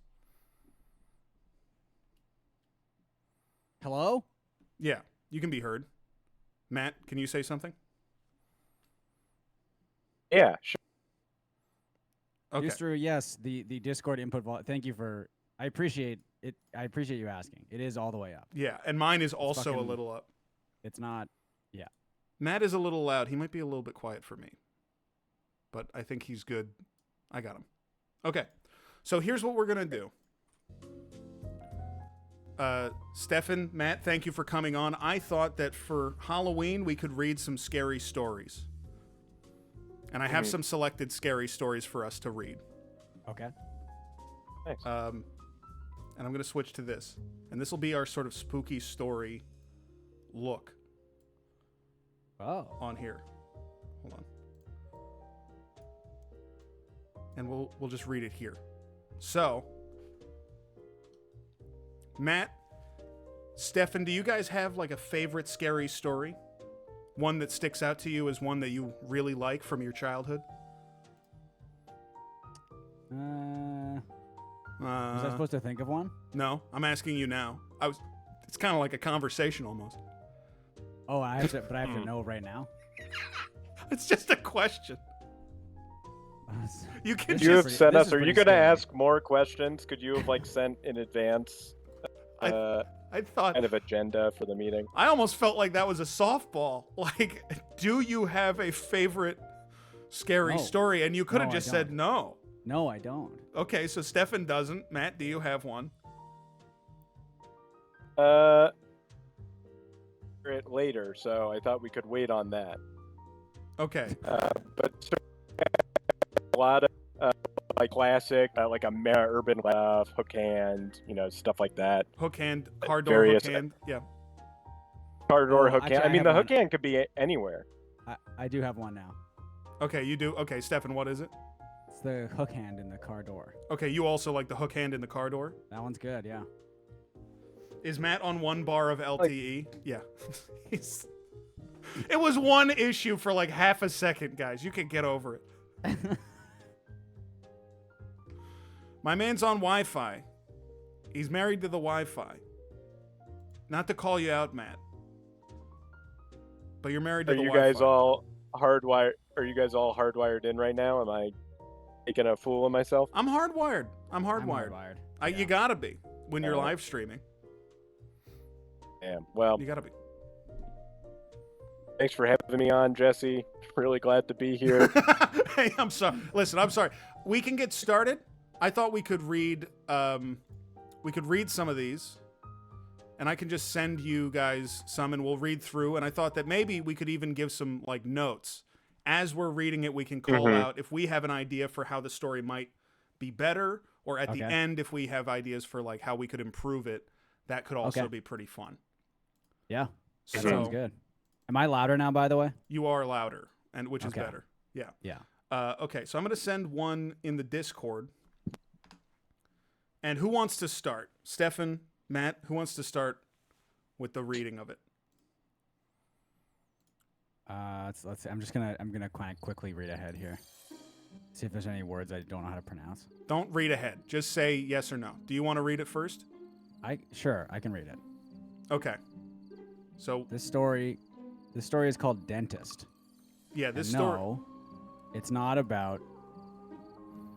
Hello? Yeah, you can be heard. Matt, can you say something? Yeah, sure. Okay. Drew, yes, the Discord input thank you for I appreciate it. I appreciate you asking. It is all the way up. Yeah, and mine is also a little up. It's not. Yeah. Matt is a little loud. He might be a little bit quiet for me. But I think he's good. I got him. Okay. So here's what we're going to do. Stefan, Matt, thank you for coming on. I thought that for Halloween we could read some scary stories. And I have some selected scary stories for us to read. Okay. Nice. And I'm going to switch to this. And this will be our sort of spooky story look. Oh. On here. Hold on. And we'll just read it here. So, Matt, Stefan, do you guys have like a favorite scary story? One that sticks out to you as one that you really like from your childhood? Was I supposed to think of one? No, I'm asking you now. It's kind of like a conversation almost. Oh, I have to know right now. It's just a question. You can. Could you have sent us? Are you going to ask more questions? Could you have sent in advance? I thought kind of agenda for the meeting. I almost felt like that was a softball. Like, do you have a favorite scary No. story? And you could have No, I just said don't. no. No, I don't. Okay, so Stefan doesn't. Matt, do you have one? It later, so I thought we could wait on that. Okay. But a lot of like classic, like a urban hook hand, stuff like that. Hook hand, car door, Various- hook hand. Yeah. Car door, Oh, hook actually, hand. I I mean, have the one. hook hand could be anywhere. I do have one now. Okay, you do. Okay, Stefan, what is it? It's the hook hand in the car door. Okay, you also like the hook hand in the car door? That one's good, yeah. Is Matt on 1 bar of LTE? Yeah. It was one issue for like half a second, guys. You can get over it. My man's on Wi-Fi. He's married to the Wi-Fi. Not to call you out, Matt. But you're married to Are the you Wi-Fi. guys all hardwired? Are you guys all hardwired in right now? Am I making a fool of myself? I'm hardwired. I'm hardwired. You gotta be when you're live streaming. Damn. Well, You gotta be. thanks for having me on, Jesse. Really glad to be here. Hey, I'm sorry. Listen, I'm sorry. We can get started. I thought we could read some of these, and I can just send you guys some, and we'll read through. And I thought that maybe we could even give some like notes as we're reading it. We can call out if we have an idea for how the story might be better, or at the end if we have ideas for like how we could improve it. That could also be pretty fun. Yeah, that So- sounds good. Am I louder now, by the way? You are louder, and which is Okay. better. Yeah. Yeah. Okay, so I'm gonna send one in the Discord. And who wants to start? Stefan, Matt, who wants to start with the reading of it? Let's see. I'm gonna kind of quickly read ahead here. See if there's any words I don't know how to pronounce. Don't read ahead. Just say yes or no. Do you want to read it first? Sure, I can read it. Okay. So This story is called Dentist. yeah, this And story. No, it's not about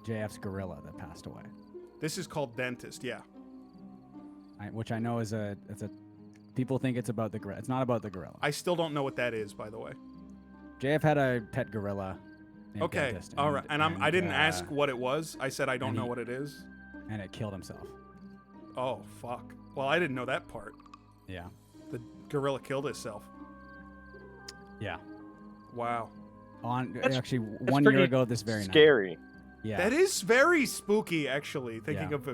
JF's gorilla that passed away. This is called Dentist. Yeah. Which I know is people think it's about the gorilla. It's not about the gorilla. I still don't know what that is, by the way. JF had a pet gorilla named Okay. Dentist. All right. And I didn't ask what it was. I said I don't know what it is. And it killed himself. Oh fuck. Well, I didn't know that part. Yeah. The gorilla killed itself. Yeah. Wow. Actually, that's 1 year pretty ago this very night. scary. Yeah. That is very spooky, actually. Thinking Yeah. of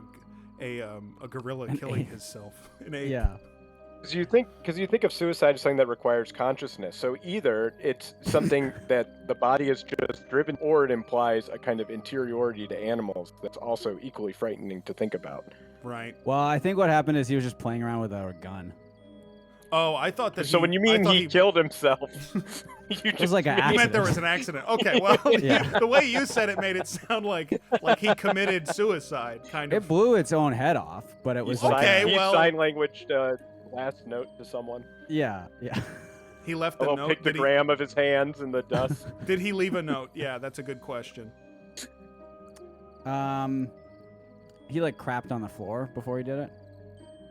a gorilla killing himself. An ape. Yeah. Because you think of suicide as something that requires consciousness. So either it's something that the body is just driven, or it implies a kind of interiority to animals that's also equally frightening to think about. Right. Well, I think what happened is he was just playing around with a gun. Oh, I thought that. So when you mean he killed himself, It was like an You meant there accident. was an accident. Okay, well, Yeah. the way you said it made it sound like he committed suicide, kind of. It blew its own head off, but it was Okay, well- sign language last note to someone. Yeah. He left A a little note. Did he, pictogram of his hands in the dust. did he leave a note? Yeah, that's a good question. He like crapped on the floor before he did it.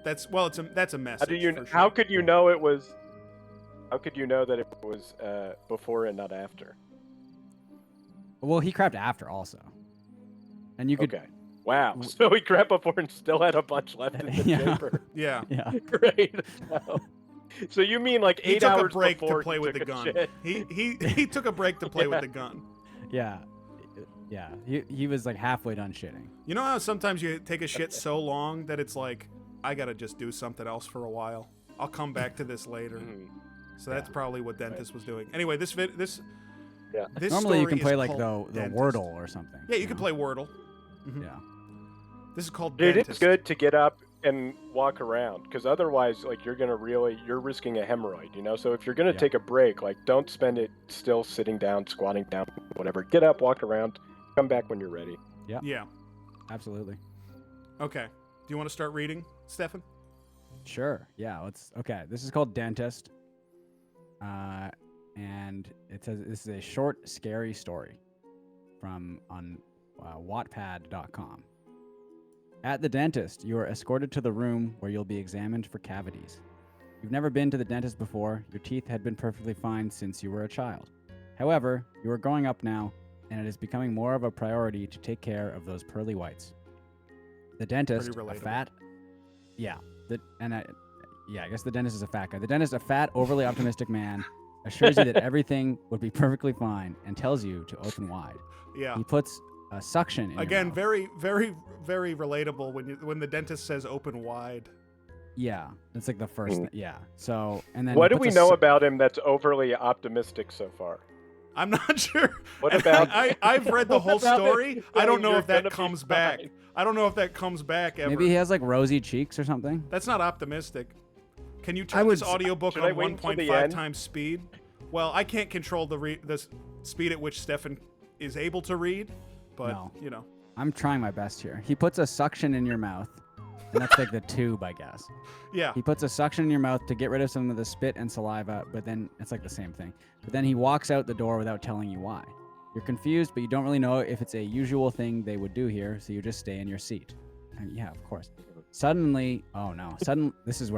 That's a message. How could you know it was? How could you know that it was before and not after? Well, he crapped after also, and you could. Okay. Wow. So he crapped before and still had a bunch left in the Yeah. chamber. Yeah. Yeah. Great. So you mean like He 8 took hours a break before to play he with took the a gun. shit? He took a break to play with the gun. Yeah. Yeah. He was like halfway done shitting. You know how sometimes you take a shit so long that it's like, I gotta just do something else for a while. I'll come back to this later. So that's probably what Dentist was doing. Anyway, this this Normally you can story play is like the called Dentist. Wordle or something. Yeah, you can play Wordle. Mhm. Yeah. This is called Dude, Dentist. it's good to get up and walk around, because otherwise, like, you're risking a hemorrhoid, you know? So if you're gonna take a break, like, don't spend it still sitting down, squatting down, whatever. Get up, walk around, come back when you're ready. Yeah. Yeah. Absolutely. Okay. Do you want to start reading, Stefan? Sure. Yeah. Okay. This is called Dentist. And it says this is a short, scary story from on Wattpad.com. At the dentist, you are escorted to the room where you'll be examined for cavities. You've never been to the dentist before. Your teeth had been perfectly fine since you were a child. However, you are growing up now, and it is becoming more of a priority to take care of those pearly whites. The dentist, a fat... Yeah. I guess the dentist is a fat guy. The dentist, a fat, overly optimistic man, assures you that everything would be perfectly fine and tells you to open wide. Yeah. He puts a suction in your Again, mouth. very, very, very relatable when the dentist says open wide. Yeah, that's like the first. Yeah. So, and then What he do we puts a know about him that's overly optimistic so far? I'm not sure. What And about? I've read the whole What about story. it I don't saying know you're if that gonna be comes back. fine? I don't know if that comes back ever. Maybe he has like rosy cheeks or something. That's not optimistic. Can you I turn would this s- audiobook Should I on wait until the 1.5 end? times speed? Well, I can't control the speed at which Stefan is able to read, but No. you know. I'm trying my best here. He puts a suction in your mouth, and that's like the tube, I guess. Yeah. He puts a suction in your mouth to get rid of some of the spit and saliva, but then it's like the same thing. But then he walks out the door without telling you why. You're confused, but you don't really know if it's a usual thing they would do here, so you just stay in your seat. Yeah, of course. Suddenly, oh no, this is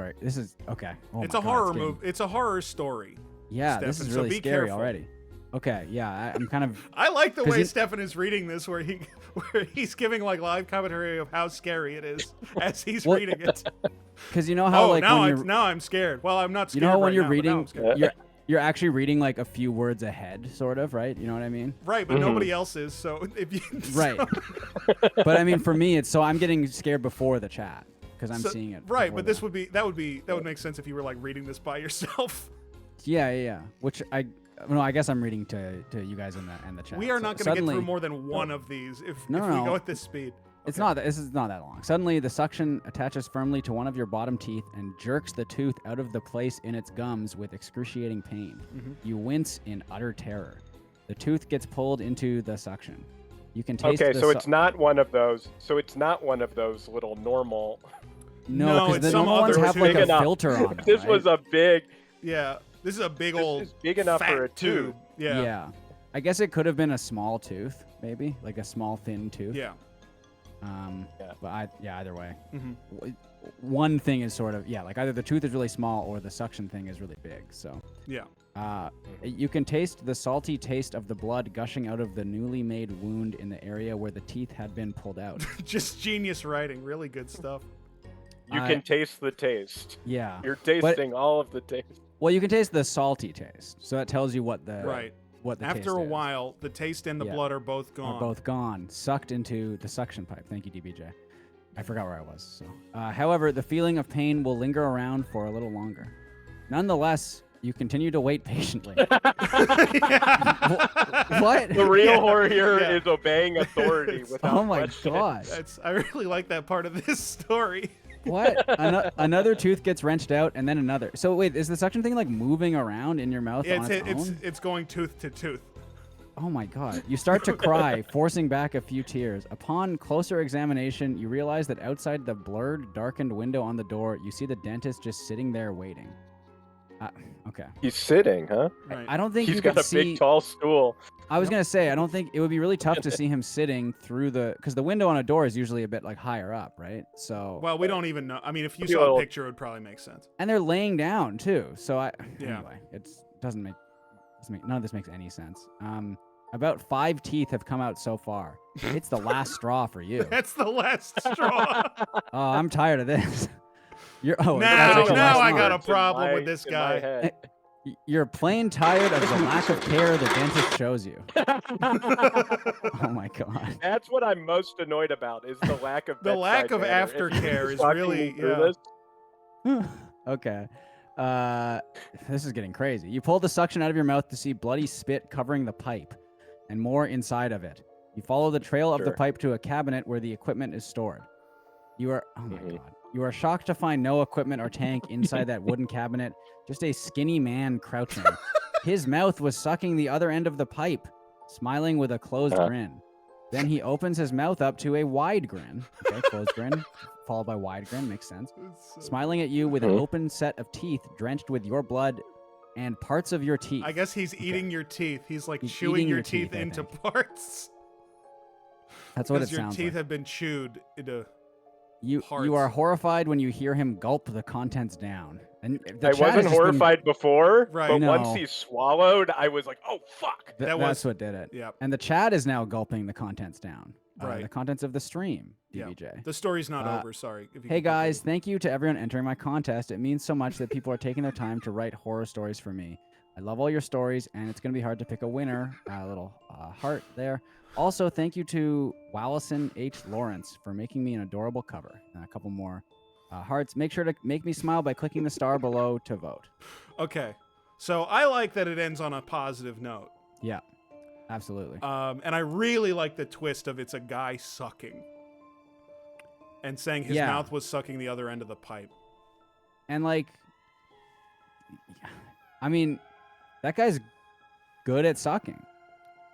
okay. Oh It's my a God, horror getting- movie. It's a horror story. Yeah, Stefan, this is so really be scary careful. already. Okay, yeah, I'm kind of. I like the 'cause way he- Stefan is reading this, where he's giving like live commentary of how scary it is as he's Well, reading it. Because you know how like now when you're, now I'm scared. Well, I'm not you scared. know how when right you're now, but now reading, I'm scared. you're actually reading like a few words ahead, sort of, right? You know what I mean? Right, but nobody else is. So if you Right. But I mean, for me, it's so I'm getting scared before the chat because I'm So- seeing it. right, before but this would make sense if you were like reading this by yourself. Yeah. Which I guess I'm reading to you guys in the chat. We are So not going to get suddenly- through more than one of these if No, we no. go at this speed. It's not. This is not that long. Suddenly, the suction attaches firmly to one of your bottom teeth and jerks the tooth out of the place in its gums with excruciating pain. Mhm. You wince in utter terror. The tooth gets pulled into the suction. You can taste. Okay, the so it's not one of those. So it's not one of those little normal. No, because it's the some normal ones other have like big a enough. filter on them. This right? was a big. Yeah, this is a big This old is big enough fat for a tube. Yeah. I guess it could have been a small tooth, maybe like a small thin tooth. Yeah. But either way. Mhm. One thing is sort of like either the tooth is really small or the suction thing is really big. So Yeah. you can taste the salty taste of the blood gushing out of the newly made wound in the area where the teeth had been pulled out. Just genius writing. Really good stuff. You can taste the taste. Yeah. You're But- tasting all of the taste. Well, you can taste the salty taste, so that tells you what the Right. what the After taste a is. while, the taste and the Yeah. blood are both gone. Are both gone, sucked into the suction pipe. Thank you, DBJ. I forgot where I was. So, however, the feeling of pain will linger around for a little longer. Nonetheless, you continue to wait patiently. What? The real Yeah. horror here Yeah. is obeying authority without Oh my question. god! I really like that part of this story. What? Another tooth gets wrenched out, and then another. So wait, is the suction thing like moving around in your mouth Yeah, on its own? it's going tooth to tooth. Oh my god. You start to cry, forcing back a few tears. Upon closer examination, you realize that outside the blurred, darkened window on the door, you see the dentist just sitting there waiting. Okay. He's sitting, huh? Right. I don't think He's you got could a big, see... tall stool. I was gonna say, I don't think it would be really tough to see him sitting through the... Because the window on a door is usually a bit like higher up, right? So... Well, we don't even know. I mean, if you Maybe saw a I'll- picture, it would probably make sense. And they're laying down, too. So Yeah. Anyway, it doesn't make... None of this makes any sense. About 5 teeth have come out so far. It's the last straw for you. That's the last straw. Oh, I'm tired of this. You're that's now like the last I one. got a It's in problem my- with this in my guy. head. You're plain tired of the lack of care the dentist shows you. Oh my god. That's what I'm most annoyed about is the lack of The lack bedside of manner. If aftercare you're is talking really- me through yeah. this, Okay. This is getting crazy. You pull the suction out of your mouth to see bloody spit covering the pipe and more inside of it. You follow the trail of the Sure. pipe to a cabinet where the equipment is stored. You are oh my Mhm. god. You are shocked to find no equipment or tank inside that wooden cabinet, just a skinny man crouching. His mouth was sucking the other end of the pipe, smiling with a closed grin. Then he opens his mouth up to a wide grin. Okay, closed grin, followed by wide grin, makes sense. Smiling at you with an open set of teeth drenched with your blood and parts of your teeth. I guess he's eating your teeth. He's like He's chewing eating your your teeth teeth, I into think. parts. That's what it Because your sounds teeth like. have been chewed into. You are horrified when you hear him gulp the contents down. And the I chat wasn't has just horrified before, Right. but No. once he swallowed, I was like, "Oh fuck!" That's what did it. Yep. And the chat is now gulping the contents down. Right. The contents of the stream, Yeah. DBJ. The story's not over. Sorry. If you Hey could guys, thank you to everyone entering my contest. It means so much that people are taking their time to write horror stories for me. I love all your stories, and it's going to be hard to pick a winner. A little heart there. Also, thank you to Wallison H. Lawrence for making me an adorable cover. And a couple more hearts. Make sure to make me smile by clicking the star below to vote. Okay. So I like that it ends on a positive note. Yeah, absolutely. And I really like the twist of it's a guy sucking. And saying his mouth was sucking the other end of the pipe. And like, I mean, that guy's good at sucking.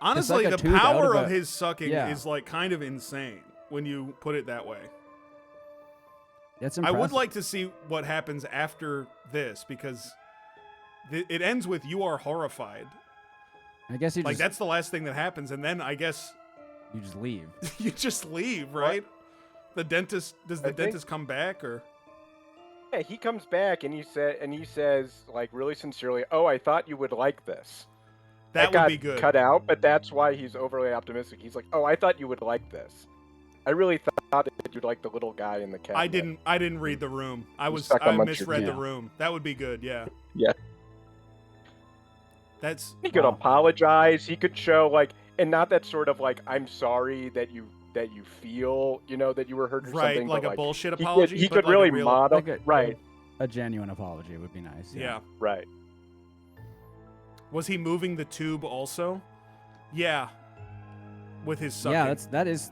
Honestly, like a the tube out power of of a- his sucking Yeah. is like kind of insane when you put it that way. That's I impressive. would like to see what happens after this because it ends with you are horrified. I guess you Like just, that's the last thing that happens, and then I guess you just leave. you just leave, right? The dentist does the I think- dentist come back or? Yeah, he comes back and he says like really sincerely, "Oh, I thought you would like this." That would got be good. cut out, but that's why he's overly optimistic. He's like, "Oh, I thought you would like this. I really thought that you'd like the little guy in the cabinet." I didn't read the room. I stuck I amongst your misread the teeth. room. That would be good. Yeah. Yeah. That's He could apologize. He could show like, and not that sort of like, "I'm sorry that you feel, that you were hurt or Right, something." like but, a bullshit he could- apology, He but could like a really real- model, Like right? A genuine apology would be nice. Yeah. Right. Was he moving the tube also? Yeah. With his sucking. Yeah,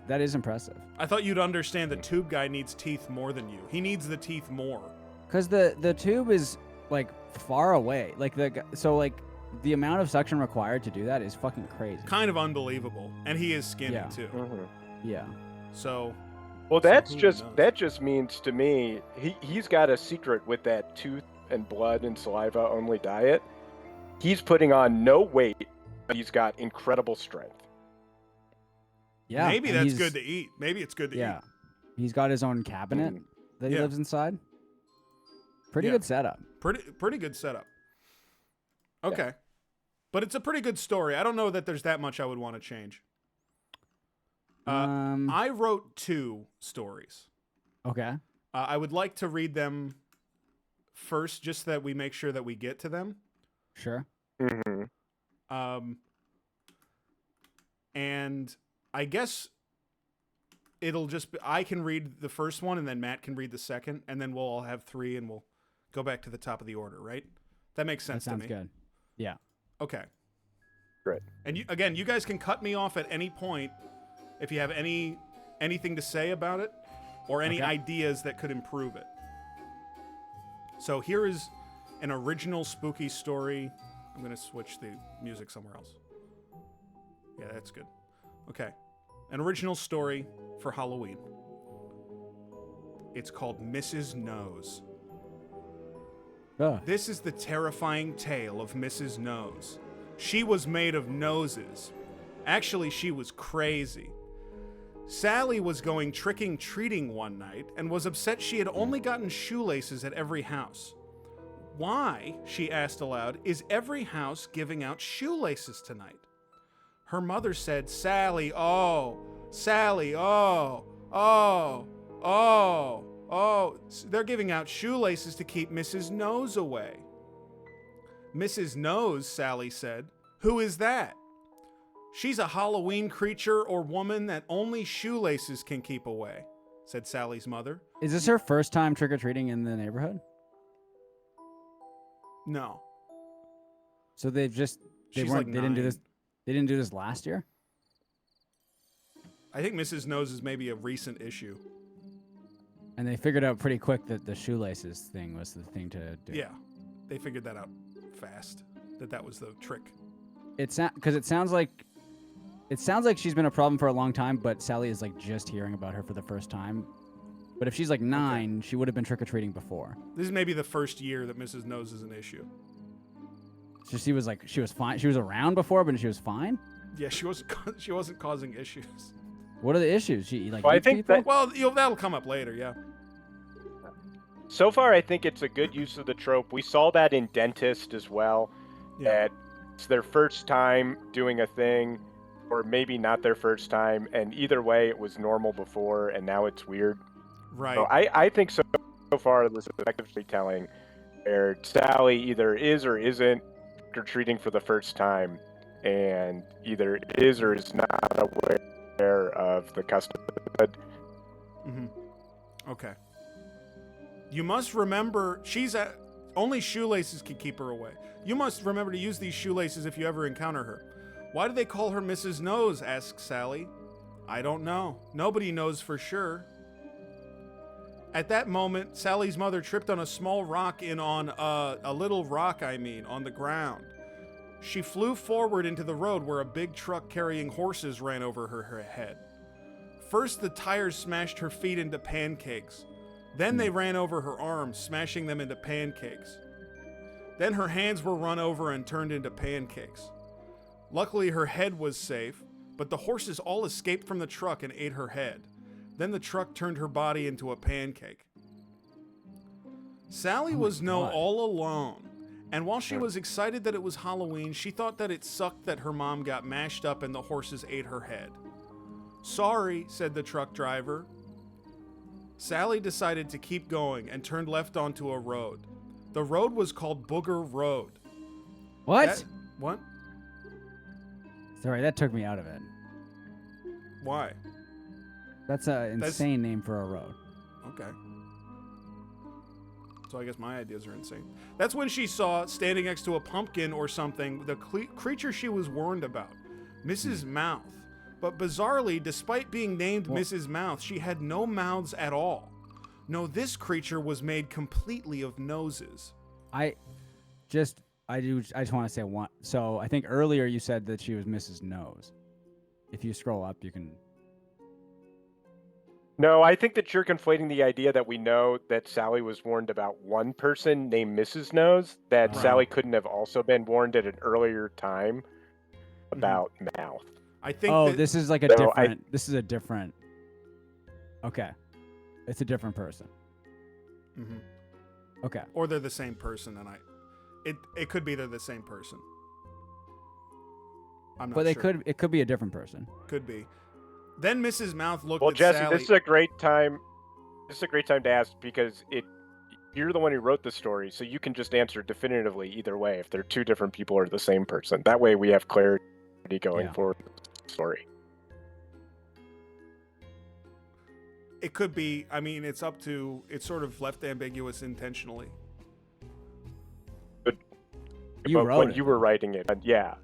that is impressive. I thought you'd understand the tube guy needs teeth more than you. He needs the teeth more. Because the tube is like far away. Like the amount of suction required to do that is fucking crazy. Kind of unbelievable. And he is skinny Yeah. too. Yeah. So Well, so that's who just knows? that just means to me he's got a secret with that tooth and blood and saliva only diet. He's putting on no weight, but he's got incredible strength. Yeah. maybe and that's he's- good to eat. Maybe it's good to Yeah. eat. He's got his own cabinet that he Yeah. lives inside. Pretty Yeah. good setup. Pretty good setup. Okay. But it's a pretty good story. I don't know that there's that much I would want to change. I wrote 2 stories. Okay. I would like to read them first, just so that we make sure that we get to them. Sure. And I guess it'll just be, I can read the first one, and then Matt can read the second, and then we'll all have 3, and we'll go back to the top of the order, right? That makes sense That sounds to me. good. Yeah. Okay. Great. And you guys can cut me off at any point if you have anything to say about it or any Okay. ideas that could improve it. So here is an original spooky story. I'm going to switch the music somewhere else. Yeah, that's good. Okay. An original story for Halloween. It's called Mrs. Nose. This is the terrifying tale of Mrs. Nose. She was made of noses. Actually, she was crazy. Sally was going trick-or-treating one night and was upset she had only gotten shoelaces at every house. Why, she asked aloud, is every house giving out shoelaces tonight? Her mother said, Sally, oh, they're giving out shoelaces to keep Mrs. Nose away. Mrs. Nose, Sally said, who is that? She's a Halloween creature or woman that only shoelaces can keep away, said Sally's mother. Is this her first time trick-or-treating in the neighborhood? No. So they She's didn't do this. They didn't do this last year? I think Mrs. Nose is maybe a recent issue. And they figured out pretty quick that the shoelaces thing was the thing to do. Yeah, they figured that out fast, that was the trick. Because it sounds like she's been a problem for a long time, but Sally is like just hearing about her for the first time. But if she's like 9, she would have been trick-or-treating before. This is maybe the first year that Mrs. Nose is an issue. So she was fine. She was around before, but she was fine. Yeah, she wasn't causing issues. What are the issues? She like Well, I eats think people? that- Well, that'll come up later, yeah. So far, I think it's a good use of the trope. We saw that in Dentist as well. Yeah. That it's their first time doing a thing, or maybe not their first time, and either way, it was normal before, and now it's weird. Right. So I think so far this is effectively telling where Sally either is or isn't trick-or-treating for the first time, and either is or is not aware of the custom. Mm-hmm. Okay. You must remember, only shoelaces can keep her away. You must remember to use these shoelaces if you ever encounter her. Why do they call her Mrs. Nose? Asks Sally. I don't know. Nobody knows for sure. At that moment, Sally's mother tripped on a small rock on the ground. She flew forward into the road where a big truck carrying horses ran over her head. First, the tires smashed her feet into pancakes. Then they ran over her arms, smashing them into pancakes. Then her hands were run over and turned into pancakes. Luckily, her head was safe, but the horses all escaped from the truck and ate her head. Then the truck turned her body into a pancake. Sally was all alone, and while she was excited that it was Halloween, she thought that it sucked that her mom got mashed up and the horses ate her head. Sorry, said the truck driver. Sally decided to keep going and turned left onto a road. The road was called Booger Road. What? What? Sorry, that took me out of it. Why? That's an insane name for a road. Okay. So I guess my ideas are insane. That's when she saw, standing next to a pumpkin or something, the creature she was warned about, Mrs. Mouth. But bizarrely, despite being named Mrs. Mouth, she had no mouths at all. No, this creature was made completely of noses. I just want to say one. So I think earlier you said that she was Mrs. Nose. If you scroll up, you can. No, I think that you're conflating the idea that we know that Sally was warned about one person named Mrs. Nose, that Sally couldn't have also been warned at an earlier time about Mouth. I think this is like a different. This is a different. Okay, it's a different person. Mm-hmm. Okay. Or they're the same person, and it could be they're the same person. I'm not But sure. it could be a different person. Could be. Then Mrs. Mouth looked Well, at Jesse, Sally. this is a great time. This is a great time to ask because you're the one who wrote the story, so you can just answer definitively either way if they're two different people or the same person. That way, we have clarity going forward with the story. It could be. I mean, it's up to. It's sort of left ambiguous intentionally. But wrote when it. you were writing it, yeah.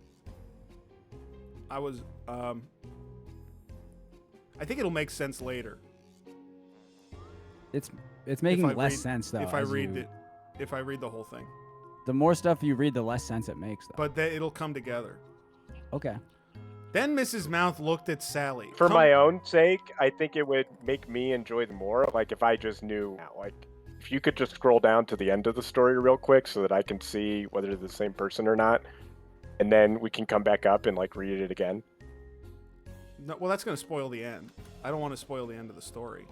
I was. I think it'll make sense later. It's making If I less read- sense though. If I as read you- it, if I read the whole thing. The more stuff you read, the less sense it makes. Though. But it'll come together. Okay. Then Mrs. Mouth looked at Sally. For my own sake, I think it would make me enjoy it more. Like if I just knew, like if you could just scroll down to the end of the story real quick so that I can see whether they're the same person or not, and then we can come back up and like read it again. No, well, that's going to spoil the end. I don't want to spoil the end of the story.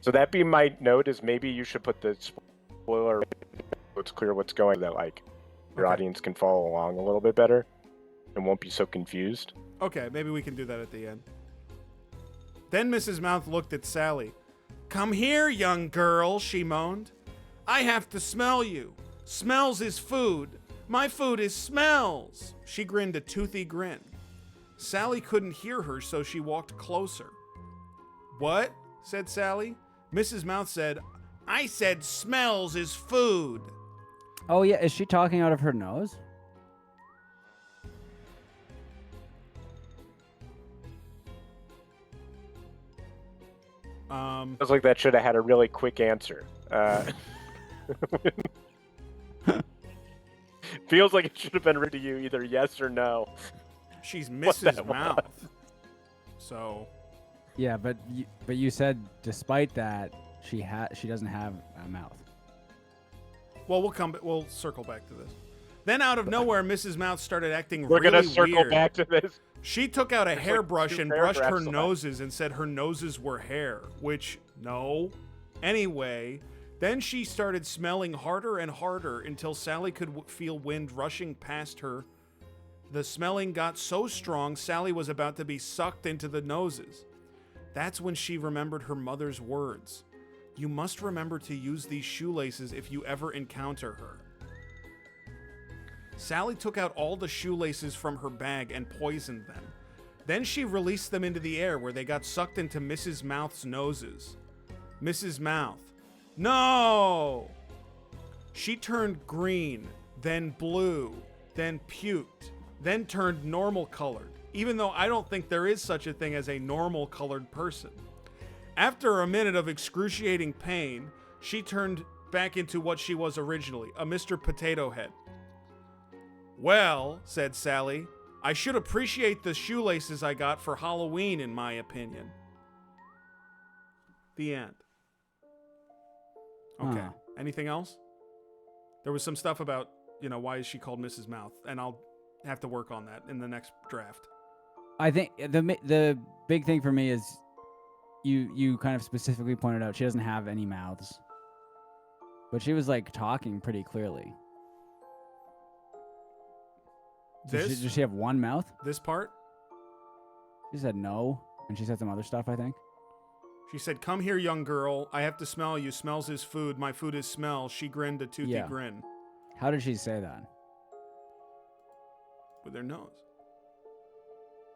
So that be my note is maybe you should put the spoiler so it's clear what's going that like your audience can follow along a little bit better and won't be so confused. Okay, maybe we can do that at the end. Then Mrs. Mouth looked at Sally. Come here, young girl, she moaned. I have to smell you. Smells is food. My food is smells. She grinned a toothy grin. Sally couldn't hear her, so she walked closer. What? Said Sally. Mrs. Mouth said, I said smells is food. Oh yeah, is she talking out of her nose? Feels like that should have had a really quick answer. Feels like it should have been written to you either yes or no. She's What Mrs. that Mouth. was. So Yeah, but you said despite that she doesn't have a mouth. well, we'll circle back to this. Then out of nowhere, Mrs. Mouth started acting We're really gonna circle weird. back to this. She took out a There's, like, hairbrush 2 and brushed her paragraphs left. noses and said her noses were hair, which, no. Anyway, then she started smelling harder and harder until Sally could feel wind rushing past her. The smelling got so strong, Sally was about to be sucked into the noses. That's when she remembered her mother's words. You must remember to use these shoelaces if you ever encounter her. Sally took out all the shoelaces from her bag and poisoned them. Then she released them into the air where they got sucked into Mrs. Mouth's noses. Mrs. Mouth. No! She turned green, then blue, then puked, then turned normal colored, even though I don't think there is such a thing as a normal colored person. After a minute of excruciating pain, she turned back into what she was originally, a Mr. Potato Head. Well, said Sally, I should appreciate the shoelaces I got for Halloween, in my opinion. The end. Okay. Huh. Anything else? There was some stuff about, why is she called Mrs. Mouth, and I'll have to work on that in the next draft. I think the big thing for me is you kind of specifically pointed out she doesn't have any mouths, but she was like talking pretty clearly. This? Does she have one mouth? This part? She said no, and she said some other stuff, I think. She said, come here, young girl. I have to smell you. Smells is food. My food is smell. She grinned a toothy grin. How did she say that? With her nose.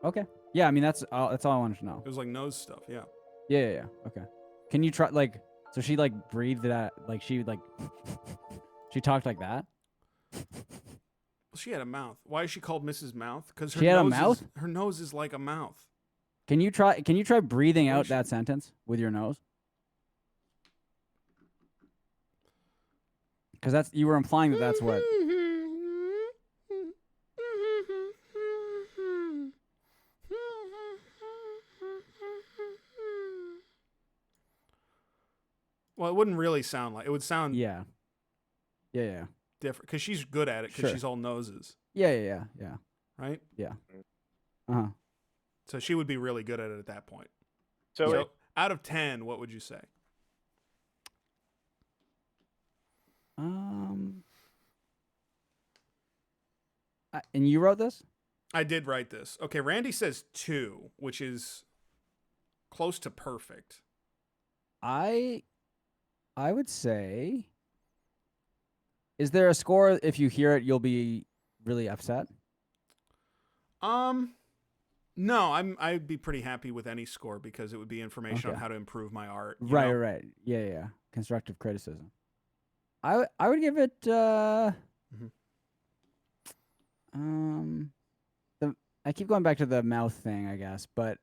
Okay. Yeah, I mean, that's all I wanted to know. It was like nose stuff, yeah. Yeah. Okay. Can you try, so she, breathed that, she talked like that? Well, she had a mouth. Why is she called Mrs. Mouth? Because She had a mouth? Her nose is like a mouth. Can you try breathing out that sentence with your nose? Because you were implying that that's what. Well, it wouldn't really sound like it would sound. Yeah. Different because she's good at it because she's all noses. Yeah. Right. Yeah. Uh-huh. So she would be really good at it at that point. So out of 10, what would you say? And you wrote this? I did write this. Okay, Randy says 2, which is close to perfect. I would say, is there a score if you hear it you'll be really upset? No, I'd be pretty happy with any score because it would be information on how to improve my art. you know? Right. Yeah. Constructive criticism. I would give it I keep going back to the mouth thing, I guess, but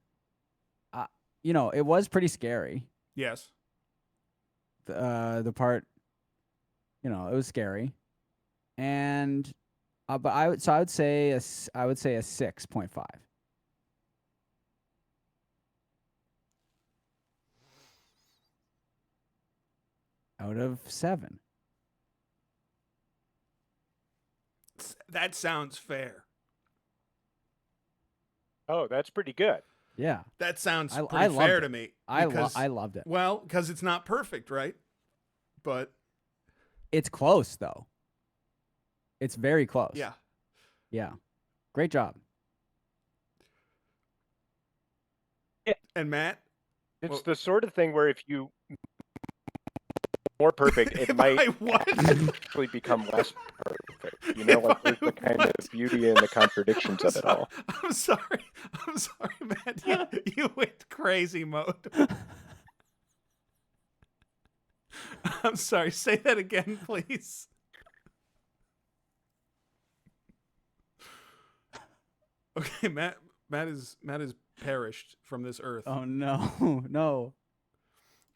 it was pretty scary. Yes. The part, it was scary, and but I would say a 6.5 out of 7. That sounds fair. Oh, that's pretty good. Yeah. That sounds pretty fair to me. I loved it. Well, because it's not perfect, right? But it's close, though. It's very close. Yeah. Yeah. Great job. And Matt? It's the sort of thing where if you more perfect, it might actually become less perfect. There's the kind of beauty in the contradictions of it all. I'm sorry, Matt. You went crazy mode. I'm sorry. Say that again, please. Okay, Matt is perished from this earth. Oh no.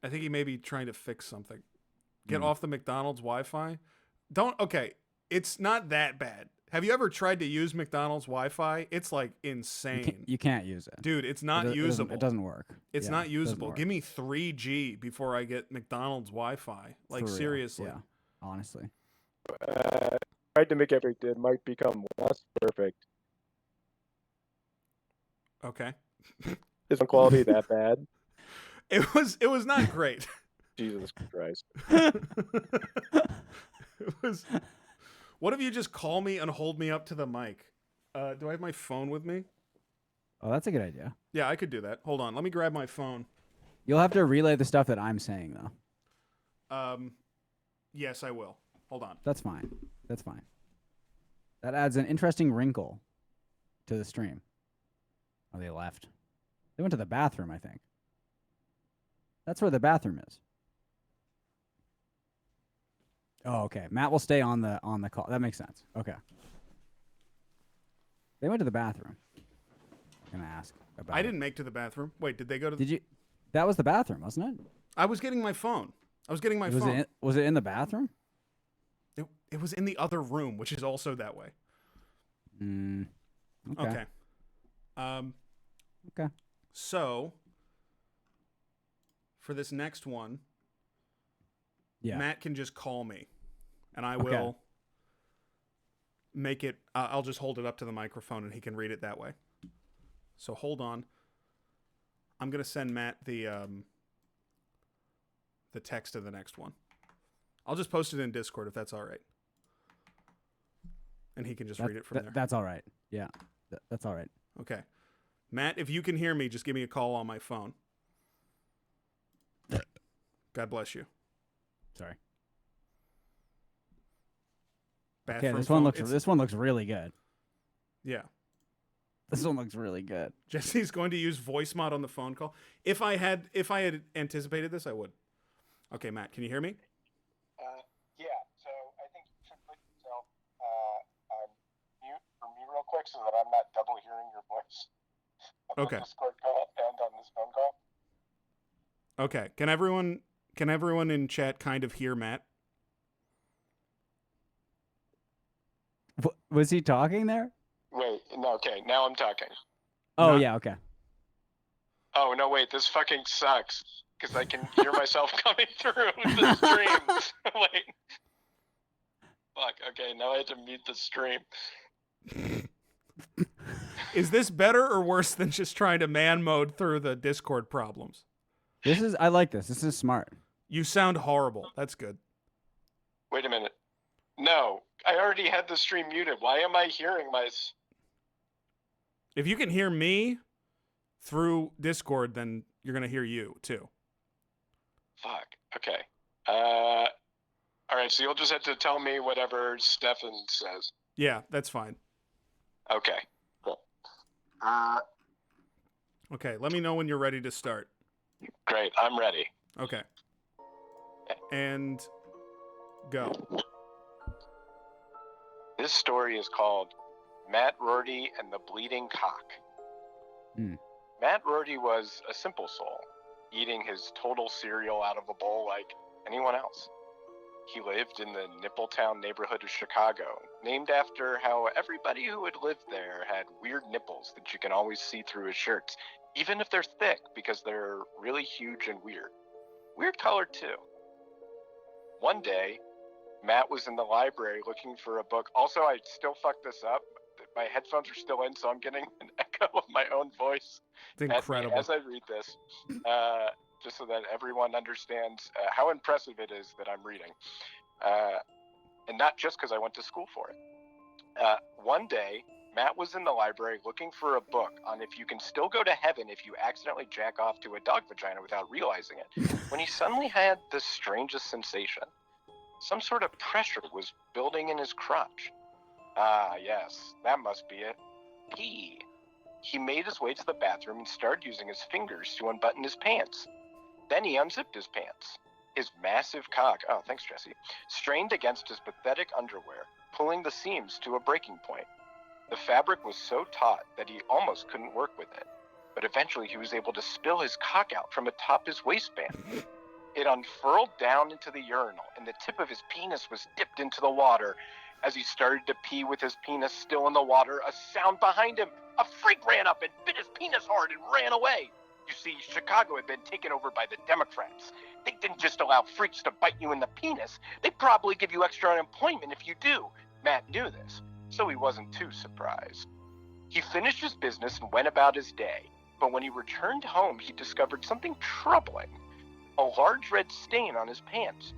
I think he may be trying to fix something. Get off the McDonald's Wi-Fi. Okay, it's not that bad. Have you ever tried to use McDonald's Wi-Fi? It's like insane. You can't use it. Dude, it's not usable. It doesn't work. It's not usable. Give me 3G before I get McDonald's Wi-Fi. Like, seriously. Yeah, honestly. Tried to make everything might become less perfect. Okay. Is the quality that bad? It was not great. Jesus Christ. It was. What if you just call me and hold me up to the mic? Do I have my phone with me? Oh, that's a good idea. Yeah, I could do that. Hold on. Let me grab my phone. You'll have to relay the stuff that I'm saying, though. Yes, I will. Hold on. That's fine. That's fine. That adds an interesting wrinkle to the stream. Oh, they left. They went to the bathroom, I think. That's where the bathroom is. Oh, okay. Matt will stay on the call. That makes sense. Okay. They went to the bathroom. I'm gonna ask about. I didn't make to the bathroom. Wait, did they go to? Did you? That was the bathroom, wasn't it? I was getting my phone. Was phone. Was it in the bathroom? It was in the other room, which is also that way. Okay. Okay. So, for this next one, Matt can just call me, and I will make it. I'll just hold it up to the microphone, and he can read it that way. So hold on. I'm gonna send Matt the text of the next one. I'll just post it in Discord if that's all right, and he can just read it from there. That's all right. Yeah, that's all right. Okay, Matt, if you can hear me, just give me a call on my phone. God bless you. Sorry. Bathroom okay, this one looks really good. Yeah. This one looks really good. Jesse's going to use voice mod on the phone call. If I had anticipated this, I would. Okay, Matt, can you hear me? Yeah. So I think you should put yourself on mute for me real quick so that I'm not double hearing your voice. Okay. On the Discord call and on this phone call. Okay. Can everyone in chat kind of hear Matt? Was he talking there? Wait, no, okay, now I'm talking. Oh, yeah, okay. Oh, no, wait, this fucking sucks, because I can hear myself coming through the stream. Wait. Fuck, okay, now I have to mute the stream. Is this better or worse than just trying to man mode through the Discord problems? I like this. This is smart. You sound horrible. That's good. Wait a minute. No, I already had the stream muted. Why am I hearing my... If you can hear me through Discord, then you're going to hear you, too. Fuck. Okay. All right, so you'll just have to tell me whatever Stefan says. Yeah, that's fine. Okay. Cool. Okay, let me know when you're ready to start. Great, I'm ready. Okay. And go. This story is called Matt Rorty and the Bleeding Cock. Matt Rorty was a simple soul, eating his total cereal out of a bowl like anyone else. He lived in the Nippletown neighborhood of Chicago, named after how everybody who had lived there had weird nipples that you can always see through his shirts, even if they're thick, because they're really huge and weird. Weird color, too. One day, Matt was in the library looking for a book. Also, I still fucked this up. My headphones are still in, so I'm getting an echo of my own voice. It's incredible. As I read this, just so that everyone understands how impressive it is that I'm reading. And not just because I went to school for it. One day, Matt was in the library looking for a book on if you can still go to heaven if you accidentally jack off to a dog vagina without realizing it, when he suddenly had the strangest sensation. Some sort of pressure was building in his crotch. Ah, yes, that must be it. Pee. He made his way to the bathroom and started using his fingers to unbutton his pants. Then he unzipped his pants. His massive cock, oh, thanks, Jesse, strained against his pathetic underwear, pulling the seams to a breaking point. The fabric was so taut that he almost couldn't work with it. But eventually he was able to spill his cock out from atop his waistband. It unfurled down into the urinal, and the tip of his penis was dipped into the water. As he started to pee with his penis still in the water, a sound behind him. A freak ran up and bit his penis hard and ran away. You see, Chicago had been taken over by the Democrats. They didn't just allow freaks to bite you in the penis. They'd probably give you extra unemployment if you do. Matt knew this, so he wasn't too surprised. He finished his business and went about his day, but when he returned home, he discovered something troubling. A large red stain on his pants.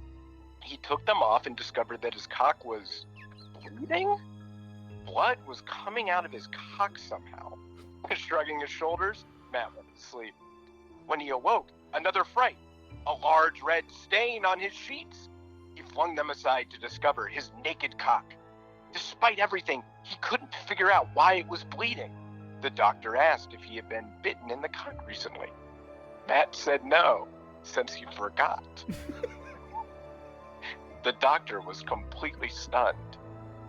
He took them off and discovered that his cock was bleeding? Blood was coming out of his cock somehow. Shrugging his shoulders, Matt went to sleep. When he awoke, another fright. A large red stain on his sheets. He flung them aside to discover his naked cock. Despite everything, he couldn't figure out why it was bleeding. The doctor asked if he had been bitten in the cock recently. Matt said no, since he forgot. The doctor was completely stunned.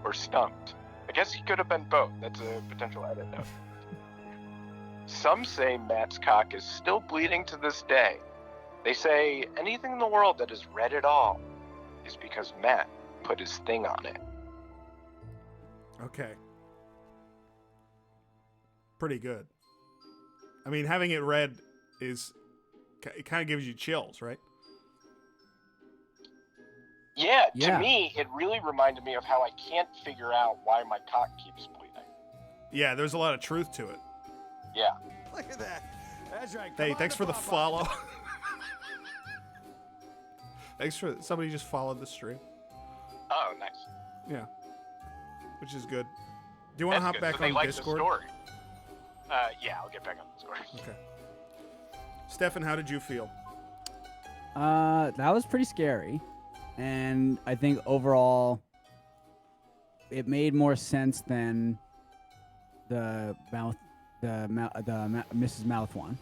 Or stumped. I guess he could have been both. That's a potential edit note. Some say Matt's cock is still bleeding to this day. They say anything in the world that is red at all is because Matt put his thing on it. Okay. Pretty good. I mean, having it red is... It kind of gives you chills, right? Yeah, Yeah. to me, it really reminded me of how I can't figure out why my cock keeps bleeding. Yeah, there's a lot of truth to it. Yeah. Look at that. That's right. Hey, thanks for the follow. Thanks for... Somebody just followed the stream. Oh, nice. Yeah. Which is good. Do you want to hop back so they on like Discord? The story. Yeah, I'll get back on Discord. Okay. Stefan, how did you feel? That was pretty scary, and I think overall it made more sense than the Mrs. Mouth one.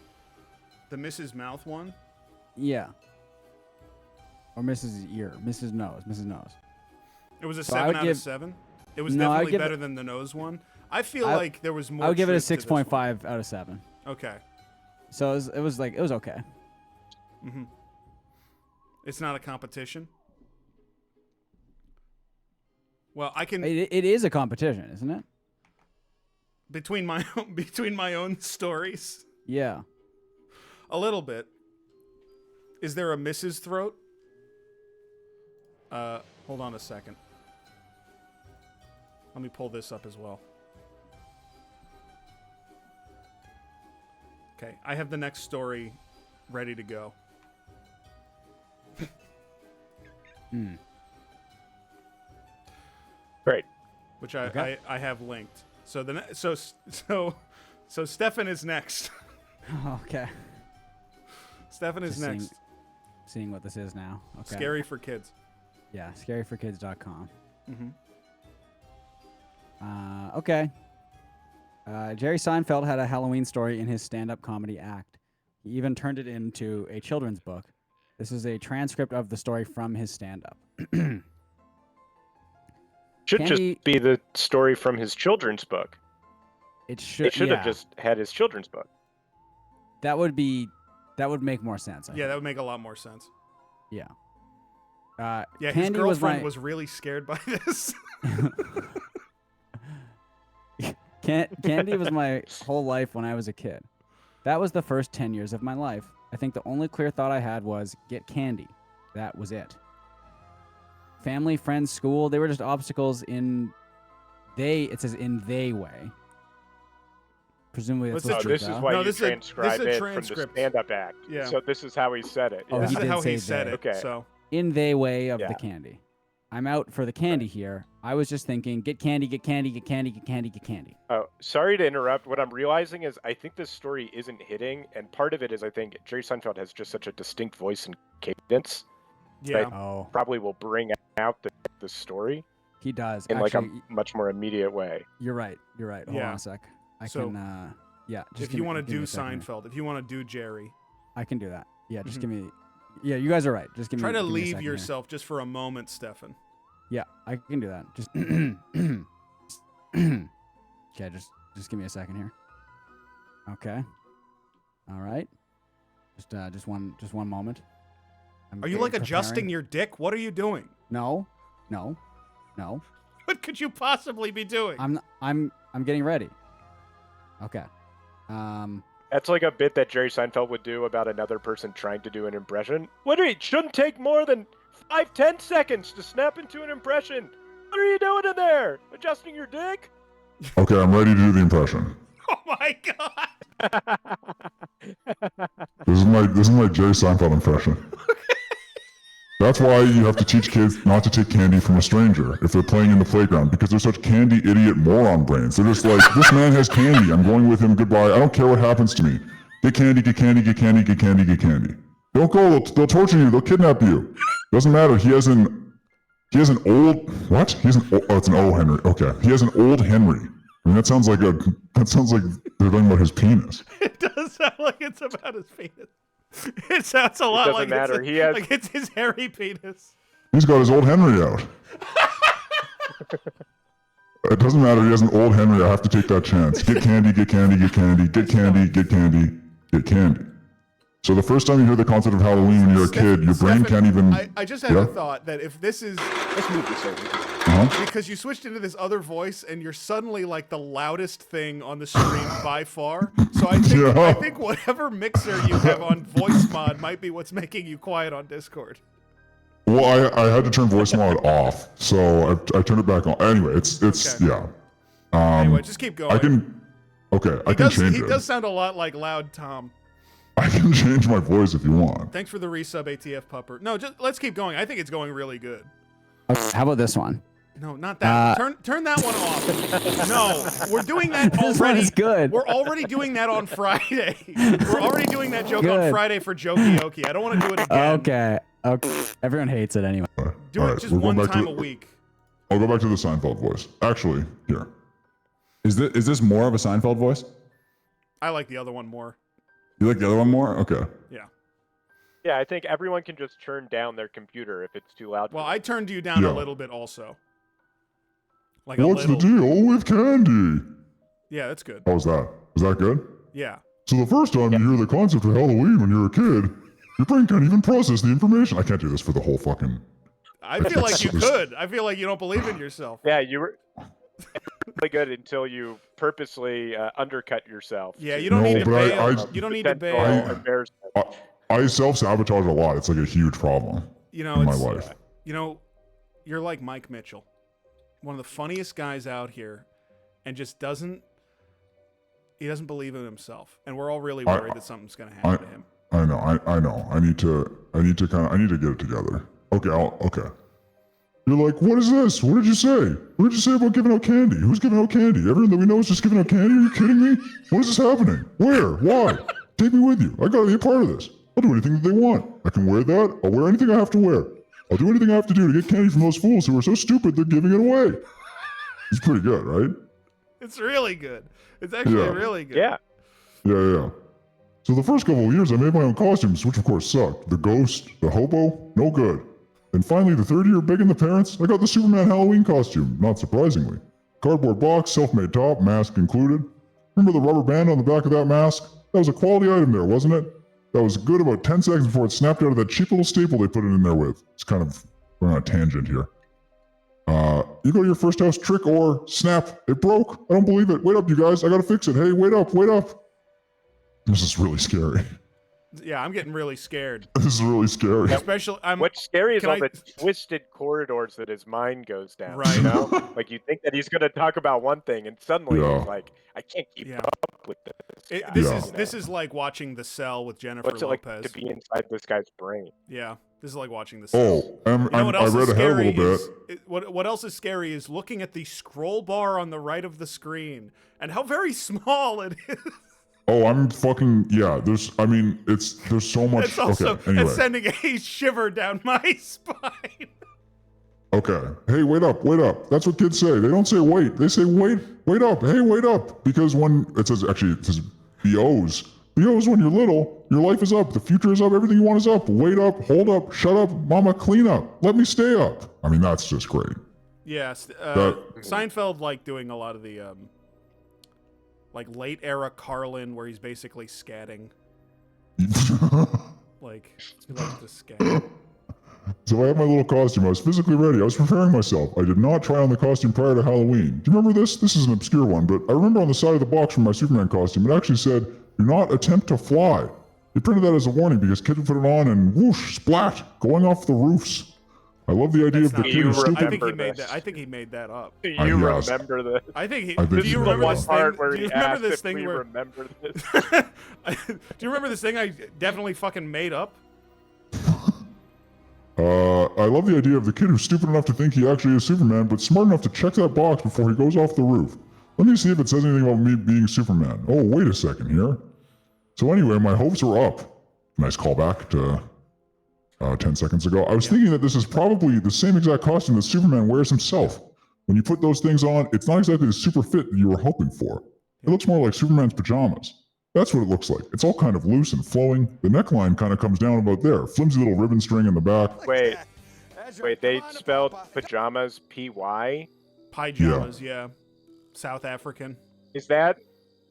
The Mrs. Mouth one? Yeah. Or Mrs. Ear, Mrs. Nose. It was a So I 7 would out give- of 7? It was No, I would definitely give better it- than the nose one. I feel like there was more I would give it a truth to this one. 6.5 out of 7. Okay. So it was okay. Mm-hmm. It's not a competition? Well, I can... It is a competition, isn't it? Between my own stories? Yeah. A little bit. Is there a Mrs. Throat? Hold on a second. Let me pull this up as well. Okay, I have the next story ready to go. Great. Which I Okay. I have linked. So so Stefan is next. Okay. Stefan is Just next. Seeing what this is now. Okay. Scary for kids. Yeah, scaryforkids.com. Mm-hmm. Okay. Jerry Seinfeld had a Halloween story in his stand-up comedy act. He even turned it into a children's book. This is a transcript of the story from his stand-up. Should Candy- just be the story from his children's book. It should. It should yeah. have just had his children's book. That would make more sense. I Yeah, that would make a lot more sense. think. Yeah. Yeah, his Candy was girlfriend my was really scared by this. Candy was my whole life when I was a kid. That was the first 10 years of my life. I think the only clear thought I had was get candy. That was it. Family, friends, school, they were just obstacles in it says in they way. Presumably that's Oh, what this is why you transcribe this is a it from the transcript. stand-up act. Yeah. So this is how he said it. Oh, yeah. he did say they. Okay. So In they way of Yeah. the candy. I'm out for the candy here. I was just thinking, get candy, get candy, get candy, get candy, get candy. Oh, sorry to interrupt. What I'm realizing is I think this story isn't hitting, and part of it is I think Jerry Seinfeld has just such a distinct voice and cadence. Yeah. That probably will bring out the story He does. in Actually, like a much more immediate way. You're right. Hold Yeah. on a sec. I So, can. Yeah. Just if give you me- want to give me do a second here. Seinfeld, if you want to do Jerry, I can do that. Yeah. Just Mhm. give me. Yeah, you guys are right. Just give me. try to give me a leave second here. yourself just for a moment, Stefan. Yeah, I can do that. Just. Okay. Just give me a second here. Okay. All right. Just one moment. I'm Are you like preparing. adjusting your dick? What are you doing? No. What could you possibly be doing? I'm getting ready. Okay. That's like a bit that Jerry Seinfeld would do about another person trying to do an impression. It shouldn't take more than 5-10 seconds to snap into an impression. What are you doing in there? Adjusting your dick? Okay, I'm ready to do the impression. Oh my god! This is my Jerry Seinfeld impression. That's why you have to teach kids not to take candy from a stranger if they're playing in the playground, because they're such candy idiot moron brains. They're just like, this man has candy. I'm going with him. Goodbye. I don't care what happens to me. Get candy, get candy, get candy, get candy, get candy. Don't go. They'll torture you. They'll kidnap you. Doesn't matter. He has an old, what? It's an O Henry. Okay. He has an old Henry. I mean, that sounds like they're talking about his penis. It does sound like it's about his penis. It sounds a lot like matter. It's his hairy penis. He's got his old Henry out. It doesn't matter. He has an old Henry. I have to take that chance. Get candy, get candy, get candy, get candy, get candy, get candy. So the first time you hear the concept of Halloween when you're a kid, your brain can't even... I just had a thought that if this is... Let's move this over. Because you switched into this other voice and you're suddenly like the loudest thing on the screen by far. So I think whatever mixer you have on voice mod might be what's making you quiet on Discord. Well, I had to turn voice mod off, so I turned it back on. Anyway, it's okay. Yeah. Anyway, just keep going. I can change it. He does sound a lot like Loud Tom. I can change my voice if you want. Thanks for the resub, ATF Pupper. No, just let's keep going. I think it's going really good. How about this one? No, not that. Turn that one off. No, we're doing that already. This one is good. We're already doing that on Friday. We're already doing that joke on Friday for Jokey. I don't want to do it again. Okay. Everyone hates it anyway. Do it just one time a week. I'll go back to the Seinfeld voice. Actually, here. Is this more of a Seinfeld voice? I like the other one more. You like the other one more? Okay. Yeah. Yeah, I think everyone can just turn down their computer if it's too loud. Well, I turned you down a little bit also. Like What's the deal with candy? Yeah, that's good. How was that? Was that good? Yeah. So the first time you hear the concept of Halloween when you're a kid, your brain can't even process the information. I can't do this for the whole fucking... I feel like you could. I feel like you don't believe in yourself. Yeah, you were really good until you purposely undercut yourself. Yeah, you don't need to bail. You don't need to bail. I self-sabotage a lot. It's like a huge problem in my life. You know, you're like Mike Mitchell, one of the funniest guys out here, and just doesn't believe in himself. And we're all really worried that something's going to happen to him. I know. I need to get it together. Okay. You're like, what is this? What did you say? What did you say about giving out candy? Who's giving out candy? Everyone that we know is just giving out candy? Are you kidding me? What is this happening? Where? Why? Take me with you. I gotta be a part of this. I'll do anything that they want. I can wear that. I'll wear anything I have to wear. I'll do anything I have to do to get candy from those fools who are so stupid they're giving it away. It's pretty good, right? It's really good. It's actually really good. Yeah. Yeah. So the first couple of years I made my own costumes, which of course sucked. The ghost, the hobo, no good. And finally, the third year begging the parents, I got the Superman Halloween costume, not surprisingly. Cardboard box, self-made top, mask included. Remember the rubber band on the back of that mask? That was a quality item there, wasn't it? That was good about 10 seconds before it snapped out of that cheap little staple they put it in there with. It's kind of going on a tangent here. You go to your first house, trick or snap. It broke. I don't believe it. Wait up, you guys. I gotta fix it. Hey, wait up. This is really scary. Yeah, I'm getting really scared. This is really scary. Especially, what's scary is all the twisted corridors that his mind goes down. Right. You know? Like you think that he's going to talk about one thing, and suddenly he's like, I can't keep up with this. This is like watching The Cell with Jennifer What's it Lopez. like to be inside this guy's brain? Yeah, this is like watching The Cell. Oh, I read ahead a little bit. What else is scary is looking at the scroll bar on the right of the screen and how very small it is. Oh, I'm fucking, there's so much. It's also, anyway. It's sending a shiver down my spine. Okay. Hey, wait up. That's what kids say. They don't say wait. They say wait up. Hey, wait up. Because when it says BOs. BOs when you're little, your life is up. The future is up. Everything you want is up. Wait up. Hold up. Shut up. Mama, clean up. Let me stay up. I mean, that's just great. Yes. Seinfeld liked doing a lot of the, like late era Carlin, where he's basically scatting. like the scat. So I have my little costume. I was physically ready. I was preparing myself. I did not try on the costume prior to Halloween. Do you remember this? This is an obscure one, but I remember on the side of the box from my Superman costume, it actually said, "Do not attempt to fly." They printed that as a warning because kids would put it on and whoosh, splat, going off the roofs. I love the idea of the Not kid who's true. stupid. I think he made that. I think he made that up. You yes. remember this? I think he. I think Do he you made remember that this up. part thing? where Do he you remember asked this if thing we where? remember this? Do you remember this thing I definitely fucking made up? I love the idea of the kid who's stupid enough to think he actually is Superman, but smart enough to check that box before he goes off the roof. Let me see if it says anything about me being Superman. Oh, wait a second here. So anyway, my hopes are up. Nice callback to 10 seconds ago. I was thinking that this is probably the same exact costume that Superman wears himself. When you put those things on, it's not exactly the super fit that you were hoping for. It looks more like Superman's pajamas. That's what it looks like. It's all kind of loose and flowing. The neckline kind of comes down about there. Flimsy little ribbon string in the back. Wait, they spelled pajamas P-Y? Pajamas, yeah. South African. Is that?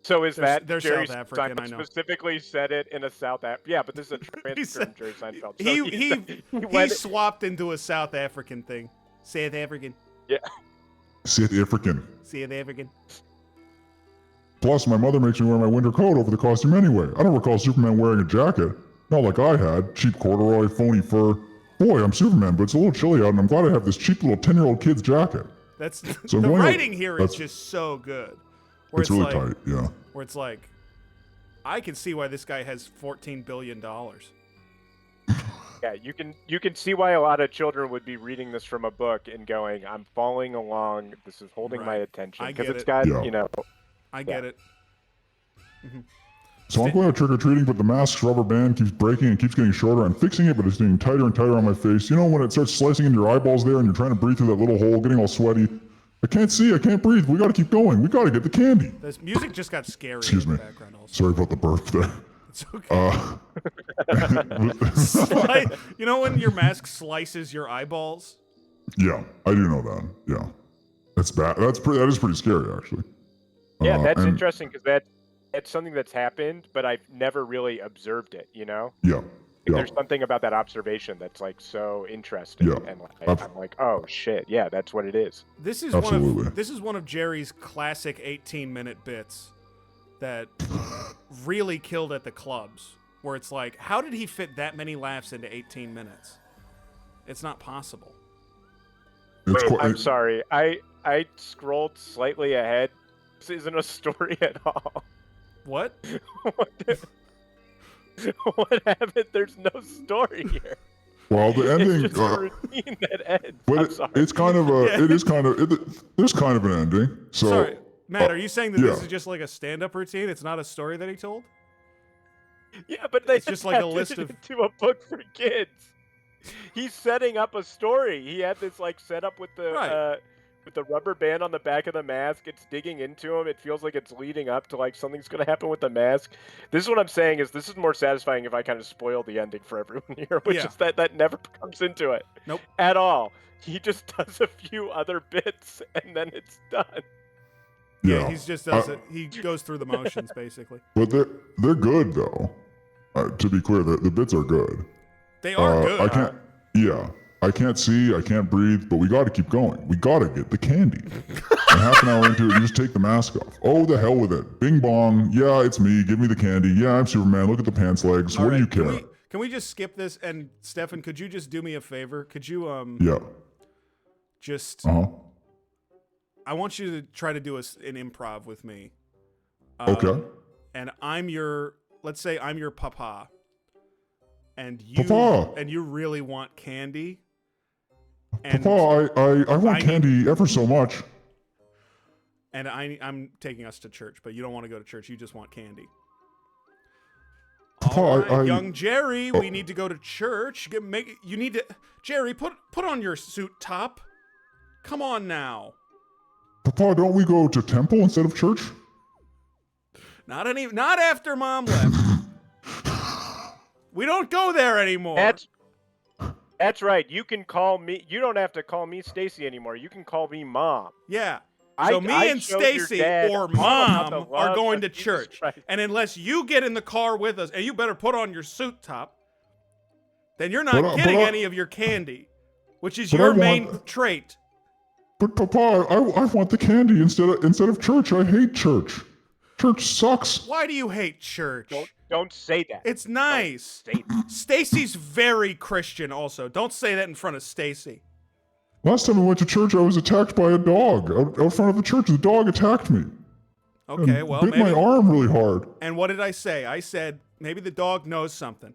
So is that they're Jerry South African, Seinfeld I know. specifically said it in a South African? Yeah, but this is a transcript from Jerry Seinfeld. So He swapped into a South African thing. South African. Yeah. South African. South African. Plus, my mother makes me wear my winter coat over the costume anyway. I don't recall Superman wearing a jacket. Not like I had. Cheap corduroy, phony fur. Boy, I'm Superman, but it's a little chilly out, and I'm glad I have this cheap little 10-year-old kid's jacket. That's So I'm the going out- writing here is that's- just so good. Where It's really like, tight, yeah. Where it's like, I can see why this guy has $14 billion. Yeah, you can see why a lot of children would be reading this from a book and going, "I'm following along. This is holding my attention," I because get it's it. got Yeah. you know. I get it. Mhm. So I'm going out trick-or-treating, but the mask's rubber band keeps breaking and keeps getting shorter. I'm fixing it, but it's getting tighter and tighter on my face. You know when it starts slicing into your eyeballs there and you're trying to breathe through that little hole, getting all sweaty? I can't see, I can't breathe. We gotta keep going. We gotta get the candy. This music just got scary Excuse in me. the background also. Sorry about the burp there. It's okay. You know when your mask slices your eyeballs? Yeah, I do know that. Yeah. That's bad. That is pretty scary, actually. Yeah, that's and- interesting because that's something that's happened, but I've never really observed it. You know. Yeah. Yeah. There's something about that observation that's like so interesting, Yeah. and like, I'm like, oh shit, yeah, that's what it is. This is Absolutely. this is one of Jerry's classic 18-minute bits that really killed at the clubs, where it's like, how did he fit that many laughs into 18 minutes? It's not possible. It's Wait, I'm sorry. I scrolled slightly ahead. This isn't a story at all. What? What happened? There's no story here. Well, the ending. It's just a routine that ends. But I'm sorry. it's kind of a. Yeah. It is kind of. There's kind of an ending. So. Sorry, Matt, are you saying that this yeah. is just like a stand-up routine? It's not a story that he told? Yeah, but they It's just like a adapted list it of- into a book for kids. He's setting up a story. He had this like setup with the rubber band on the back of the mask. It's digging into him. It feels like it's leading up to like something's gonna happen with the mask. This is what I'm saying is this is more satisfying if I kind of spoil the ending for everyone here, which Yeah. is that never comes into it. Nope. At all. He just does a few other bits and then it's done. Yeah, he's just does it. He goes through the motions basically. But they're good though. To be clear, the bits are good. They are good. I can't. Yeah. I can't see, I can't breathe, but we gotta keep going. We gotta get the candy. And half an hour into it, you just take the mask off. Oh, the hell with it. Bing bong. Yeah, it's me. Give me the candy. Yeah, I'm Superman. Look at the pants legs. All What do you right, care? Can we just skip this? And Stefan, could you just do me a favor? Could you Yeah. just Uh-huh. I want you to try to do an improv with me. Okay. And let's say I'm your papa. And Papa. you really want candy. And Papa, I want candy ever so much. And I'm taking us to church, but you don't want to go to church. You just want candy. Papa, All right, I young Jerry, we need to go to church. Jerry, put on your suit top. Come on now. Papa, don't we go to temple instead of church? Not after Mom left. We don't go there anymore. That's right. You can call me. You don't have to call me Stacy anymore. You can call me Mom. Yeah. I- So me I and showed your Stacy dad or all about the Mom love are going of to Jesus church. Christ. And unless you get in the car with us, and you better put on your suit top, then you're not But I- getting but I- any of your candy, which is But I your want- main trait. But Papa, I want the candy instead of church. I hate church. Church sucks. Why do you hate church? Don't say that. It's nice. Don't say that. Stacy's very Christian also. Don't say that in front of Stacy. Last time I went to church, I was attacked by a dog out front of the church. The dog attacked me. Okay, and well, bit my arm really hard. And what did I say? I said maybe the dog knows something.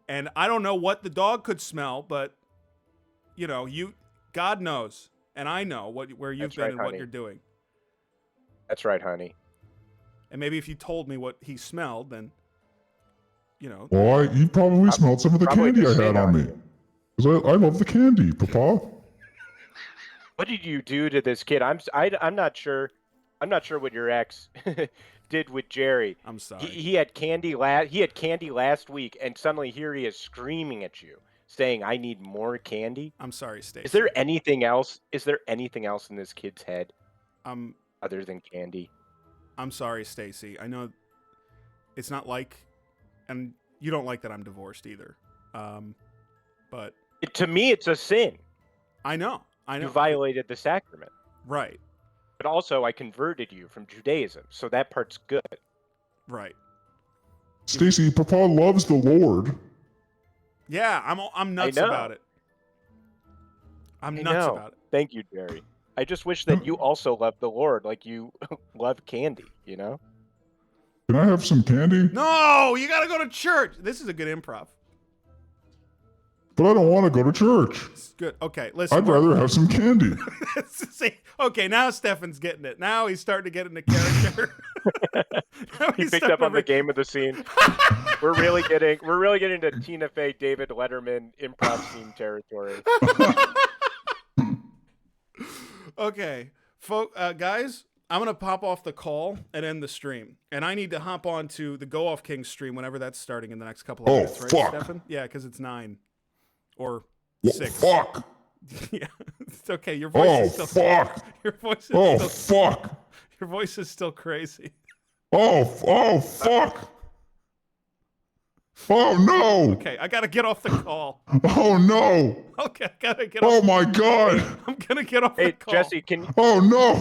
And I don't know what the dog could smell, but you know, God knows, and I know where you've That's been right, and what honey. you're doing. That's right, honey. And maybe if you told me what he smelled, then you know. Well, you probably smelled some of the probably candy I the had sin on on me. you. Because I love the candy, Papa. What did you do to this kid? I'm not sure. I'm not sure what your ex did with Jerry. I'm sorry. He had candy last week, and suddenly here he is screaming at you, saying, "I need more candy." I'm sorry, Stacey. Is there anything else? Is there anything else in this kid's head other than candy? I'm sorry, Stacey. I know it's not like, and you don't like that I'm divorced either. But To me, it's a sin. I know. You violated the sacrament. Right. But also, I converted you from Judaism, so that part's good. Right. Stacy, Papa loves the Lord. Yeah, I'm nuts about it. I'm nuts about it. Thank you, Jerry. I just wish that you also loved the Lord like you love candy, you know? Can I have some candy? No, you gotta go to church. This is a good improv. But I don't want to go to church. It's good. Okay, listen. I'd rather have some candy. See, okay, now Stefan's getting it. Now he's starting to get into character. He picked up on the game of the scene. We're really getting to Tina Fey, David Letterman improv scene territory. Okay, guys, I'm gonna pop off the call and end the stream, and I need to hop on to the Go Off King stream whenever that's starting in the next couple of minutes, right, fuck. Stefan? Yeah, because it's 9 or Well, 6. fuck. Yeah, it's okay. Your voice is still fuck. Your voice is Oh, still, fuck. Your voice is still crazy. Oh, fuck. Oh, no. Okay, I gotta get off the call. Oh, no. Okay, I gotta get off. Oh, my God. I'm gonna get off the call. Jesse, can Oh, no.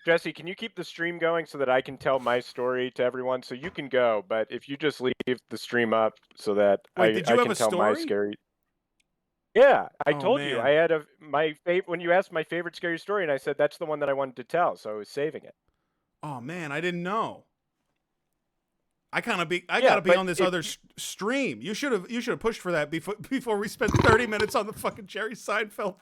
Jesse, can you keep the stream going so that I can tell my story to everyone? So you can go, but if you just leave the stream up so that Wait, did you I have can a tell my story? scary. Yeah, I Oh, told you man. I had my favorite when you asked my favorite scary story, and I said that's the one that I wanted to tell, so I was saving it. Oh man, I didn't know. I gotta be but on this other stream. You should have pushed for that before we spent 30 minutes on the fucking Jerry Seinfeld.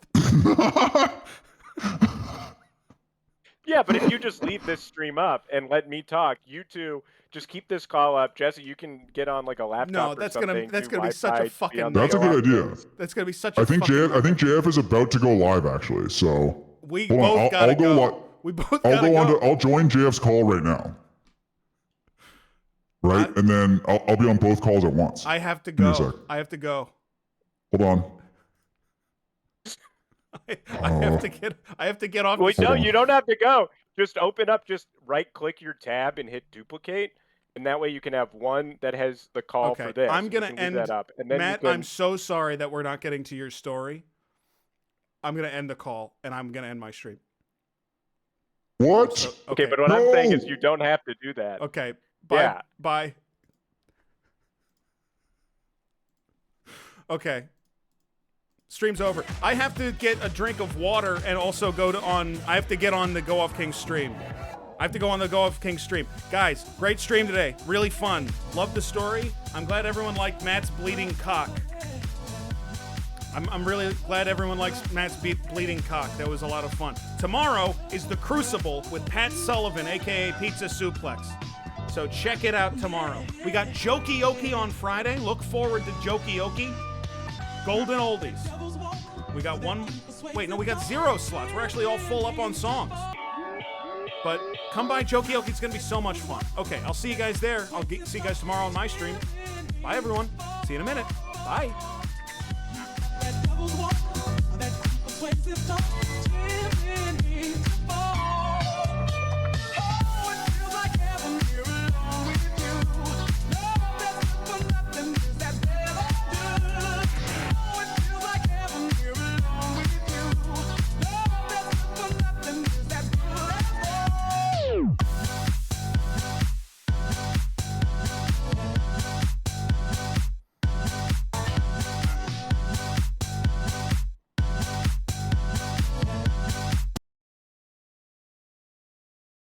Yeah, but if you just leave this stream up and let me talk, you two just keep this call up. Jesse, you can get on like a laptop. No, or that's something, gonna do be such a Wi-Fi, fucking. be on the That's a go good off idea. things. That's gonna be such a. I think JF is about to go live, actually, so. We Hold on, both gotta I'll go. go. We both gotta go. I'll join JF's call right now. Right, and then I'll be on both calls at once. I have to Give me a go. sec. I have to go. Hold on. I have to get off. Wait, the no, stream. you don't have to go. Just open up, just right-click your tab and hit duplicate, and that way you can have one that has the call Okay, for this. I'm You gonna can leave end that up, and then Matt, you can... I'm so sorry that we're not getting to your story. I'm gonna end the call and I'm gonna end my stream. What? Okay, but what I'm saying is you don't have to do that. Okay. Bye. Yeah. Bye. Okay. Stream's over. I have to get a drink of water and also I have to get on the Go Off King stream. I have to go on the Go Off King stream. Guys, great stream today. Really fun. Love the story. I'm glad everyone liked Matt's bleeding cock. I'm really glad everyone likes Matt's bleeding cock. That was a lot of fun. Tomorrow is The Crucible with Pat Sullivan, a.k.a. Pizza Suplex. So check it out tomorrow. We got Jokey Okie on Friday. Look forward to Jokey Okie. Golden Oldies. We got we got 0 slots. We're actually all full up on songs. But come by Jokey Okie. It's going to be so much fun. Okay, I'll see you guys there. I'll see you guys tomorrow on my stream. Bye, everyone. See you in a minute. Bye. That